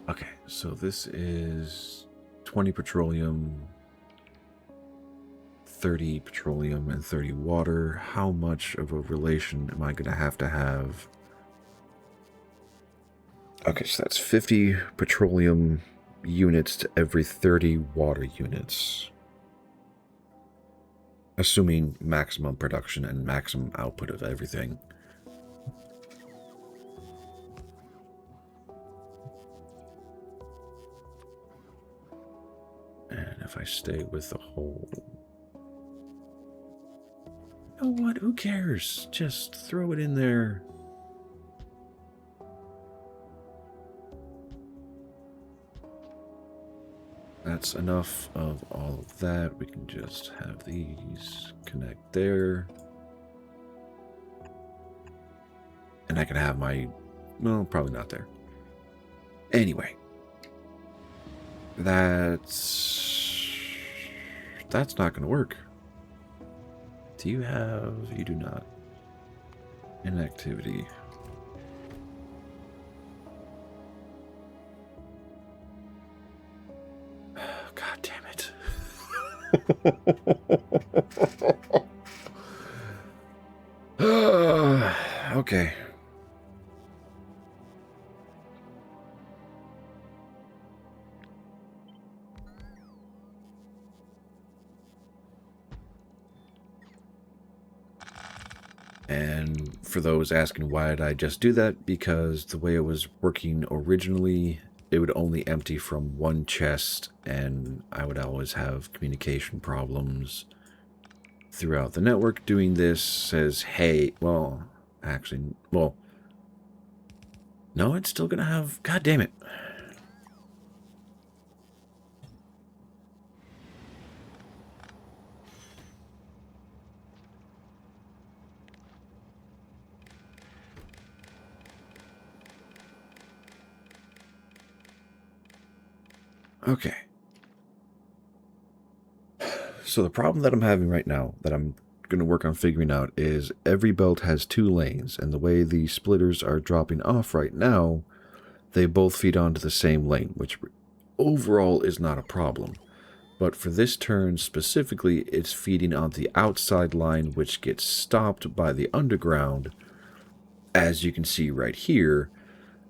Okay, so this is 20 petroleum, 30 petroleum, and 30 water. How much of a relation am I going to have? Okay, so that's 50 petroleum units to every 30 water units. Assuming maximum production and maximum output of everything. And if I stay with the whole... You know what? Who cares? Just throw it in there. That's enough of all of that. We can just have these connect there. And I can have my... Well, probably not there. Anyway. That's not going to work. Do you have... You do not. Inactivity. God damn it. Okay. And for those asking why did I just do that, because the way it was working originally, it would only empty from one chest, and I would always have communication problems throughout the network. Doing this says, hey, well, actually, well, no, it's still gonna have, god damn it. Okay. So the problem that I'm having right now, that I'm going to work on figuring out, is every belt has 2 lanes, and the way the splitters are dropping off right now, they both feed onto the same lane, which overall is not a problem. But for this turn specifically, it's feeding onto the outside line, which gets stopped by the underground, as you can see right here,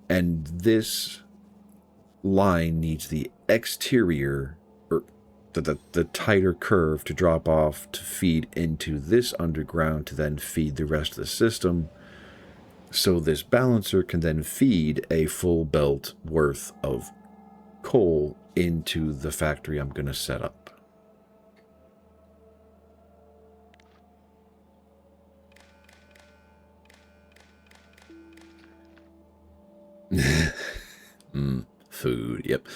and this line needs the exterior, or the tighter curve, to drop off to feed into this underground to then feed the rest of the system, so this balancer can then feed a full belt worth of coal into the factory I'm going to set up. Food, yep.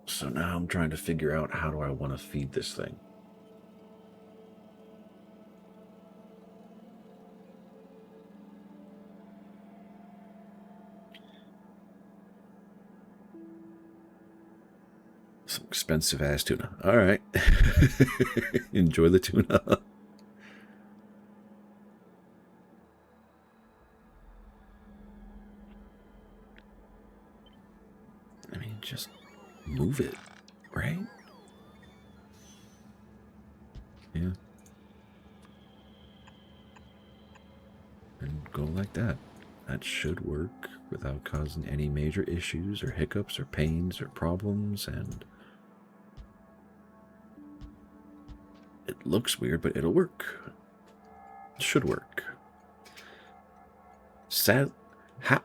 So now I'm trying to figure out, how do I want to feed this thing? Some expensive ass tuna. All right. Enjoy the tuna. I mean, just move it, right? Yeah. And go like that. That should work without causing any major issues or hiccups or pains or problems, and it looks weird, but it'll work. It should work. Sad. How?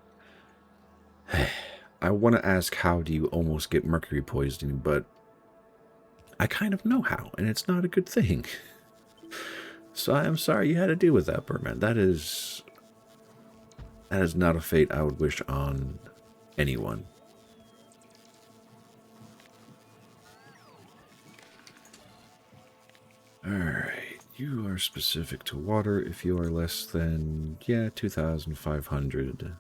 I want to ask, how do you almost get mercury poisoning, but I kind of know how, and it's not a good thing. So I am sorry you had to deal with that, Birdman. That is not a fate I would wish on anyone. Alright, you are specific to water. If you are less than, 2,500.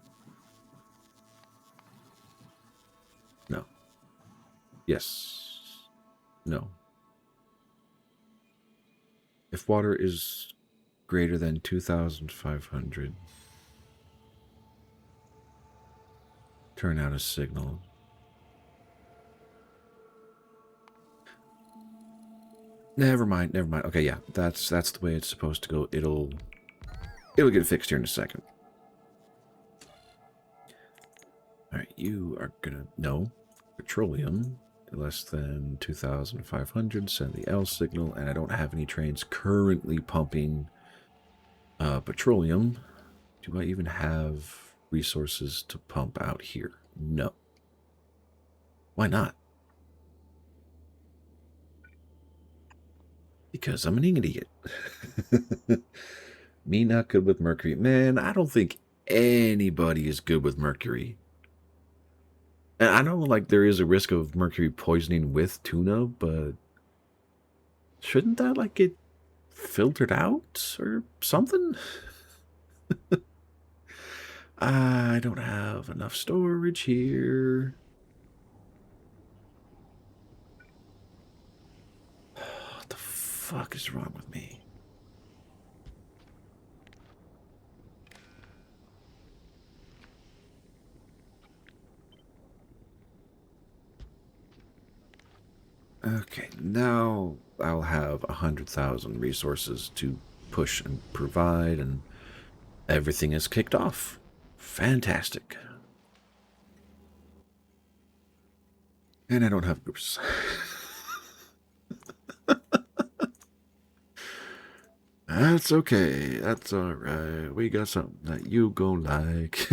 No. Yes. No. If water is greater than 2,500, turn out a signal. Never mind. Okay, yeah, that's the way it's supposed to go. It'll get fixed here in a second. Alright, you are gonna... No. Petroleum. Less than 2,500. Send the L signal, and I don't have any trains currently pumping petroleum. Do I even have resources to pump out here? No. Why not? Because I'm an idiot. Me not good with mercury. Man, I don't think anybody is good with mercury. And I know, like, there is a risk of mercury poisoning with tuna, but shouldn't that, like, get filtered out or something? I don't have enough storage here. What the fuck is wrong with me? Okay, now I'll have 100,000 resources to push and provide, and everything is kicked off. Fantastic. And I don't have groups. That's okay. That's alright. We got something that you gon' like.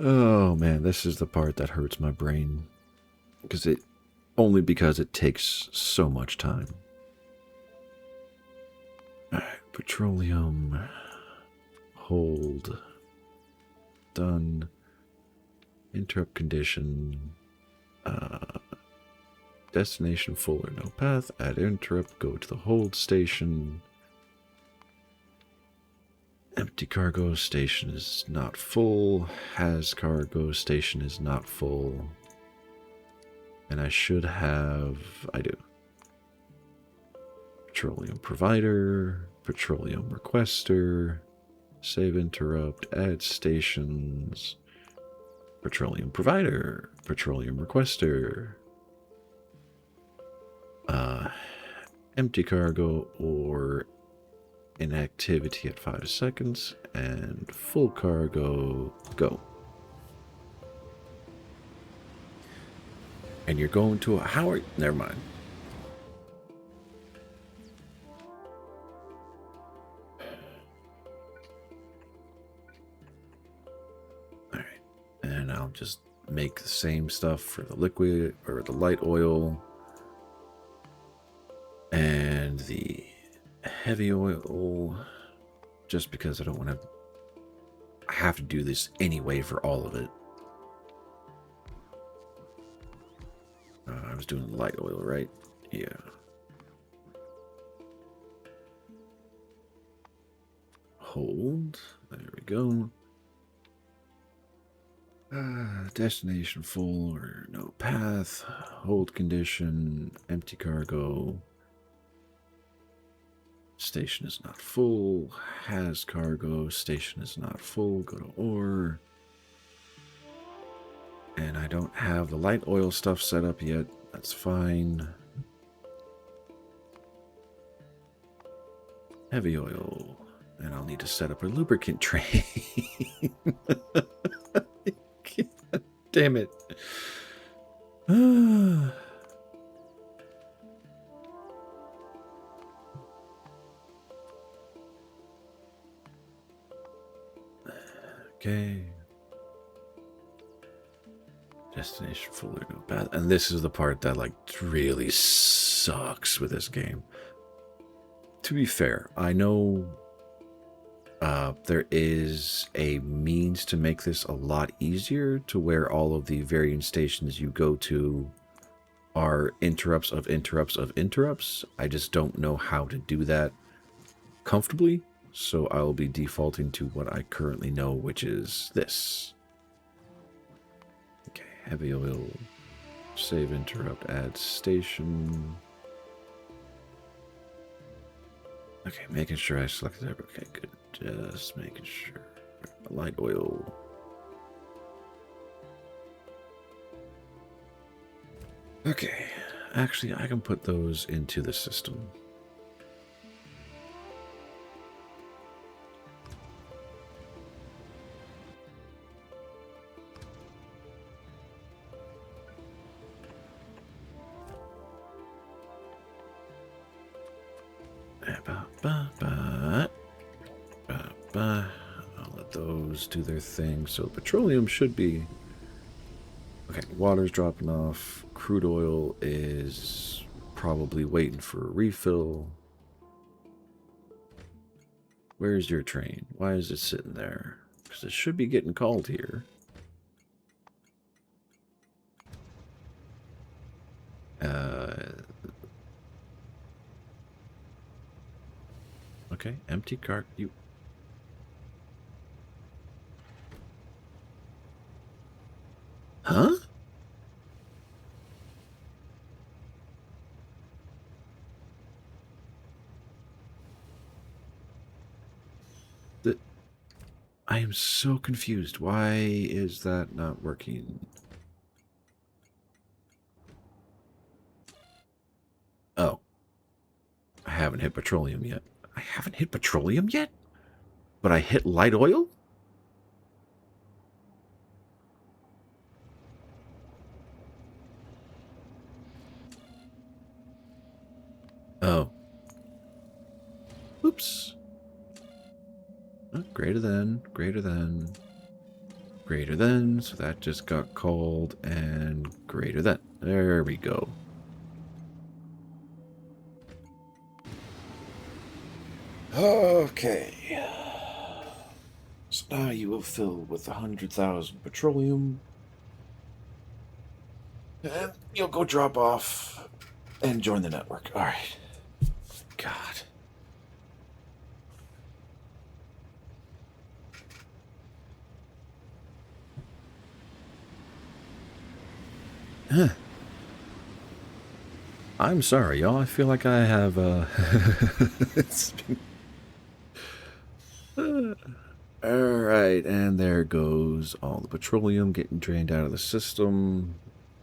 Oh man, this is the part that hurts my brain. Only because it takes so much time. Alright, petroleum. Hold. Done. Interrupt condition. Destination full or no path. Add interrupt. Go to the hold station. Empty cargo station is not full. Has cargo station is not full. And I should have... I do. Petroleum provider. Petroleum requester. Save interrupt. Add stations. Petroleum provider. Petroleum requester. Empty cargo or inactivity at 5 seconds, and full cargo, go. And you're going to a never mind. Alright, and I'll just make the same stuff for the liquid or the light oil and the heavy oil, just because I don't want to have to do this anyway for all of it. I was doing light oil, right? Yeah. Hold. There we go. Destination full or no path. Hold condition. Empty cargo. Station is not full. Has cargo. Station is not full. Go to ore. And I don't have the light oil stuff set up yet. That's fine. Heavy oil. And I'll need to set up a lubricant train. Damn it. Okay. Destination full or no path. And this is the part that like really sucks with this game. To be fair, I know there is a means to make this a lot easier, to where all of the varying stations you go to are interrupts of interrupts of interrupts. I just don't know how to do that comfortably, so I'll be defaulting to what I currently know, which is this. Okay, heavy oil, save interrupt, add station. Okay, making sure I selected that. Okay, good. Just making sure. Light oil. Okay, actually, I can put those into the system. I'll let those do their thing. So petroleum should be... Okay, water's dropping off. Crude oil is probably waiting for a refill. Where's your train? Why is it sitting there? Because it should be getting called here. Okay, empty cart. You... Huh? I am so confused. Why is that not working? Oh. I haven't hit petroleum yet. I haven't hit petroleum yet? But I hit light oil? Oh. Oops. Oh, greater than. Greater than, so that just got called, and greater than. There we go. Okay. So now you will fill with 100,000 petroleum. And you'll go drop off and join the network. Alright. God. Huh. I'm sorry, y'all. I feel like I have, it's been... Alright, and there goes all the petroleum getting drained out of the system.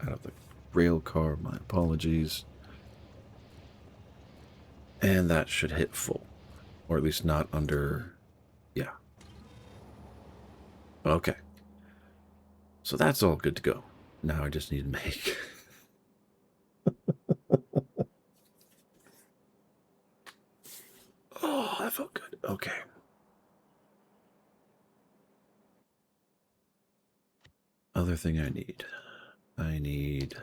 Out of the rail car, my apologies. And that should hit full. Or at least not under... Yeah. Okay. So that's all good to go. Now I just need to make... Oh, that felt good. Okay. Other thing I need. I need...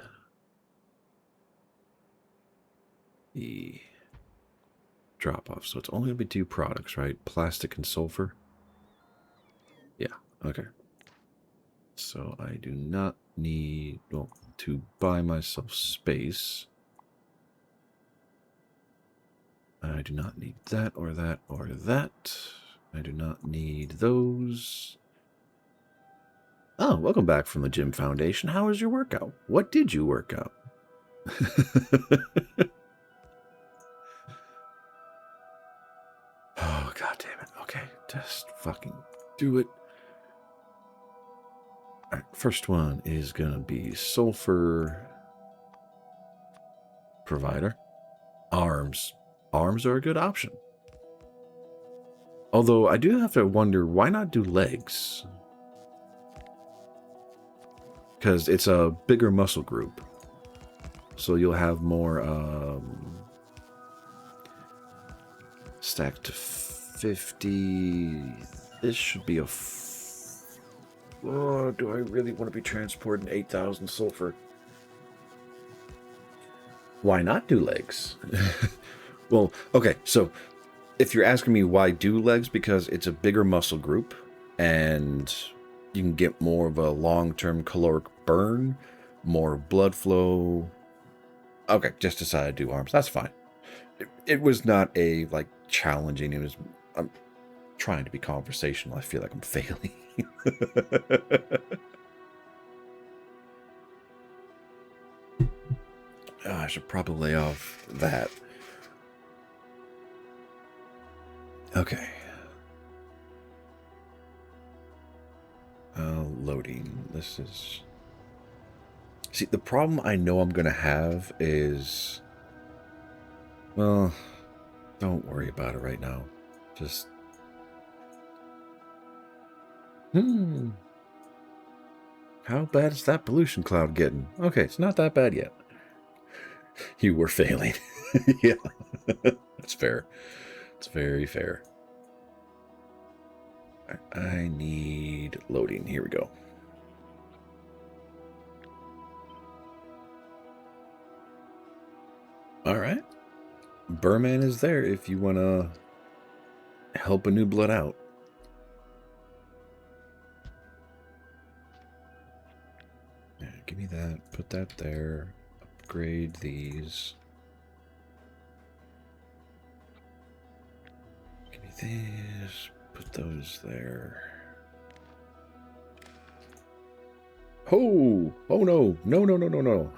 the drop-off. So it's only going to be 2 products, right? Plastic and sulfur. Yeah, okay. So I do not need to buy myself space. I do not need that or that or that. I do not need those. Oh, welcome back from the Gym Foundation. How was your workout? What did you work out? Oh, god damn it. Okay, just fucking do it. Alright, first one is gonna be sulfur provider. Arms. Arms are a good option. Although I do have to wonder, why not do legs? Because it's a bigger muscle group. So you'll have more stacked to 50. This should be a... Oh, do I really want to be transporting 8,000 sulfur? Why not do legs? Well, okay, so if you're asking me why do legs, because it's a bigger muscle group and you can get more of a long-term caloric burn, more blood flow. Okay, just decided to do arms. That's fine. It was not a, like, challenging. It was... I'm trying to be conversational. I feel like I'm failing. Oh, I should probably lay off that. Okay. Loading. This is... See, the problem I know I'm going to have is... Well, don't worry about it right now. Just... How bad is that pollution cloud getting? Okay, it's not that bad yet. You were failing. Yeah, that's fair. It's very fair. I need loading. Here we go. All right. Burman is there if you want to help a new blood out. Yeah, give me that. Put that there. Upgrade these. Give me these. Put those there. Oh! Oh no! No, no, no, no, no.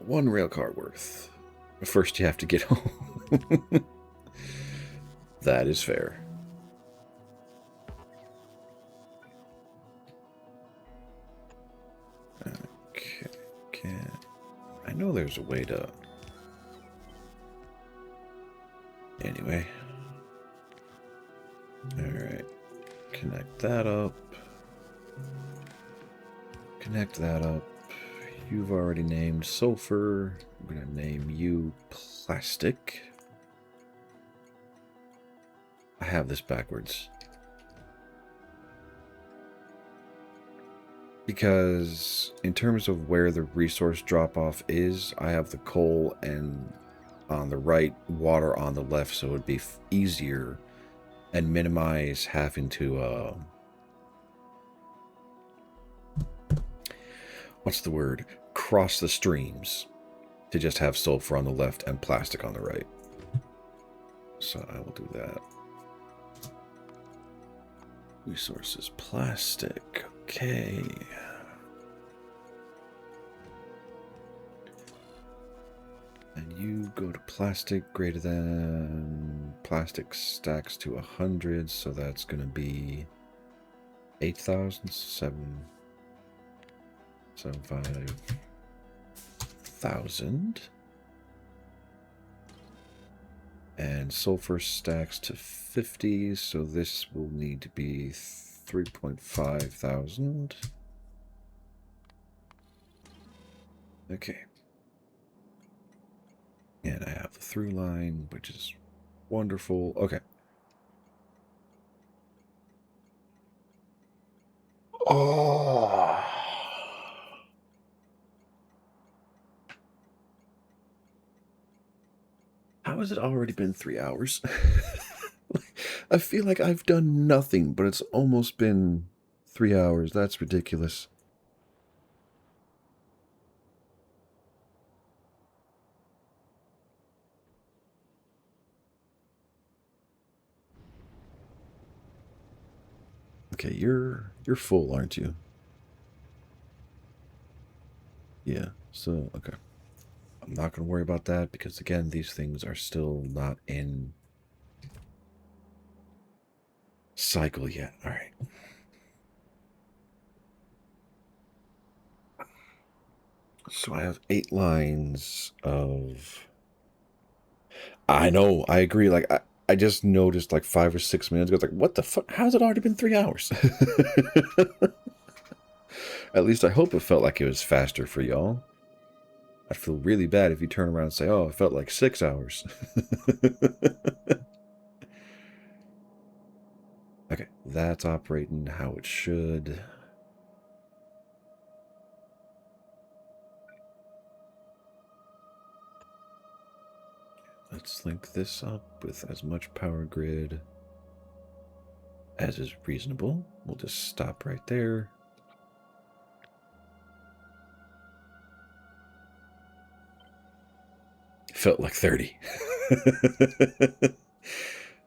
One rail car worth. First you have to get home. That is fair. Okay. I know there's a way to... Anyway. Alright. Connect that up. Connect that up. You've already named sulfur. I'm going to name you plastic. have this backwards? Because in terms of where the resource drop-off is, I have the coal and on the right, water on the left, so it would be easier and minimize having to, what's the word? Cross the streams to just have sulfur on the left and plastic on the right. So I will do that. Resources, plastic, okay. And you go to plastic greater than plastic stacks to 100, so that's going to be 8,000, 5,000. And sulfur stacks to 50, so this will need to be 3,500. Okay. And I have the through line, which is wonderful. Okay. Oh. How has it already been 3 hours? I feel like I've done nothing, but it's almost been 3 hours. That's ridiculous. Okay, you're full, aren't you? Yeah, so, okay. I'm not going to worry about that because, again, these things are still not in cycle yet. All right. So I have 8 lines of... I know, I agree. Like, I just noticed like 5 or 6 minutes ago. It's like, what the fuck? How's it already been 3 hours? At least I hope it felt like it was faster for y'all. I'd feel really bad if you turn around and say, oh, it felt like 6 hours. Okay, that's operating how it should. Let's link this up with as much power grid as is reasonable. We'll just stop right there. Felt like 30.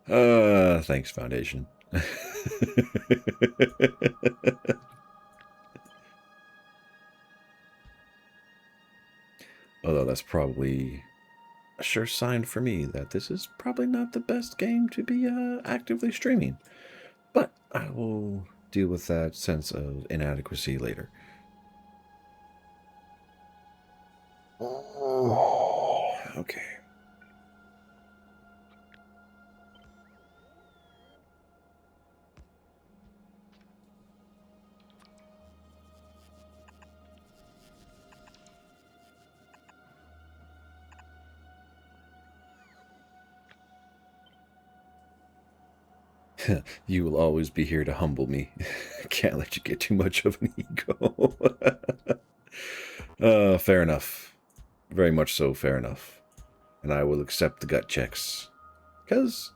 Thanks, Foundation. Although that's probably a sure sign for me that this is probably not the best game to be actively streaming. But I will deal with that sense of inadequacy later. Okay. You will always be here to humble me. Can't let you get too much of an ego. Fair enough. Very much so, fair enough. And I will accept the gut checks. Because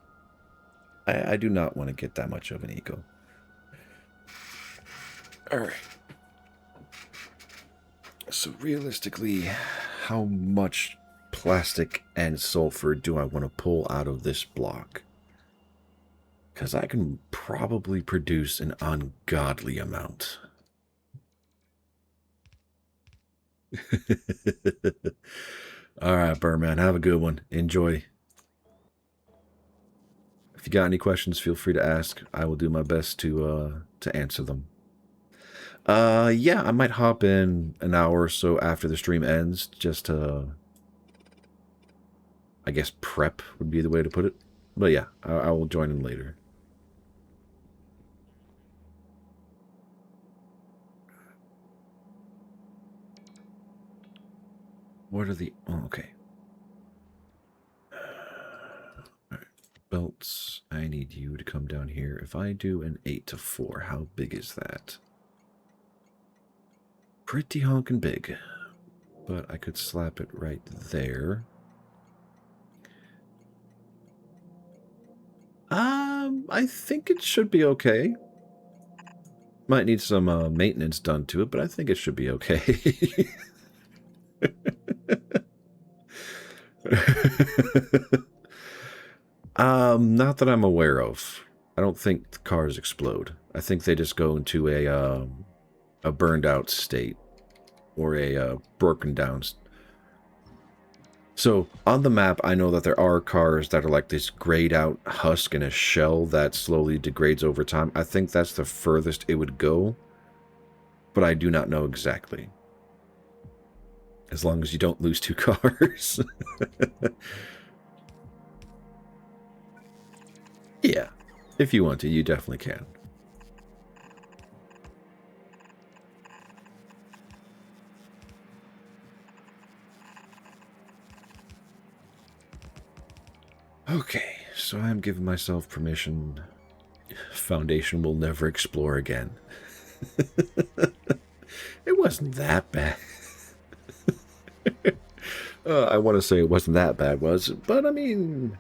I do not want to get that much of an ego. Alright. So realistically, how much plastic and sulfur do I want to pull out of this block? Because I can probably produce an ungodly amount. Alright, Birdman, have a good one. Enjoy. If you got any questions, feel free to ask. I will do my best to answer them. Yeah, I might hop in an hour or so after the stream ends, just to, I guess, prep would be the way to put it. But yeah, I will join in later. What are the... Oh, okay. All right. belts, I need you to come down here. If I do an 8 to 4, how big is that? Pretty honkin' big. But I could slap it right there. I think it should be okay. Might need some maintenance done to it, but I think it should be okay. Not that I'm aware of. I don't think the cars explode. I think they just go into a burned out state or a broken down. So on the map, I know that there are cars that are like this grayed out husk in a shell that slowly degrades over time. I think that's the furthest it would go, but I do not know exactly. As long as you don't lose 2 cars. Yeah, if you want to, you definitely can. Okay, so I'm giving myself permission. Foundation will never explore again. It wasn't that bad. I want to say it wasn't that bad, was it? But I mean...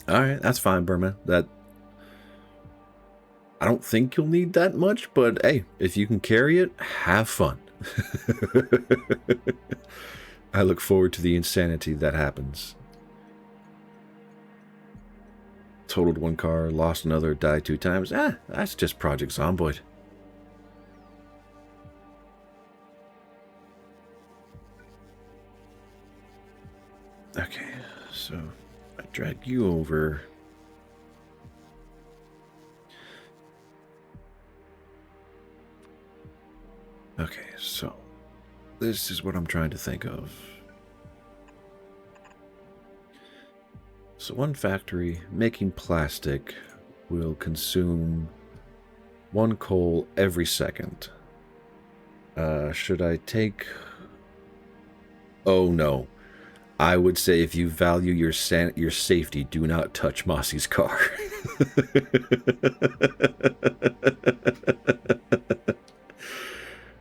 Alright, that's fine, Burma. I don't think you'll need that much, but hey, if you can carry it, have fun. I look forward to the insanity that happens. Totaled 1 car, lost another, died 2 times. That's just Project Zomboid. Okay, so I drag you over. Okay, so this is what I'm trying to think of. So 1 factory making plastic will consume 1 coal every second. Should I take... Oh no. I would say if you value your safety, do not touch Mossy's car.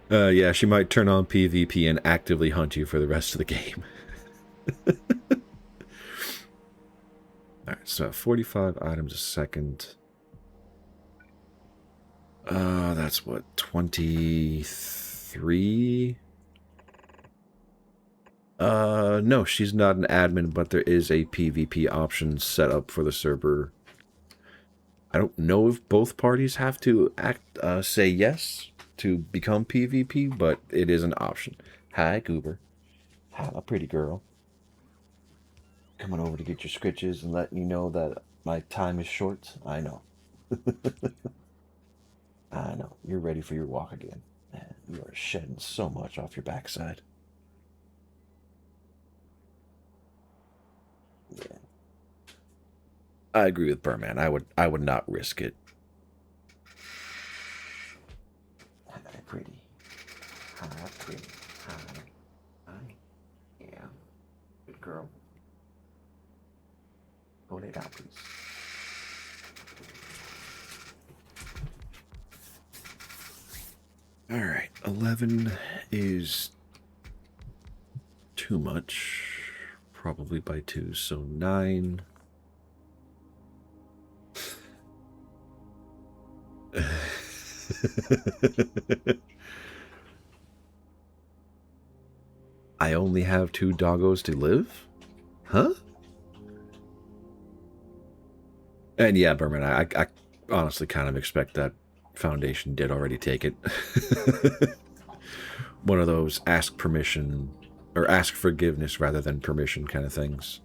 Yeah, she might turn on PvP and actively hunt you for the rest of the game. Alright, so 45 items a second. That's what, 23? No, she's not an admin, but there is a PvP option set up for the server. I don't know if both parties have to say yes to become PvP, but it is an option. Hi, Goober. Hi, a pretty girl. Coming over to get your scritches and letting you know that my time is short. I know. I know. You're ready for your walk again. Man, you are shedding so much off your backside. Yeah. I agree with Burman. I would not risk it. Hi, pretty. Hi, pretty. Hi. Yeah. Good girl. Go lay down, please. Alright, 11 is too much. Probably by 2, so 9. I only have 2 doggos to live? Huh? And yeah, Berman, I honestly kind of expect that Foundation did already take it. One of those ask permission, or ask forgiveness rather than permission kind of things.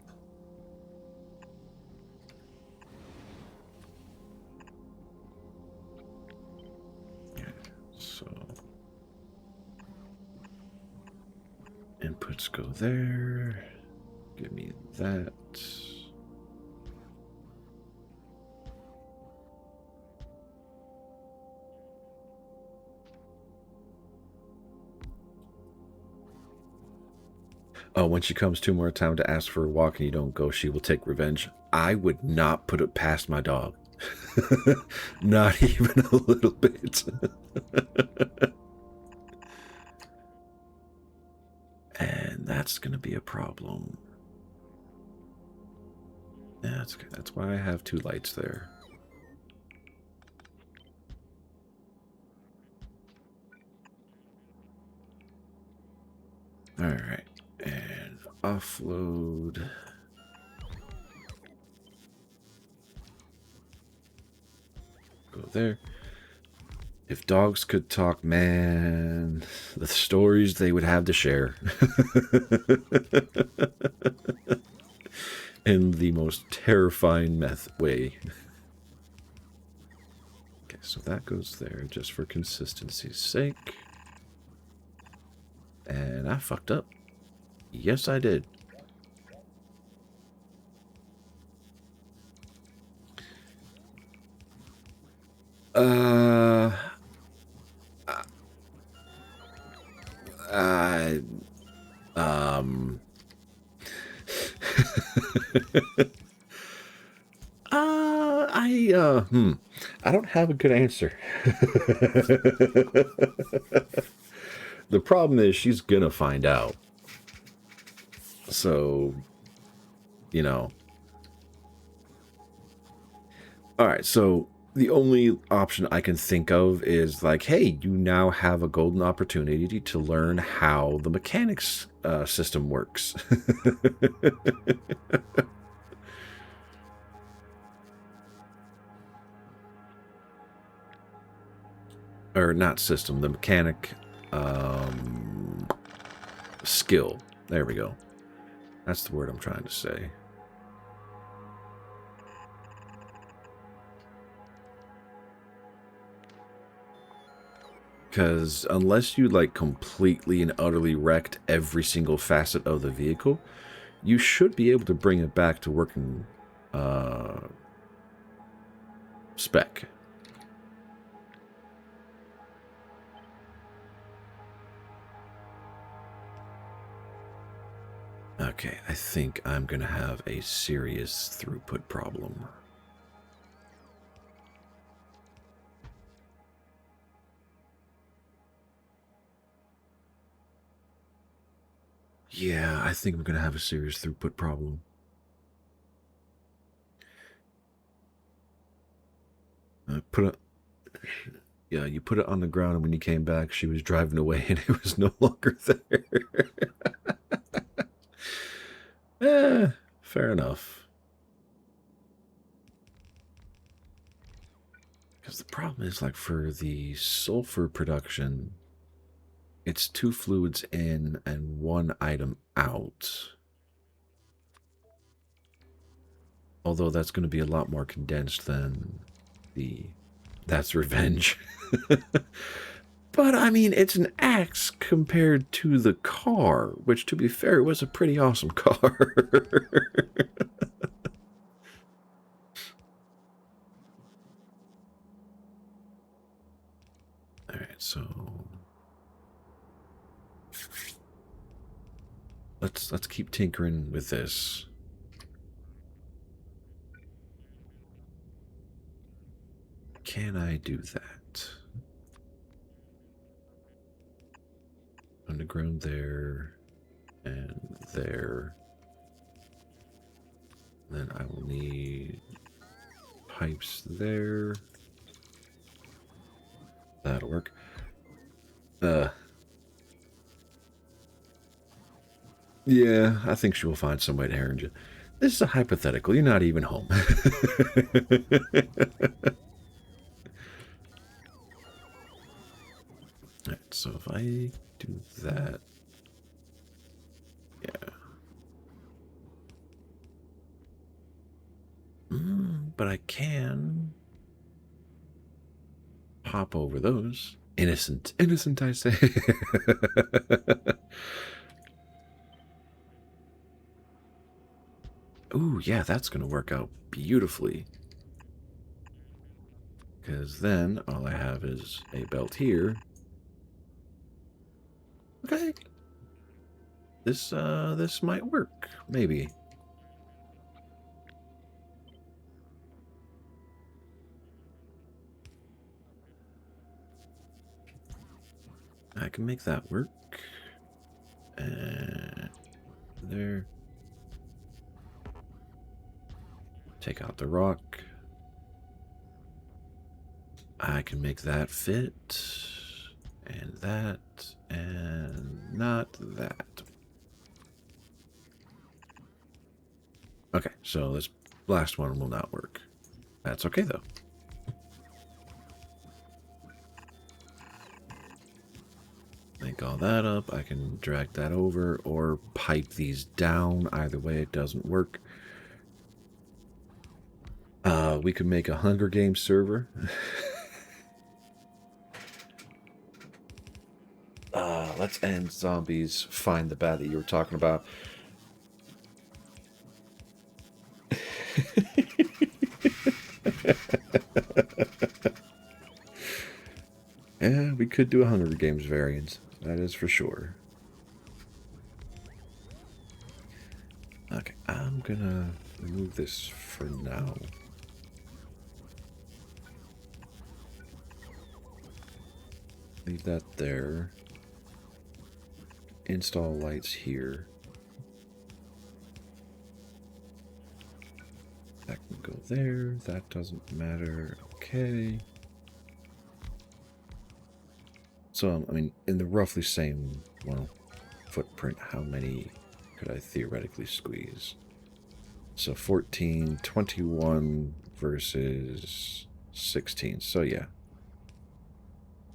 So inputs go there. Give me that. Oh, when she comes 2 more times to ask for a walk and you don't go, she will take revenge. I would not put it past my dog. Not even a little bit. And that's going to be a problem. Yeah, that's why I have 2 lights there. Alright, and offload. Go there. If dogs could talk, man, the stories they would have to share. In the most terrifying way. Okay, so that goes there just for consistency's sake. And I fucked up. Yes, I did. I don't have a good answer. The problem is she's gonna find out. So, you know. Alright, so the only option I can think of is like, hey, you now have a golden opportunity to learn how the mechanics system works. Or not system, the mechanic skill. There we go. That's the word I'm trying to say. Because unless you like completely and utterly wrecked every single facet of the vehicle, you should be able to bring it back to working spec. Okay, I think I'm going to have a serious throughput problem. Yeah, I think I'm going to have a serious throughput problem. Yeah, you put it on the ground, and when you came back, she was driving away, and it was no longer there. Fair enough. Because the problem is, like, for the sulfur production, it's 2 fluids in and 1 item out. Although that's going to be a lot more condensed than the... That's revenge. But, I mean, it's an axe compared to the car, which, to be fair, was a pretty awesome car. Alright, so... Let's keep tinkering with this. Can I do that? Underground there, and there. Then I will need pipes there. That'll work. Yeah, I think she will find some way to herald you. This is a hypothetical. You're not even home. Alright, so if I do that... Yeah. But I can... hop over those. Innocent, I say. Ooh, yeah, that's going to work out beautifully. Because then all I have is a belt here. Okay. this might work, maybe. I can make that work. And there. Take out the rock. I can make that fit. And that. And not that. Okay, so this last one will not work. That's okay, though. Link all that up. I can drag that over or pipe these down. Either way, it doesn't work. We could make a Hunger Games server. Let's end zombies. Find the bat that you were talking about. Yeah, we could do a Hunger Games variant. That is for sure. Okay, I'm gonna remove this for now. Leave that there. Install lights here. That can go there. That doesn't matter. Okay. So, I mean, in the roughly same, well, footprint, how many could I theoretically squeeze? So 14, 21 versus 16. So, yeah.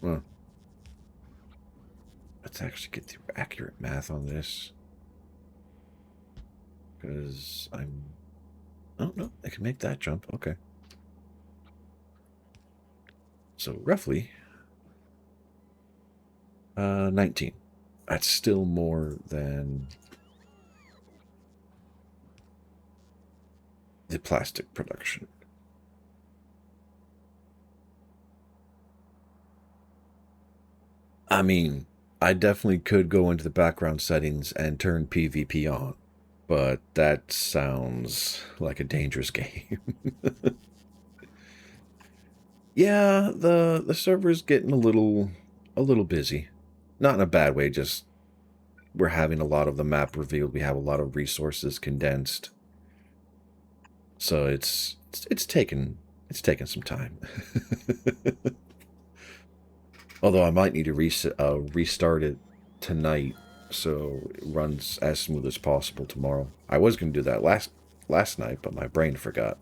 Well, let's actually get the accurate math on this. Because oh, no, I can make that jump. Okay. So, roughly, 19. That's still more than the plastic production. I mean, I definitely could go into the background settings and turn PvP on, but that sounds like a dangerous game. Yeah, the server's getting a little busy. Not in a bad way, just we're having a lot of the map revealed. We have a lot of resources condensed. So it's taken some time. Although I might need to restart it tonight so it runs as smooth as possible tomorrow. I was going to do that last night, but my brain forgot.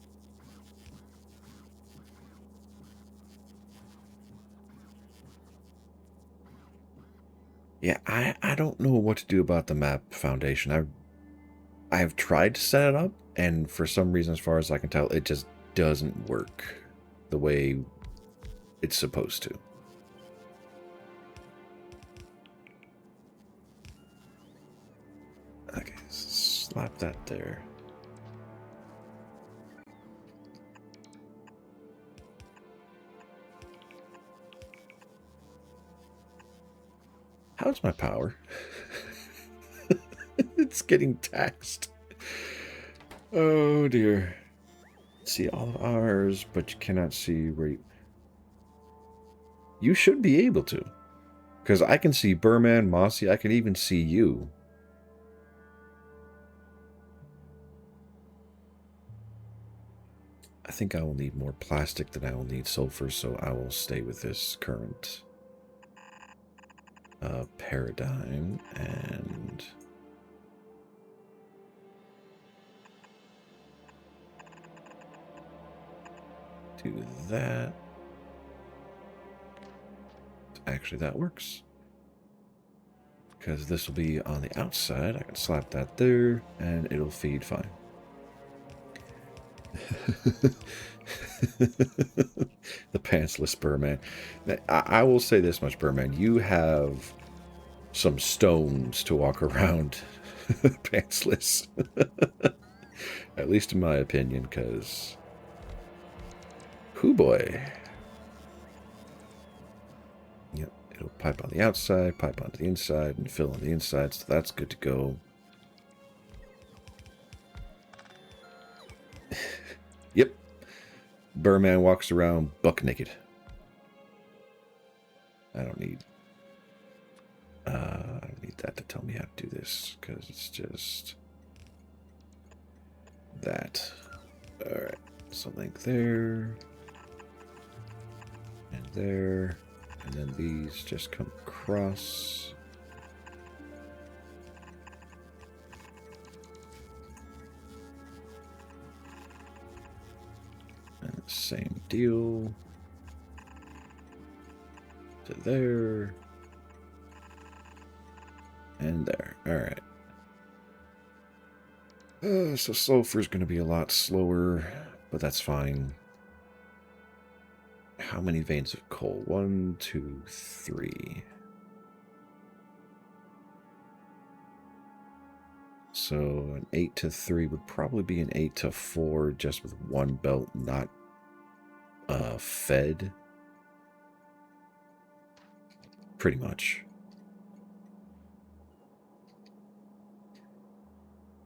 Yeah, I don't know what to do about the map foundation. I've tried to set it up, and for some reason, as far as I can tell, it just doesn't work the way it's supposed to. Okay, slap that there. How's my power? It's getting taxed. Oh dear. See all of ours, but you cannot see where you should be able to. Because I can see Burman, Mossy, I can even see you. I think I will need more plastic than I will need sulfur, so I will stay with this current paradigm and do that. Actually, that works. Because this will be on the outside. I can slap that there, and it'll feed fine. The pantsless Burman. I will say this much, Burman. You have some stones to walk around pantsless. At least in my opinion, because... Hoo boy. Yep, It'll pipe on the outside, pipe onto the inside, and fill on the inside, so that's good to go. Yep. Burman walks around buck naked. I don't need that to tell me how to do this, because it's just that. Alright, so link there, and there, and then these just come across. And same deal to there. And there. Alright. So sulfur's going to be a lot slower, but that's fine. How many veins of coal? 1, 2, 3. So an 8 to 3 would probably be an 8 to 4, just with one belt not fed. Pretty much.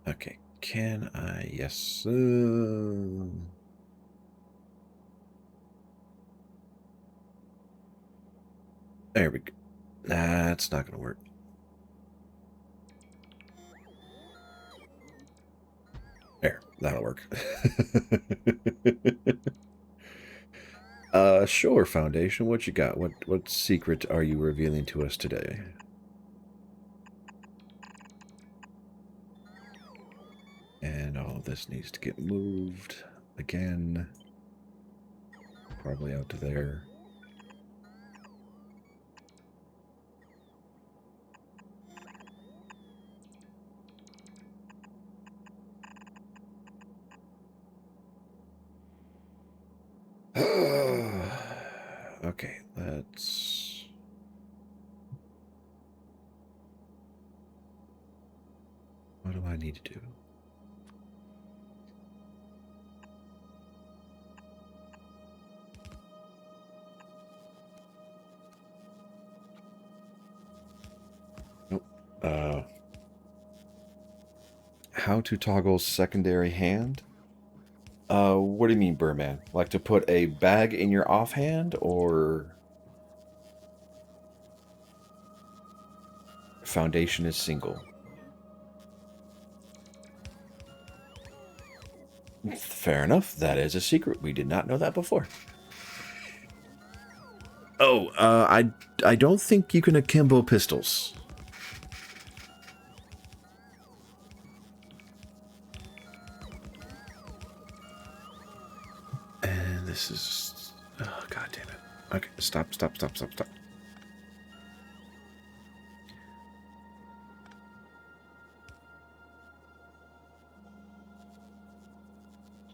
Okay, can I? Yes. There we go. That's not going to work. There, that'll work. Sure, Foundation. What you got? What secret are you revealing to us today? And all of this needs to get moved again. Probably out to there. Okay, let's... What do I need to do? Nope. How to toggle secondary hand? What do you mean, Burman? Like to put a bag in your offhand, or... Foundation is single. Fair enough. That is a secret. We did not know that before. Oh, I don't think you can akimbo pistols. And this is... Oh, God damn it. Okay, stop.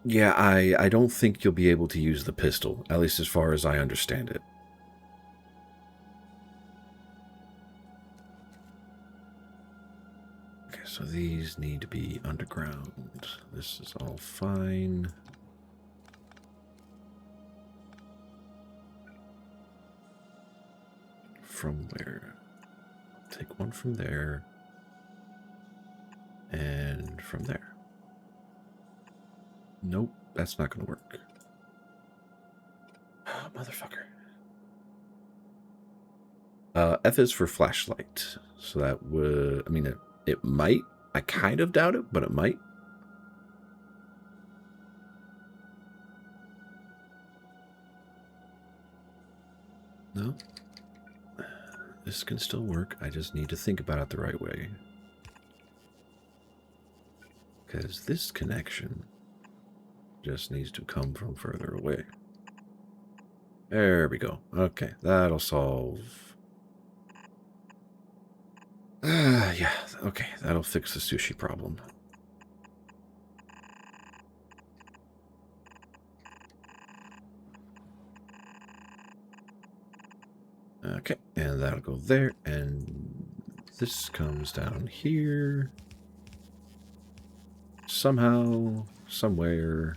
Yeah, I don't think you'll be able to use the pistol, at least as far as I understand it. Okay, so these need to be underground. This is all fine. From where? Take one from there. And from there. Nope, that's not going to work. Oh, motherfucker. F is for flashlight. So that would... I mean, it might. I kind of doubt it, but it might. No. This can still work. I just need to think about it the right way. Because this connection just needs to come from further away. There we go. Okay, that'll solve... yeah, okay, that'll fix the sushi problem. Okay, and that'll go there, and this comes down here. Somehow, somewhere.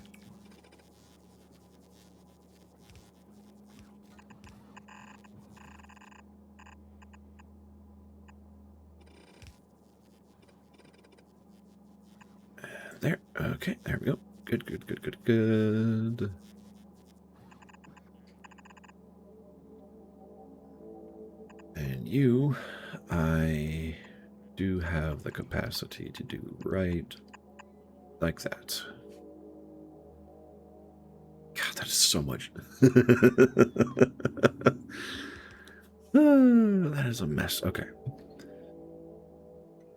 There. Okay, there we go. Good, good, good, good, good. And you, I do have the capacity to do right like that. God, that is so much. That is a mess. Okay.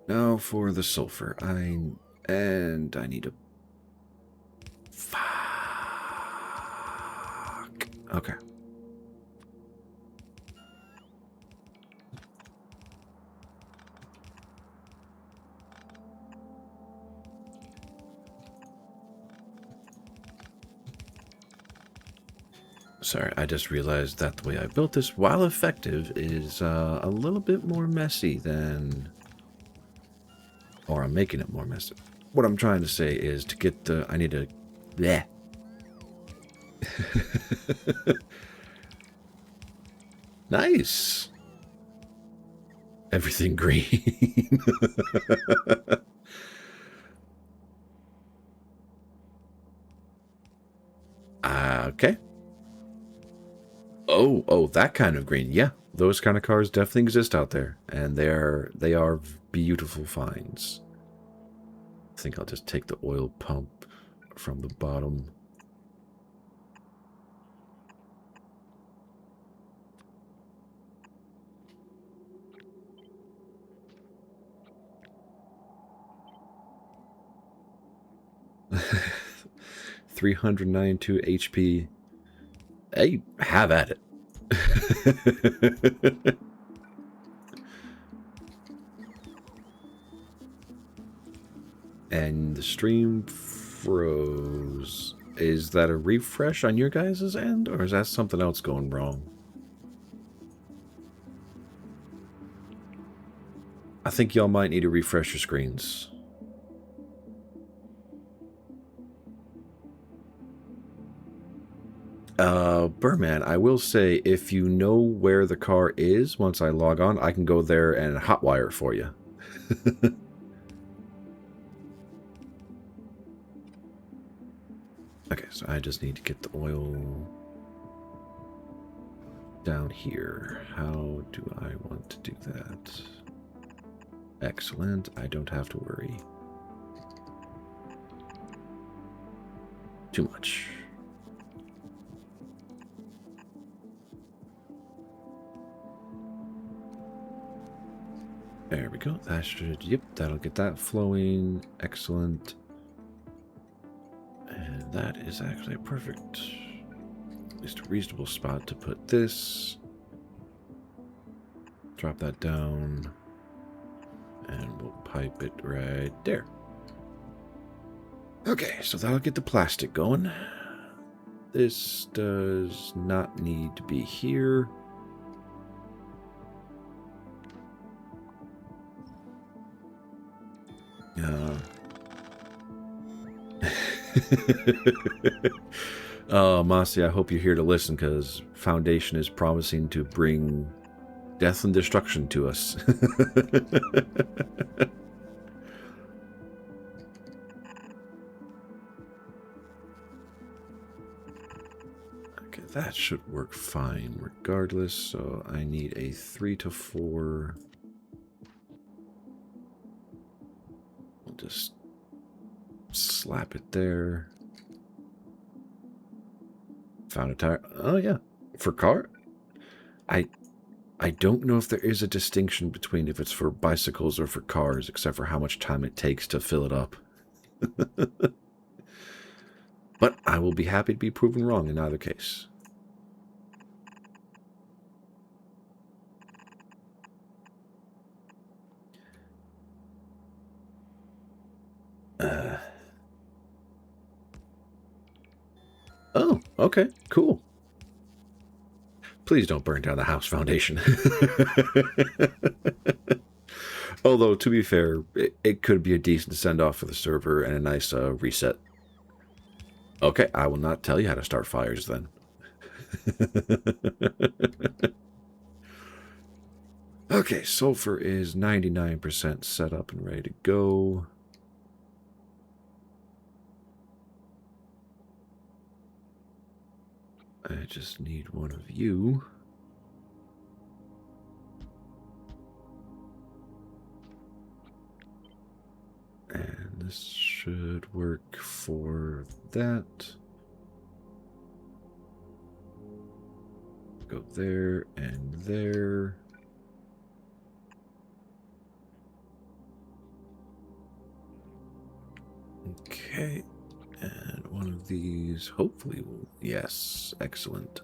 Now for the sulfur. I need a... Fuck. Okay. Sorry, I just realized that the way I built this, while effective, is a little bit more messy than... Or I'm making it more messy. What I'm trying to say is to get the... I need to... Bleh. Nice. Everything green. Okay. Oh, that kind of green. Yeah, those kind of cars definitely exist out there, and they are beautiful finds. I think I'll just take the oil pump from the bottom. $392 HP. Hey, have at it. And the stream froze. Is that a refresh on your guys' end, or is that something else going wrong? I think y'all might need to refresh your screens. Burman, I will say, if you know where the car is, once I log on, I can go there and hotwire it for you. Okay, so I just need to get the oil down here. How do I want to do that? Excellent, I don't have to worry too much. There we go. That should, yep, that'll get that flowing. Excellent. And that is actually a perfect, at least a reasonable spot to put this. Drop that down. And we'll pipe it right there. Okay, so that'll get the plastic going. This does not need to be here. Masi, I hope you're here to listen, because Foundation is promising to bring death and destruction to us. Okay, that should work fine regardless, so I need a 3 to 4. We'll just slap it there. Found a tire. Oh yeah, for car. I don't know if there is a distinction between if it's for bicycles or for cars, except for how much time it takes to fill it up. But I will be happy to be proven wrong in either case. Oh, okay, cool. Please don't burn down the house, Foundation. Although, to be fair, it could be a decent send-off for the server and a nice reset. Okay, I will not tell you how to start fires then. Okay, sulfur is 99% set up and ready to go. I just need one of you. And this should work for that. Go there and there. Okay. And one of these hopefully will... Yes, excellent.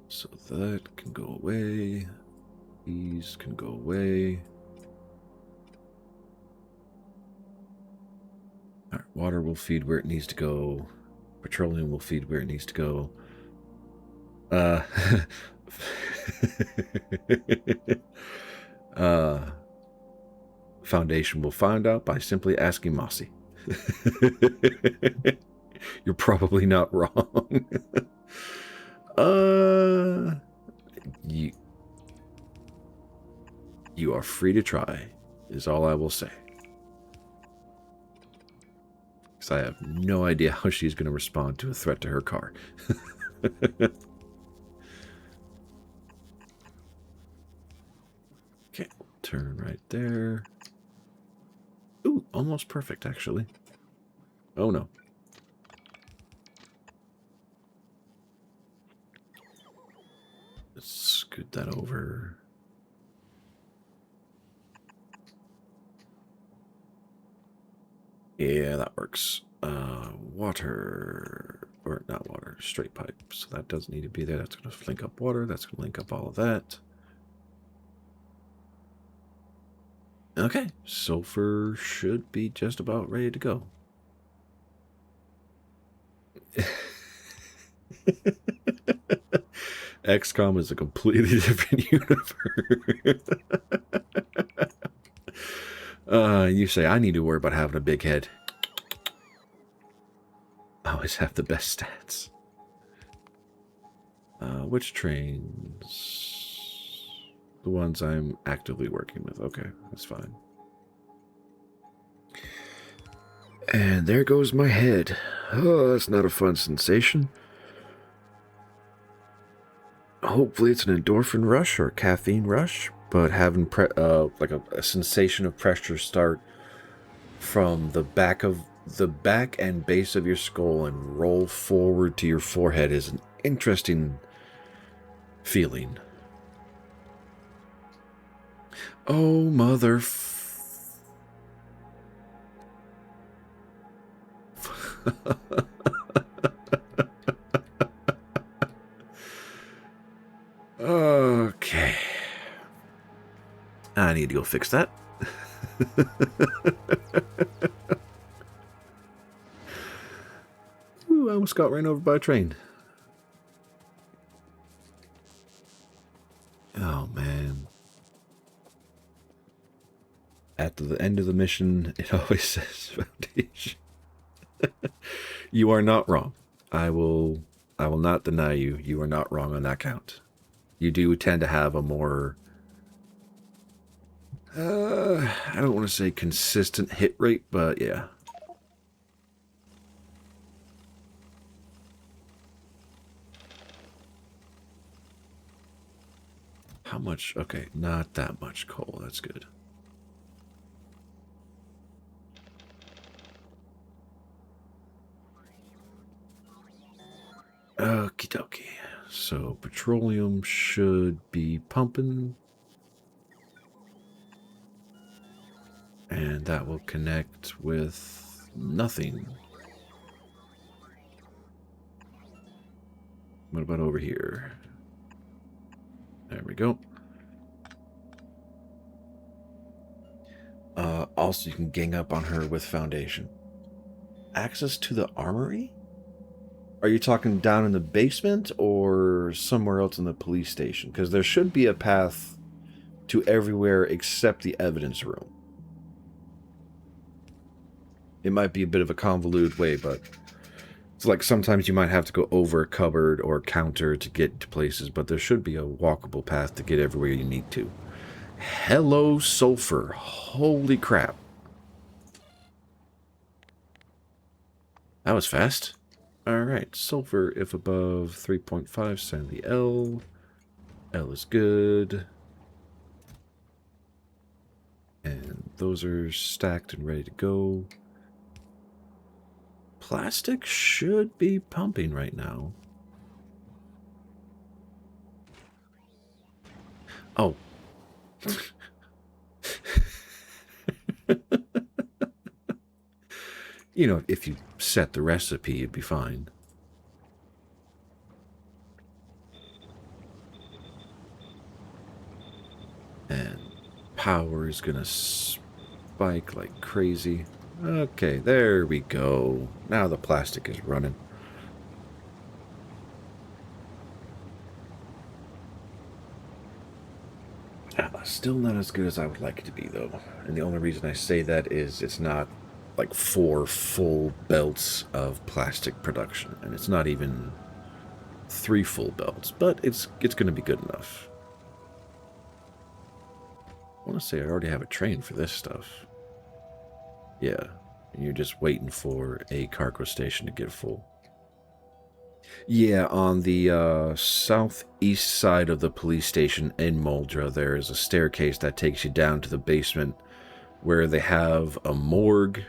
So that can go away. These can go away. All right, water will feed where it needs to go. Petroleum will feed where it needs to go. Foundation will find out by simply asking Mossy. You're probably not wrong. You are free to try, is all I will say. Because I have no idea how she's going to respond to a threat to her car. Okay, turn right there. Ooh, almost perfect, actually. Oh, no. Let's scoot that over. Yeah, that works. Water, or not water, straight pipe. So that doesn't need to be there. That's going to link up water. That's going to link up all of that. Okay, sulfur should be just about ready to go. XCOM is a completely different universe. You say, I need to worry about having a big head. I always have the best stats. Which trains? The ones I'm actively working with. Okay, that's fine. And there goes my head. Oh, that's not a fun sensation. Hopefully it's an endorphin rush or a caffeine rush, but having like a sensation of pressure start from the back and base of your skull and roll forward to your forehead is an interesting feeling. Oh, mother... Okay. I need to go fix that. Ooh, I almost got ran over by a train. Oh, man. At the end of the mission, it always says Foundation. You are not wrong. I will not deny you. You are not wrong on that count. You do tend to have a more... I don't want to say consistent hit rate, but yeah. How much? Okay, not that much coal. That's good. Okie dokie. So petroleum should be pumping. And that will connect with nothing. What about over here? There we go. Also, you can gang up on her with Foundation. Access to the armory? Are you talking down in the basement or somewhere else in the police station? Because there should be a path to everywhere except the evidence room. It might be a bit of a convoluted way, but it's like sometimes you might have to go over a cupboard or a counter to get to places, but there should be a walkable path to get everywhere you need to. Hello, sulfur. Holy crap. That was fast. Alright, sulfur if above 3.5, send the L. L is good. And those are stacked and ready to go. Plastic should be pumping right now. Oh. You know, if you set the recipe, it'd be fine. And power is gonna spike like crazy. Okay, there we go. Now the plastic is running. Still not as good as I would like it to be, though. And the only reason I say that is it's not like 4 full belts of plastic production, and it's not even 3 full belts, but it's going to be good enough. I want to say I already have a train for this stuff. Yeah, and you're just waiting for a cargo station to get full. Yeah, on the southeast side of the police station in Moldra, there is a staircase that takes you down to the basement where they have a morgue,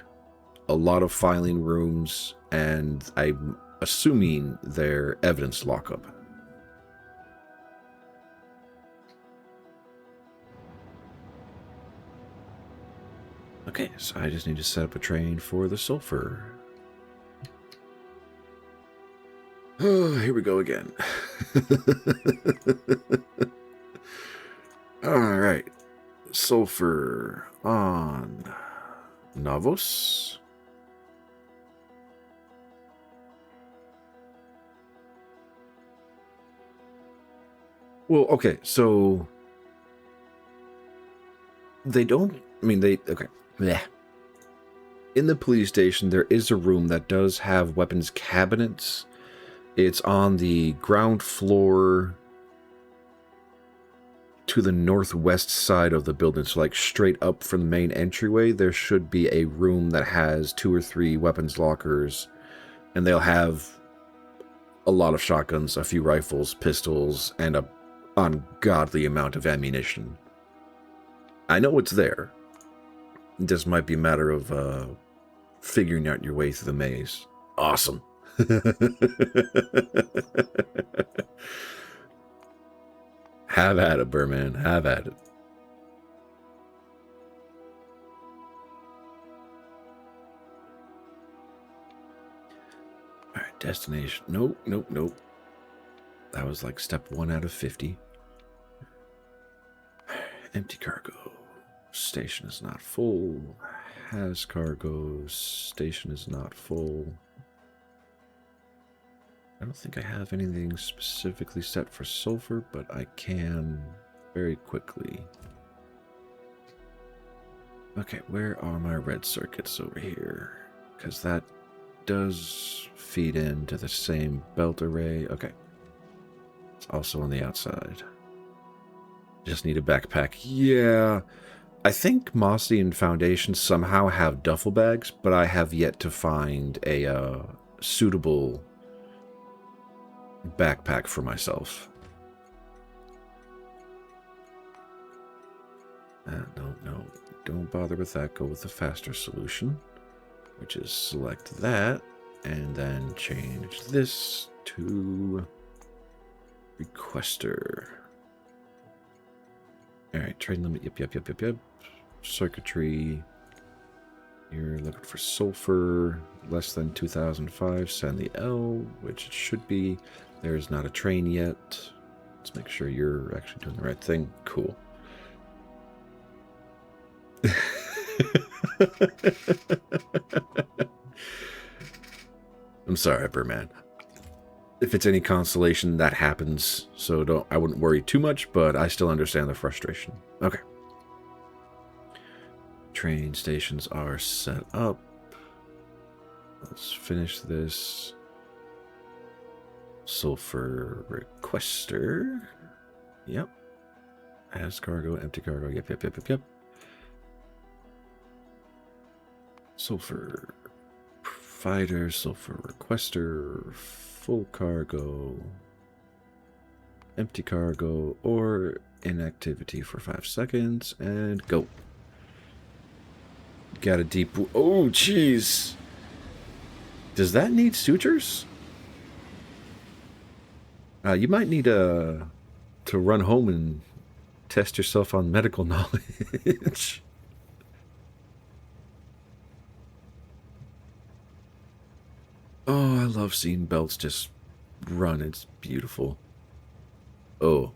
a lot of filing rooms, and I'm assuming their evidence lockup. Okay, so I just need to set up a train for the sulfur. Oh, here we go again. Alright. Sulfur on Navos. Well, okay, so they don't, I mean, okay. Blech. In the police station, there is a room that does have weapons cabinets. It's on the ground floor to the northwest side of the building. So like straight up from the main entryway, there should be a room that has 2 or 3 weapons lockers. And they'll have a lot of shotguns, a few rifles, pistols, and an ungodly amount of ammunition. I know it's there. This might be a matter of figuring out your way through the maze. Awesome. Have at it, Burman. Have at it. Alright, destination. Nope, nope, nope. That was like step 1 out of 50. Empty cargo. Station is not full. Has cargo. Station is not full. I don't think I have anything specifically set for sulfur, but I can very quickly. Okay, where are my red circuits over here? Because that does feed into the same belt array. Okay. It's also on the outside. Just need a backpack. Yeah. I think Mossy and Foundation somehow have duffel bags, but I have yet to find a suitable backpack for myself. No, don't bother with that. Go with the faster solution, which is select that and then change this to requester. Alright, trade limit. Yep. Circuitry. You're looking for sulfur. Less than 2005. Send the L, which it should be. There's not a train yet. Let's make sure you're actually doing the right thing. Cool. I'm sorry, Upperman. If it's any consolation, that happens, so I wouldn't worry too much, but I still understand the frustration. Okay. Train stations are set up. Let's finish this. Sulfur requester. Yep. Has cargo, empty cargo. Yep. Sulfur fighter, sulfur requester, full cargo, empty cargo, or inactivity for 5 seconds, and go. Got a deep... Oh, jeez. Does that need sutures? You might need to run home and test yourself on medical knowledge. Oh, I love seeing belts just run. It's beautiful. Oh.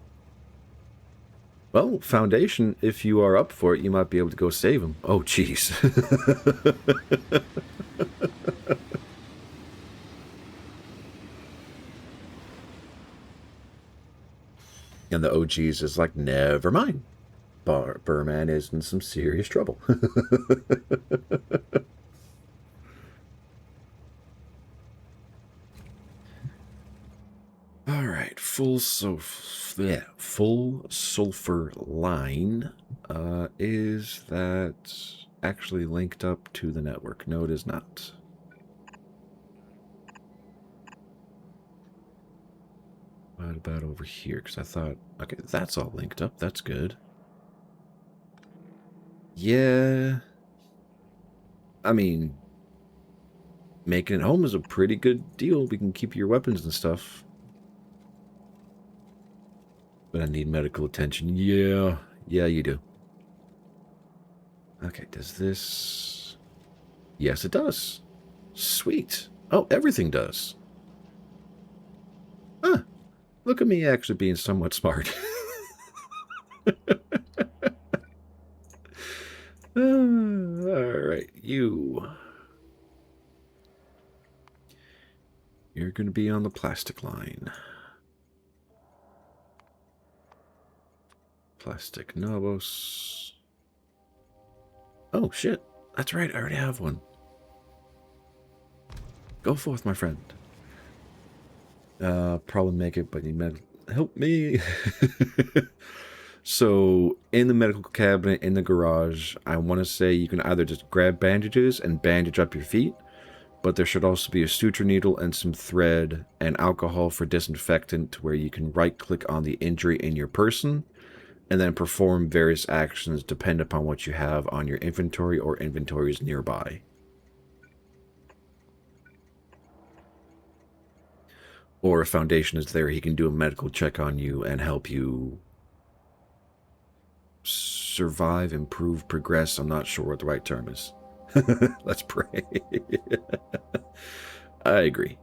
Well, Foundation, if you are up for it, you might be able to go save him. Oh, jeez. And the OGs is like, never mind. Burman is in some serious trouble. All right, full sulfur line. Is that actually linked up to the network? No, it is not. What about over here? Because I thought, okay, that's all linked up. That's good. Yeah. I mean, making it home is a pretty good deal. We can keep your weapons and stuff. But I need medical attention. Yeah. Yeah, you do. Okay, does this... Yes, it does. Sweet. Oh, everything does. Huh. Look at me actually being somewhat smart. Alright, you're going to be on the plastic line. Plastic Novos. Oh, shit. That's right, I already have one. Go forth, my friend. Probably make it, but you meant help me. So, in the medical cabinet in the garage, I want to say you can either just grab bandages and bandage up your feet, but there should also be a suture needle and some thread and alcohol for disinfectant where you can right-click on the injury in your person and then perform various actions depending upon what you have on your inventory or inventories nearby. Or if Foundation is there, he can do a medical check on you and help you survive, improve, progress. I'm not sure what the right term is. Let's pray. I agree.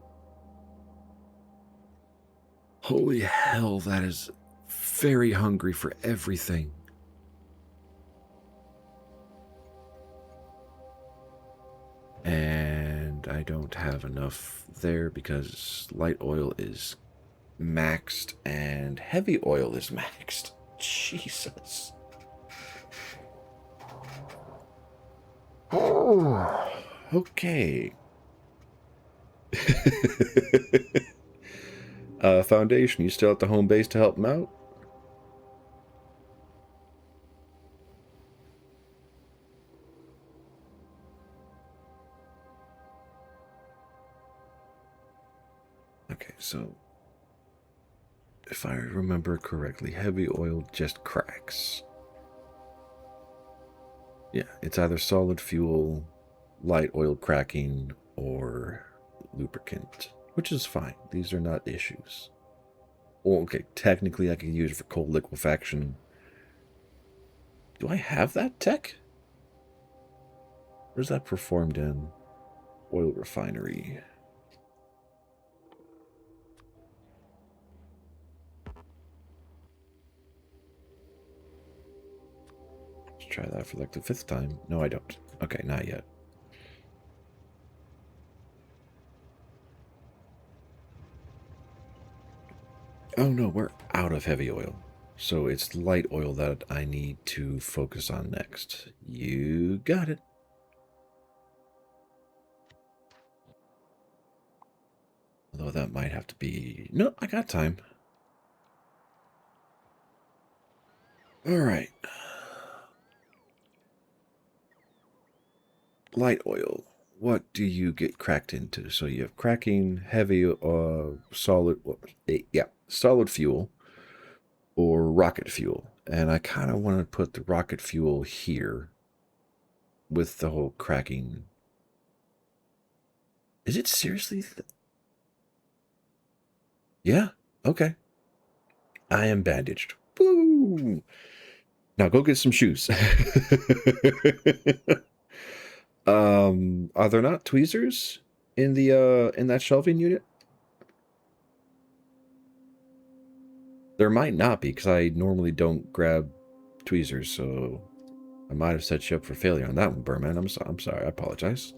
Holy hell, that is very hungry for everything. And I don't have enough there because light oil is maxed and heavy oil is maxed. Jesus. Oh, okay. Foundation, you still at the home base to help him out? Okay, so if I remember correctly, heavy oil just cracks. Yeah, it's either solid fuel, light oil cracking, or lubricant, which is fine. These are not issues. Well, okay, technically I could use it for cold liquefaction. Do I have that tech? Where's that performed in? Oil refinery. Let's try that for like the 5th time. No, I don't. Okay, not yet. Oh no, we're out of heavy oil. So it's light oil that I need to focus on next. You got it. Although that might have to be... No, I got time. Alright. Light oil. what do you get cracked into? So you have cracking, heavy, solid, yeah, solid fuel or rocket fuel. And I kind of want to put the rocket fuel here with the whole cracking. Is it seriously? Yeah, okay. I am bandaged. Woo! Now go get some shoes. Are there not tweezers in the in that shelving unit? There might not be, because I normally don't grab tweezers, so I might have set you up for failure on that one, Burman. I'm sorry. I apologize.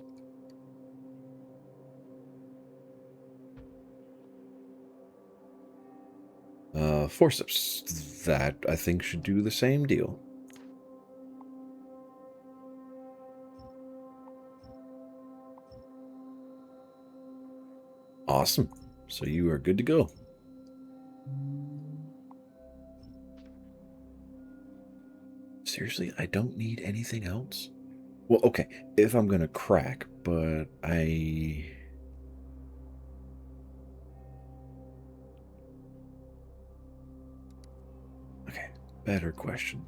Forceps. That, I think, should do the same deal. Awesome. So you are good to go. Seriously, I don't need anything else? Well, okay, if I'm gonna crack, but I... Okay, better question.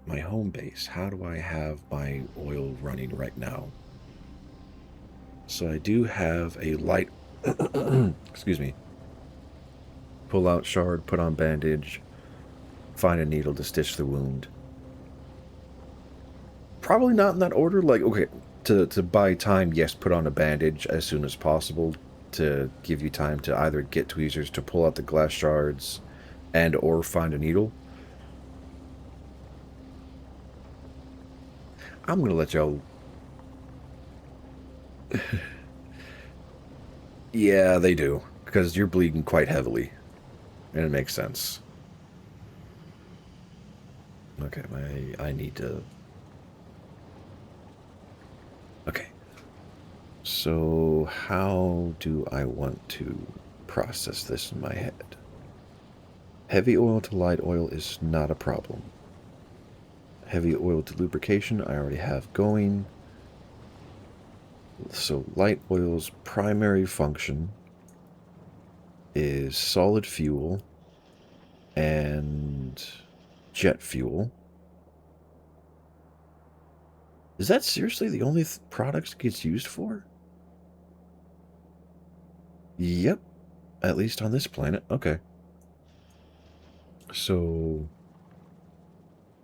My home base, how do I have my oil running right now? So I do have a light... excuse me. Pull out shard, put on bandage, find a needle to stitch the wound. Probably not in that order. Like, okay, to buy time, yes, put on a bandage as soon as possible to give you time to either get tweezers to pull out the glass shards and or find a needle. I'm going to let y'all... Yeah, they do. Because you're bleeding quite heavily. And it makes sense. Okay, I need to... Okay. So, how do I want to process this in my head? Heavy oil to light oil is not a problem. Heavy oil to lubrication I already have going. So light oil's primary function is solid fuel and jet fuel. Is that seriously the only products it gets used for? Yep. At least on this planet. Okay. So,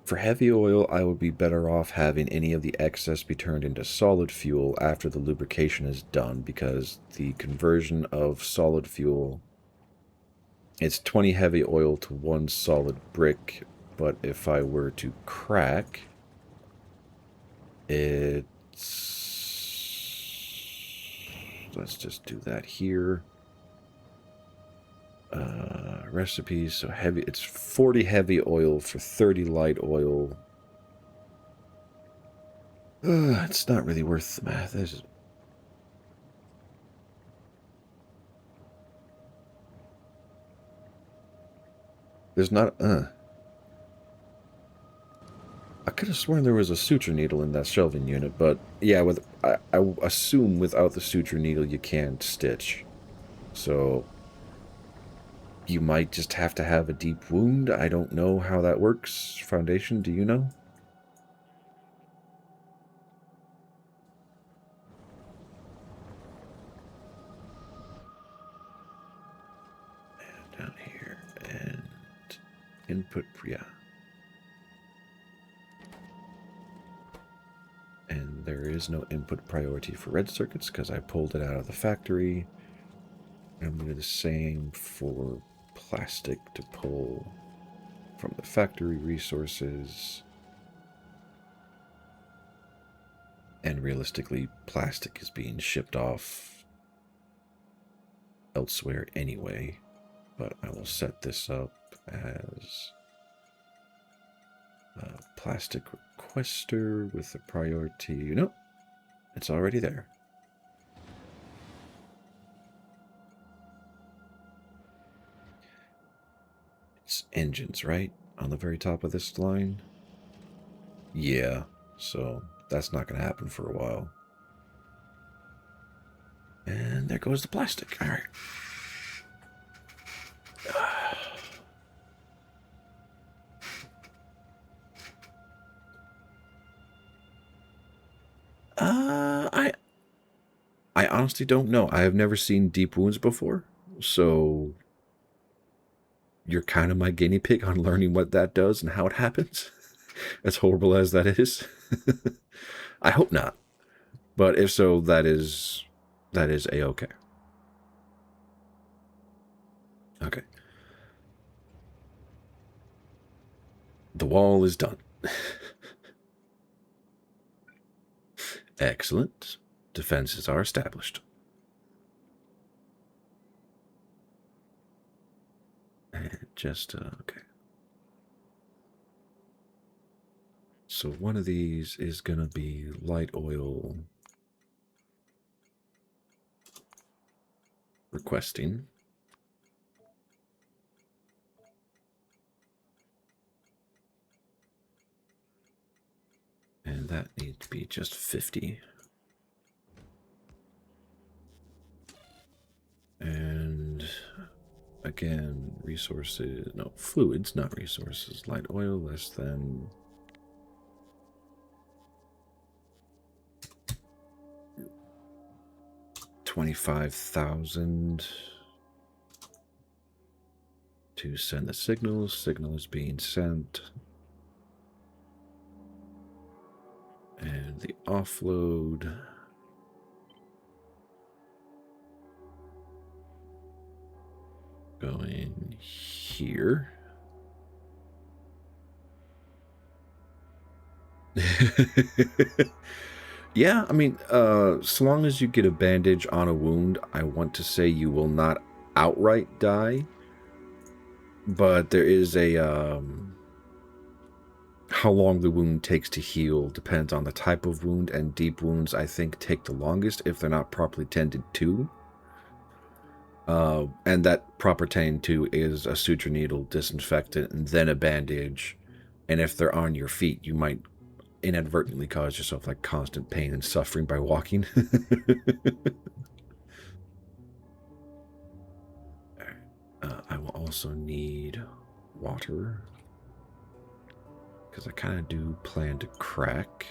for heavy oil, I would be better off having any of the excess be turned into solid fuel after the lubrication is done, because the conversion of solid fuel, it's 20 heavy oil to 1 solid brick, but if I were to crack, it's... Let's just do that here. Recipes, so heavy, it's 40 heavy oil for 30 light oil. It's not really worth the math. There's not, I could have sworn there was a suture needle in that shelving unit, but yeah, I assume without the suture needle you can't stitch. So you might just have to have a deep wound. I don't know how that works. Foundation, do you know? And down here, and input, yeah. And there is no input priority for red circuits because I pulled it out of the factory. I'm going to do the same for plastic to pull from the factory resources. And realistically, plastic is being shipped off elsewhere anyway. But I will set this up as a plastic requester with a priority. Nope, it's already there. It's engines, right? On the very top of this line? Yeah, so that's not going to happen for a while. And there goes the plastic. All right. I honestly don't know. I have never seen deep wounds before, so you're kind of my guinea pig on learning what that does and how it happens. As horrible as that is. I hope not. But if so, that is a-okay. Okay. The wall is done. Excellent. Defenses are established. And just, okay. So one of these is going to be light oil requesting. And that needs to be just 50. And again, resources, no, fluids, not resources. Light oil less than 25,000 to send the signals. Signal is being sent. And the offload. Going here. Yeah, I mean, so long as you get a bandage on a wound, I want to say you will not outright die. But there is a, how long the wound takes to heal depends on the type of wound, and deep wounds, I think, take the longest if they're not properly tended to. And that proper tending to is a suture needle, disinfectant, and then a bandage. And if they're on your feet, you might inadvertently cause yourself like constant pain and suffering by walking. I will also need water because I kind of do plan to crack.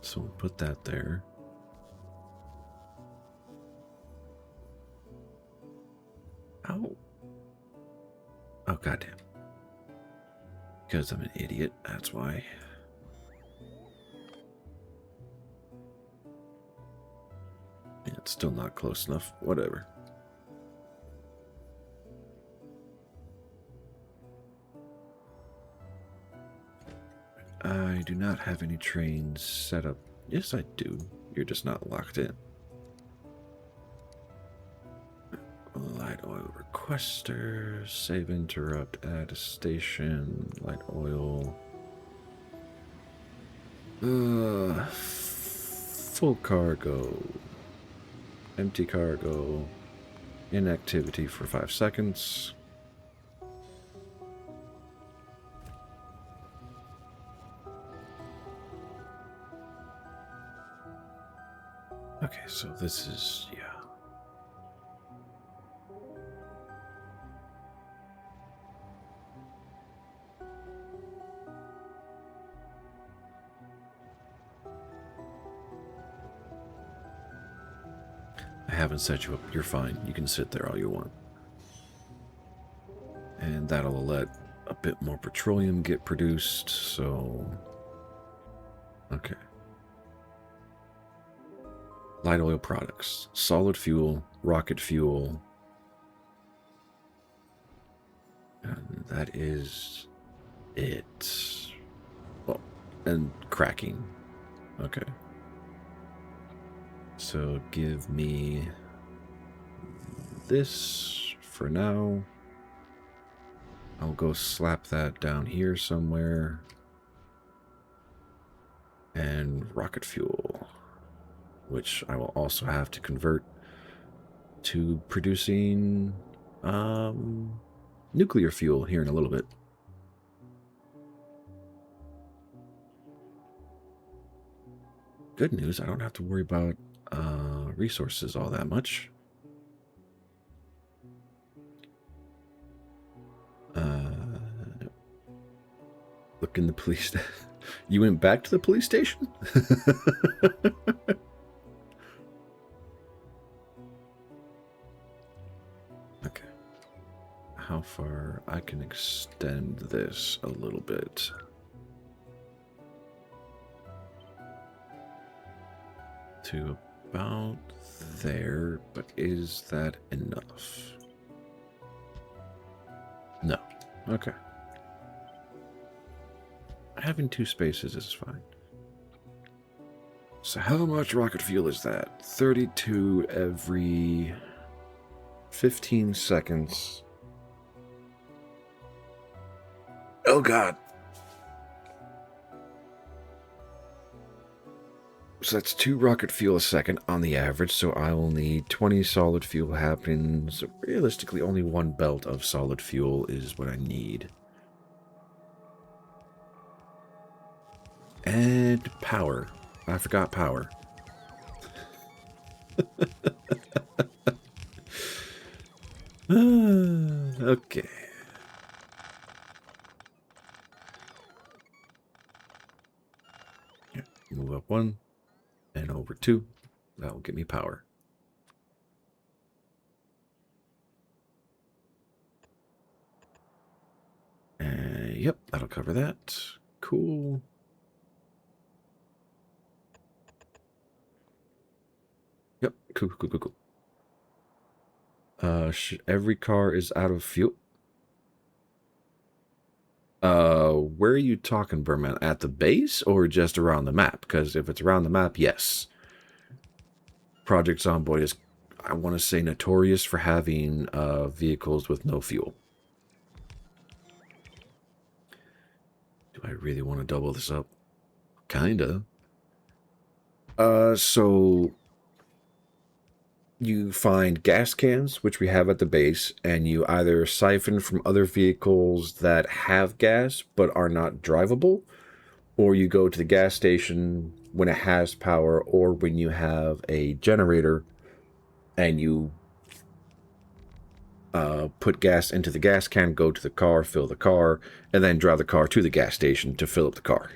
So we'll put that there. Ow. Oh, goddamn. Because I'm an idiot, that's why. Yeah, it's still not close enough. Whatever. I do not have any trains set up. Yes, I do. You're just not locked in. Light oil requester, save interrupt, add a station, light oil. Full cargo, empty cargo, inactivity for 5 seconds. Okay, so this is, yeah. I haven't set you up. You're fine. You can sit there all you want. And that'll let a bit more petroleum get produced, so... Okay. Light oil products. Solid fuel, rocket fuel. And that is it. Well, and cracking. Okay. So give me this for now. I'll go slap that down here somewhere. And rocket fuel, which I will also have to convert to producing nuclear fuel here in a little bit. Good news, I don't have to worry about resources all that much. Look in the police. You went back to the police station? Okay. How far? I can extend this a little bit. To about there, but is that enough? No. Okay. Having 2 spaces is fine. So how much rocket fuel is that? 32 every 15 seconds. Oh god. So that's 2 rocket fuel a second on the average, so I will need 20 solid fuel happening. So realistically, only 1 belt of solid fuel is what I need. And power. I forgot power. Okay. Yeah, move up 1 and over 2. That will get me power. Yep, that'll cover that. Cool. Yep, cool. Every car is out of fuel. Where are you talking, Berman? At the base or just around the map? Because if it's around the map, yes. Project Zomboid is, I want to say, notorious for having vehicles with no fuel. Do I really want to double this up? Kinda. So you find gas cans, which we have at the base, and you either siphon from other vehicles that have gas but are not drivable, or you go to the gas station when it has power, or when you have a generator and you put gas into the gas can, go to the car, fill the car, and then drive the car to the gas station to fill up the car.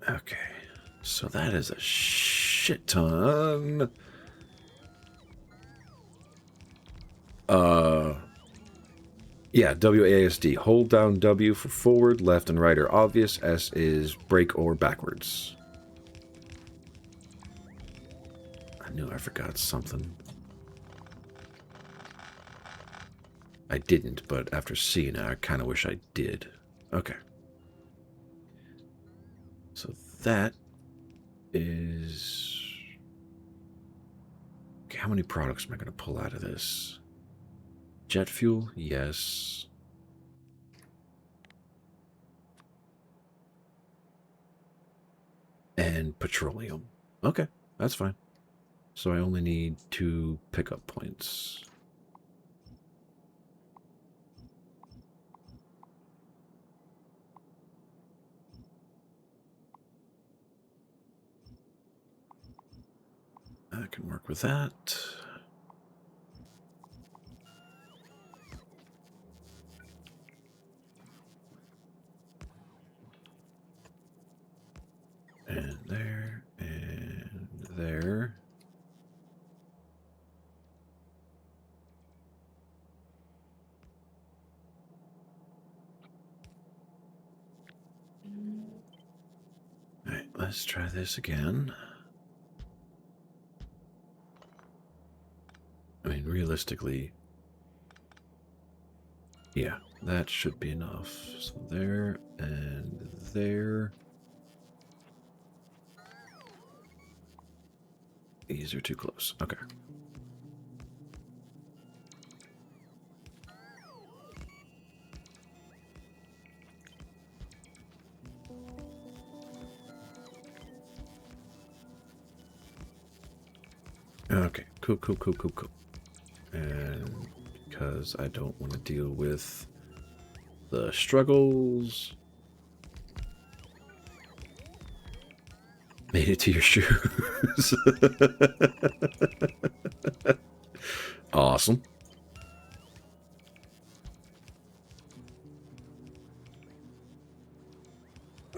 Okay, so that is a shit ton. Yeah, WASD. Hold down W for forward, left and right are obvious. S is brake or backwards. I knew I forgot something. I didn't, but after seeing it, I kind of wish I did. Okay. So that is... Okay, how many products am I going to pull out of this? Jet fuel? Yes. And petroleum. Okay, that's fine. So I only need 2 pickup points. I can work with that. And there, and there. Alright, let's try this again. I mean, realistically, yeah, that should be enough. So there and there. These are too close. Okay. Okay, cool. And because I don't want to deal with the struggles. Made it to your shoes. Awesome.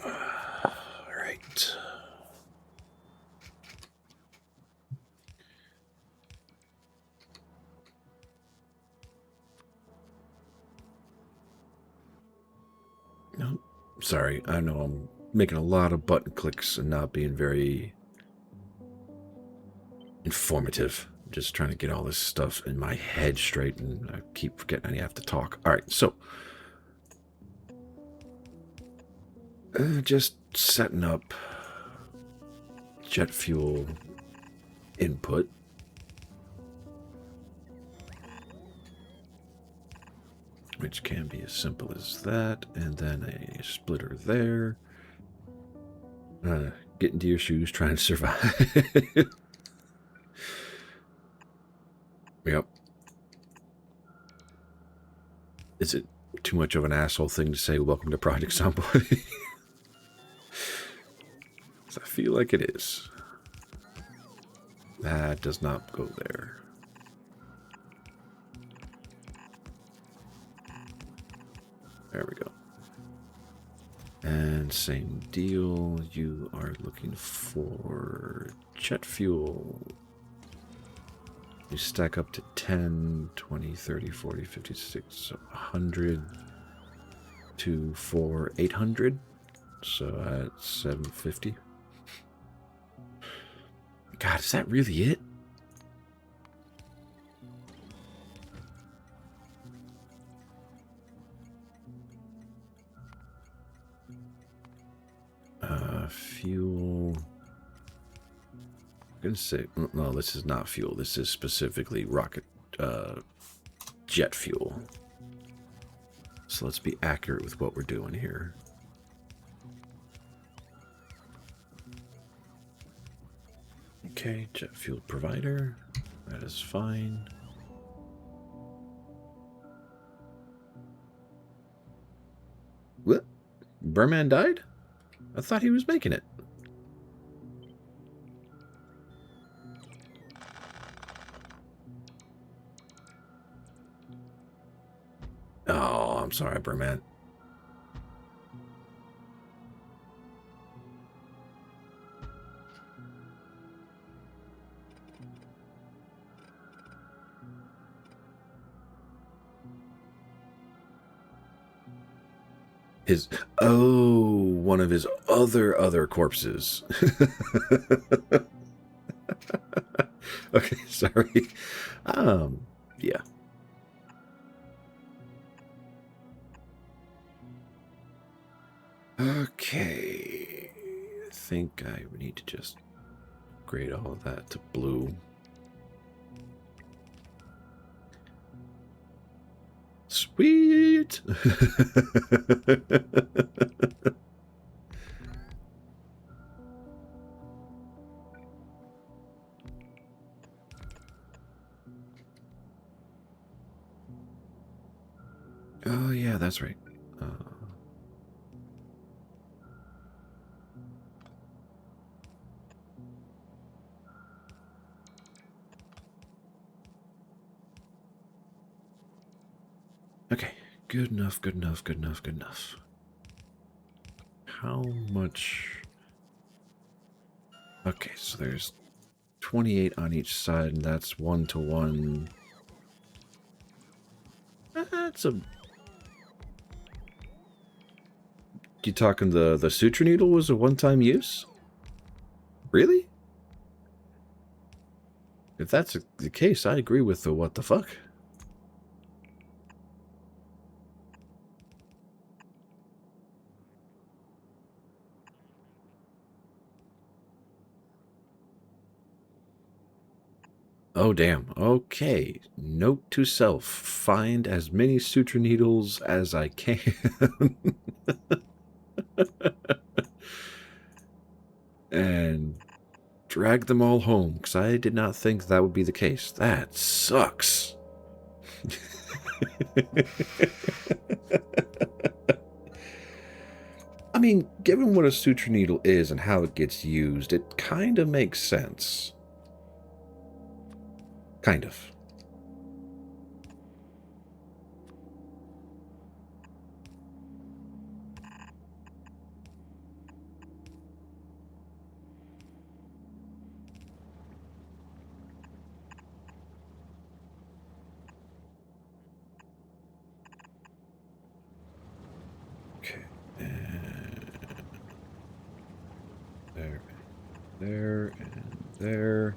All right. No, sorry. I know I'm making a lot of button clicks and not being very informative. I'm just trying to get all this stuff in my head straight, and I keep forgetting I have to talk. All right, so just setting up jet fuel input. Which can be as simple as that, and then a splitter there. Get into your shoes, trying to survive. Yep. Is it too much of an asshole thing to say, welcome to Project Somebody? I feel like it is. That does not go there. There we go. And same deal. You are looking for jet fuel. You stack up to 10, 20, 30, 40, 56, so 100 to 800. So at 750. God, is that really it? Fuel. I'm gonna say no. This is not fuel. This is specifically rocket jet fuel. So let's be accurate with what we're doing here. Okay, jet fuel provider. That is fine. What? Burman died? I thought he was making it. Oh, I'm sorry, Burman. One of his other corpses. Okay, sorry. Yeah. Okay. I think I need to just grade all of that to blue. Sweet. Oh, yeah, that's right. Okay, good enough. How much? Okay, so there's 28 on each side, and that's 1-to-1. That's a... You talking the suture needle was a one-time use? Really? If that's the case, I agree with the what the fuck. Oh, damn. Okay. Note to self. Find as many suture needles as I can. And Drag them all home, because I did not think that would be the case. That sucks. I mean, given what a suture needle is and how it gets used, it kind of makes sense. Kind of. Okay. There, there, and there.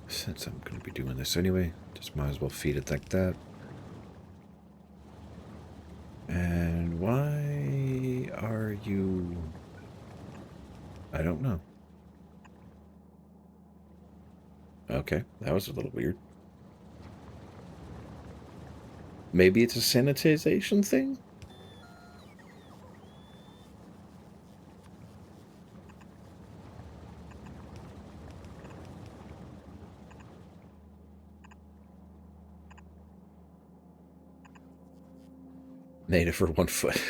Since I'm going to be doing this anyway, just might as well feed it like that. And why are you... I don't know. Okay, that was a little weird. Maybe it's a sanitization thing? Native for 1 foot.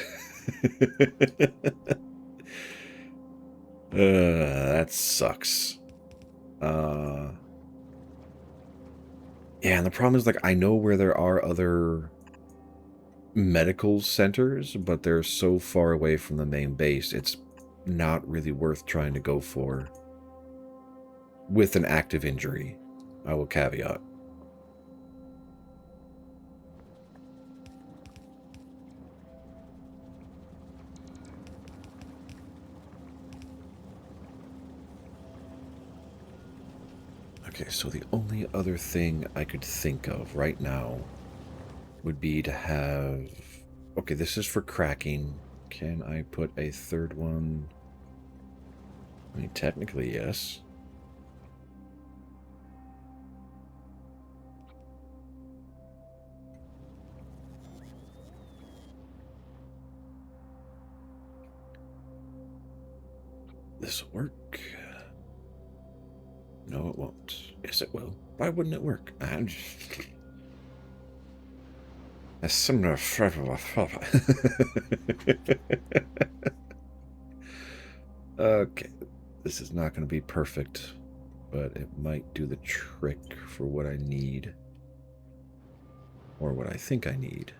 That sucks. Yeah, and the problem is, like, I know where there are other medical centers, but they're so far away from the main base, it's not really worth trying to go for with an active injury. I will caveat. Okay, so the only other thing I could think of right now would be to have... Okay, this is for cracking. Can I put a third one? I mean, technically, yes. This will work. No, it won't. Yes, it will. Why wouldn't it work? I'm just... A similar Okay, this is not going to be perfect, but it might do the trick for what I need. Or what I think I need.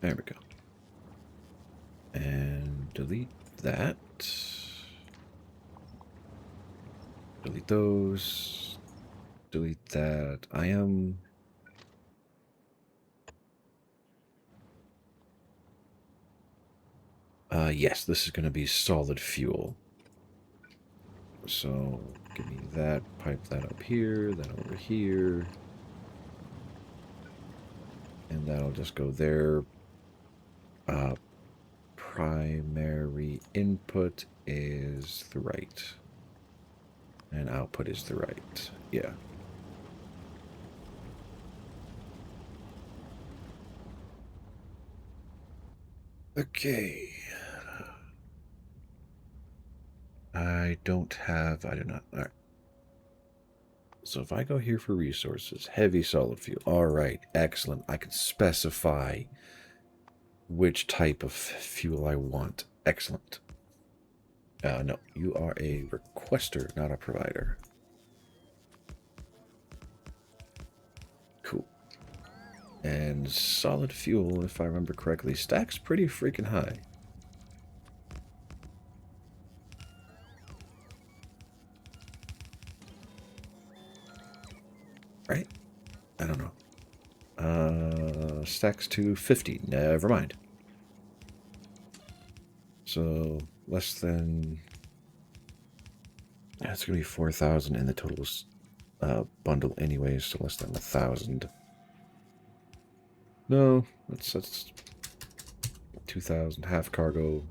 There we go. And delete that. Delete those. Delete that. I am... yes, this is going to be solid fuel. So, give me that. Pipe that up here. That over here. And that'll just go there. Primary input is the right. And output is the right. Yeah. Okay. I do not. All right. So if I go here for resources, heavy solid fuel. All right, excellent. I can specify which type of fuel I want. Excellent. No, you are a requester, not a provider. Cool. And solid fuel, if I remember correctly, stacks pretty freaking high. Right? I don't know. Stacks to 50. Never mind. So, less than... Yeah, it's going to be 4,000 in the total bundle anyways, so less than 1,000. No, that's 2,000 half cargo,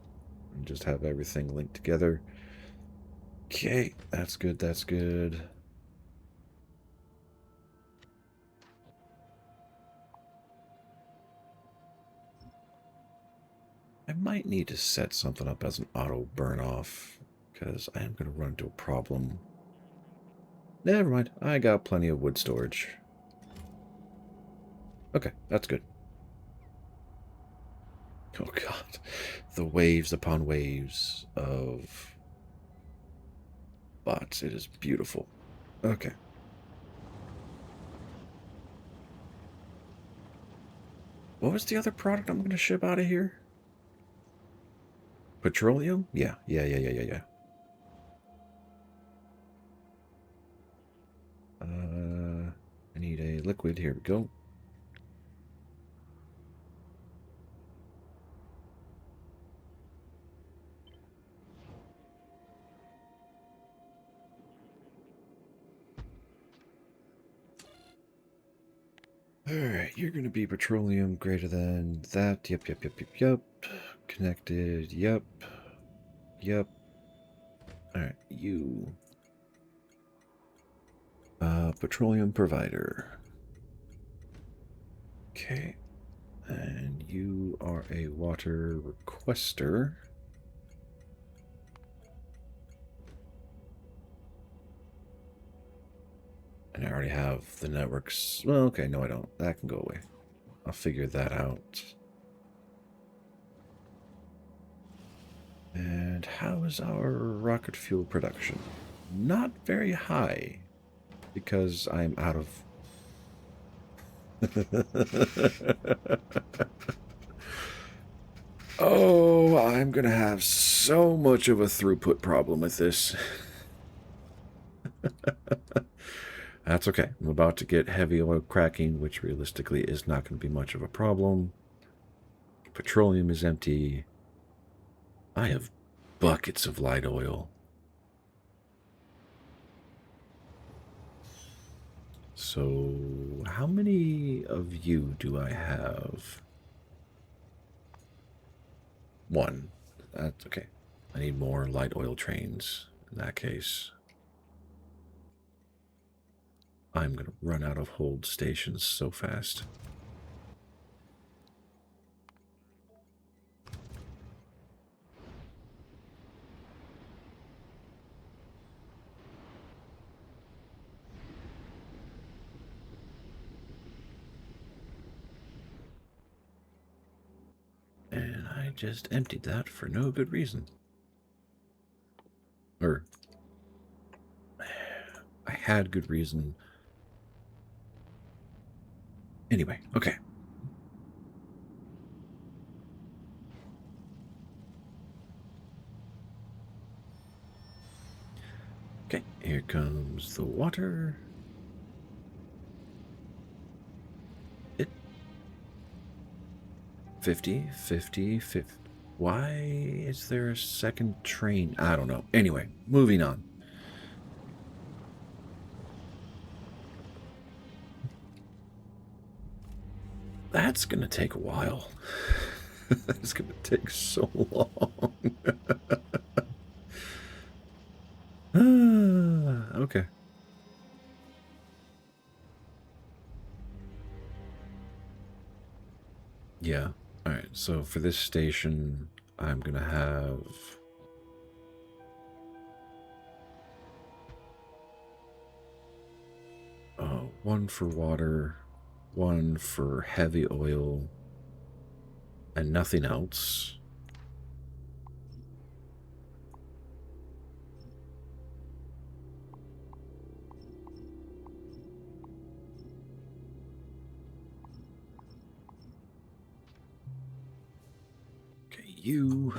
and just have everything linked together. Okay, that's good, that's good. I might need to set something up as an auto burn off, because I am going to run into a problem. Never mind, I got plenty of wood storage. Okay, that's good. Oh god, the waves upon waves of bots. It is beautiful. Okay. What was the other product I'm going to ship out of here? Petroleum? Yeah. I need a liquid. Here we go. Alright, you're going to be petroleum greater than that. Yep. Connected. Yep. Alright, you. Petroleum provider. Okay. And you are a water requester. And I already have the networks. Well, okay, no, I don't. That can go away. I'll figure that out. And how is our rocket fuel production? Not very high, because I'm out of... Oh, I'm going to have so much of a throughput problem with this. That's okay. I'm about to get heavy oil cracking, which realistically is not going to be much of a problem. Petroleum is empty. I have buckets of light oil. So, how many of you do I have? One. That's okay. I need more light oil trains in that case. I'm going to run out of hold stations so fast. And I just emptied that for no good reason. Or, I had good reason. Anyway, okay. Okay, here comes the water. 50. Why is there a second train? I don't know. Anyway, moving on. That's going to take a while. It's going to take so long. Okay. Yeah. All right. So for this station, I'm going to have... one for water, one for heavy oil, and nothing else. Okay, you...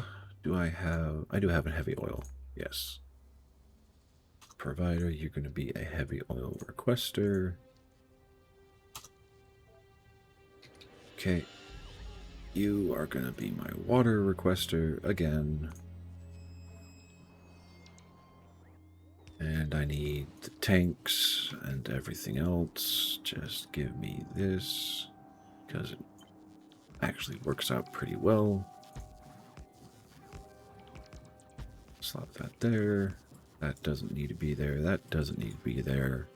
I do have a heavy oil. Yes. Provider, you're going to be a heavy oil requester. Okay. You are going to be my water requester again. And I need the tanks and everything else. Just give me this, because it actually works out pretty well. Slap that there. That doesn't need to be there. That doesn't need to be there.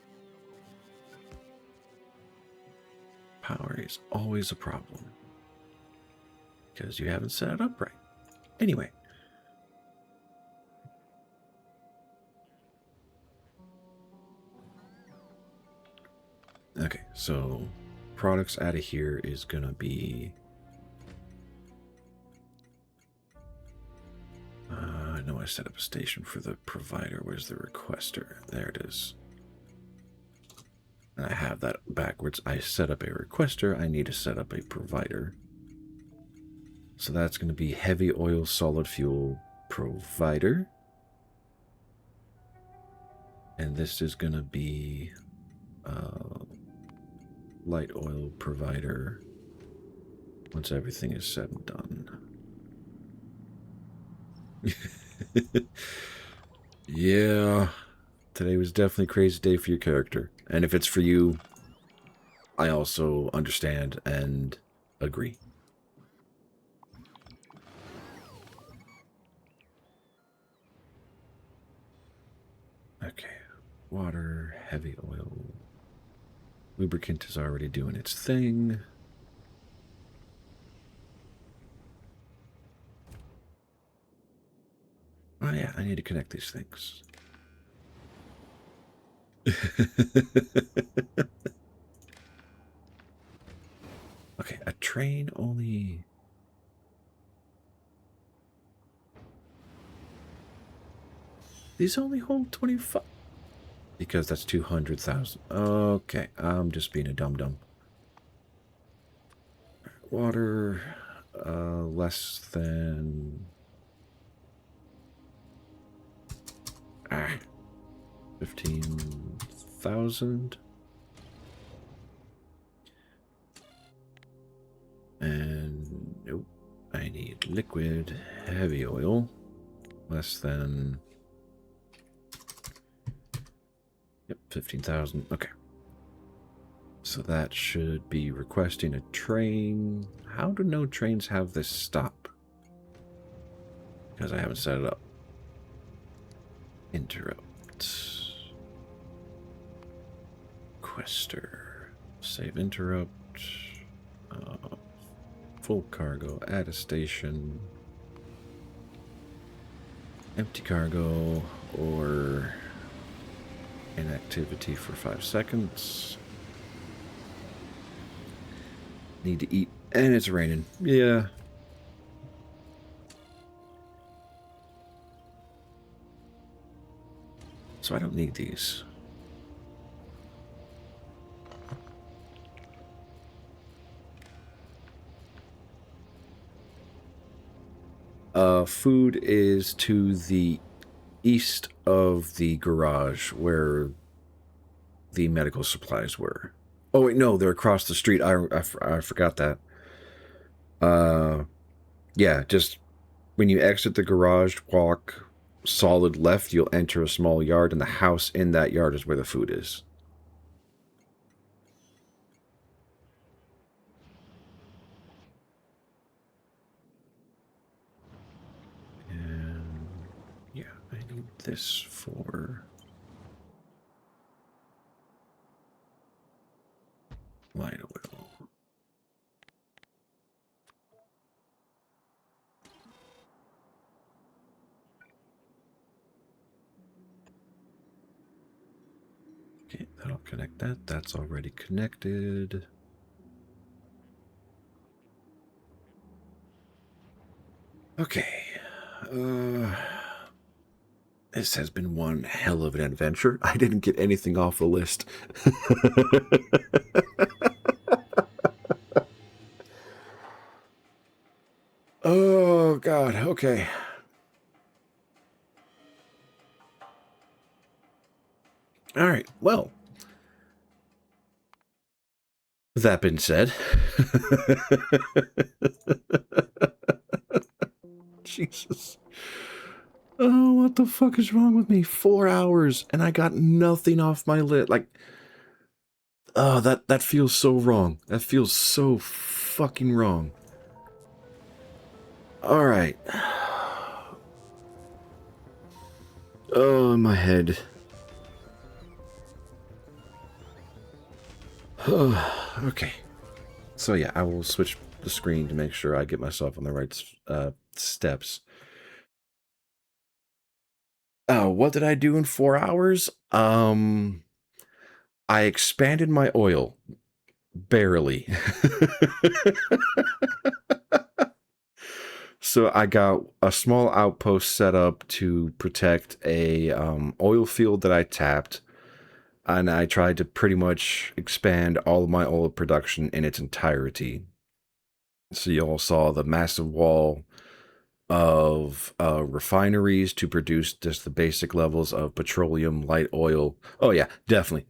Power is always a problem, because you haven't set it up right. Anyway. Okay, so products out of here is going to be... I know I set up a station for the provider. Where's the requester? There it is. And I have that backwards. I set up a requester. I need to set up a provider. So that's going to be heavy oil solid fuel provider. And this is going to be light oil provider once everything is said and done. Yeah, today was definitely a crazy day for your character. And if it's for you, I also understand and agree. Okay, water, heavy oil. Lubricant is already doing its thing. Oh yeah, I need to connect these things. Okay, a train only... These only hold 25... Because that's 200,000. Okay, I'm just being a dum-dum. Water, less than... 15,000. And nope, I need liquid heavy oil. Less than... Yep, 15,000. Okay. So that should be requesting a train. How do no trains have this stop? Because I haven't set it up. Interrupt. Quester. Save interrupt. Full cargo. Add a station. Empty cargo. Or inactivity for 5 seconds. Need to eat. And it's raining. Yeah. So I don't need these. Food is to the east of the garage where the medical supplies were. Oh, wait, no, they're across the street. I forgot that. Yeah, just when you exit the garage, walk solid left, you'll enter a small yard, and the house in that yard is where the food is. And yeah, I need this for light oil. Okay, that'll connect that. That's already connected. Okay. This has been one hell of an adventure. I didn't get anything off the list. Oh, God. Okay. All right. Well, that being said, Jesus. Oh, what the fuck is wrong with me? 4 hours and I got nothing off my list. Like, oh, that feels so wrong. That feels so fucking wrong. All right. Oh, my head. Okay. So yeah, I will switch the screen to make sure I get myself on the right steps. What did I do in 4 hours? I expanded my oil. Barely. So I got a small outpost set up to protect a oil field that I tapped, and I tried to pretty much expand all of my oil production in its entirety. So you all saw the massive wall of refineries to produce just the basic levels of petroleum, light oil. Oh yeah, definitely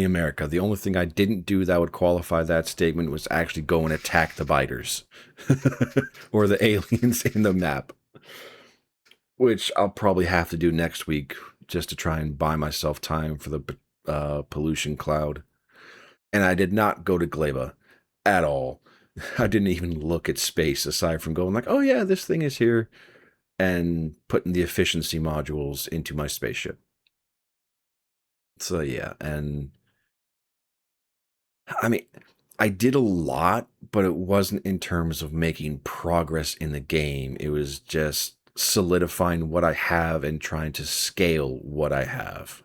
America. The only thing I didn't do that would qualify that statement was actually go and attack the biters or the aliens in the map, which I'll probably have to do next week just to try and buy myself time for the pollution cloud. And I did not go to Gleba at all. I didn't even look at space aside from going like, oh yeah, this thing is here, and putting the efficiency modules into my spaceship. So yeah, and I mean, I did a lot, but it wasn't in terms of making progress in the game. It was just solidifying what I have and trying to scale what I have.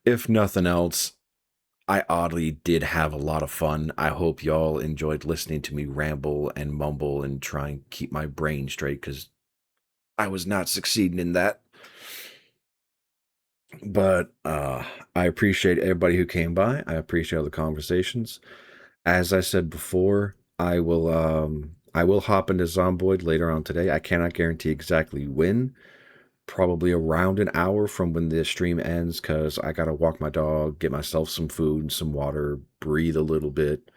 If nothing else, I oddly did have a lot of fun. I hope y'all enjoyed listening to me ramble and mumble and try and keep my brain straight because I was not succeeding in that. But I appreciate everybody who came by. I appreciate all the conversations. As I said before, I will hop into Zomboid later on today. I cannot guarantee exactly when. Probably around an hour from when the stream ends, because I gotta walk my dog, get myself some food and some water, breathe a little bit.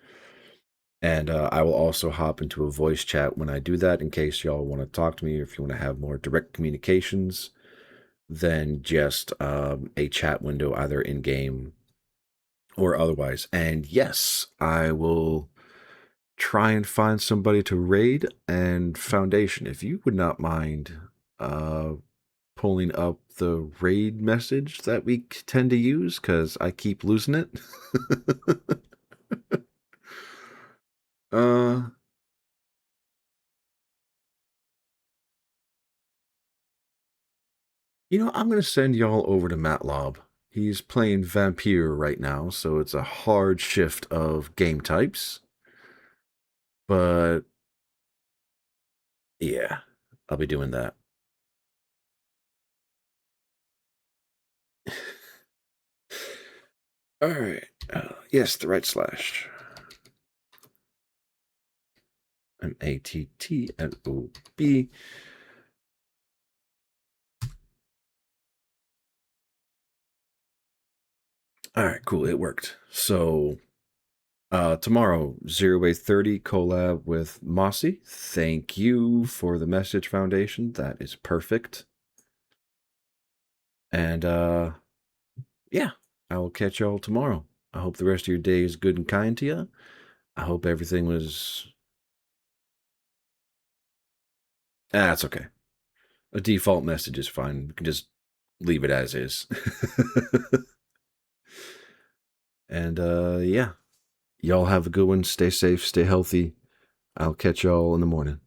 And I will also hop into a voice chat when I do that in case y'all want to talk to me or if you want to have more direct communications than just a chat window either in game or otherwise. And yes, I will try and find somebody to raid and Foundation. If you would not mind uh, pulling up the raid message that we tend to use, because I keep losing it. uh, I'm going to send y'all over to Matlob. He's playing Vampire right now, so it's a hard shift of game types. But yeah, I'll be doing that. All right. Yes, the right slash. Mattlob. All right, cool. It worked. So tomorrow, 0A30 collab with Mossy. Thank you for the message, Foundation. That is perfect. And yeah, I will catch y'all tomorrow. I hope the rest of your day is good and kind to you. I hope everything was. That's okay. A default message is fine. We can just leave it as is. And yeah, y'all have a good one. Stay safe, stay healthy. I'll catch y'all in the morning.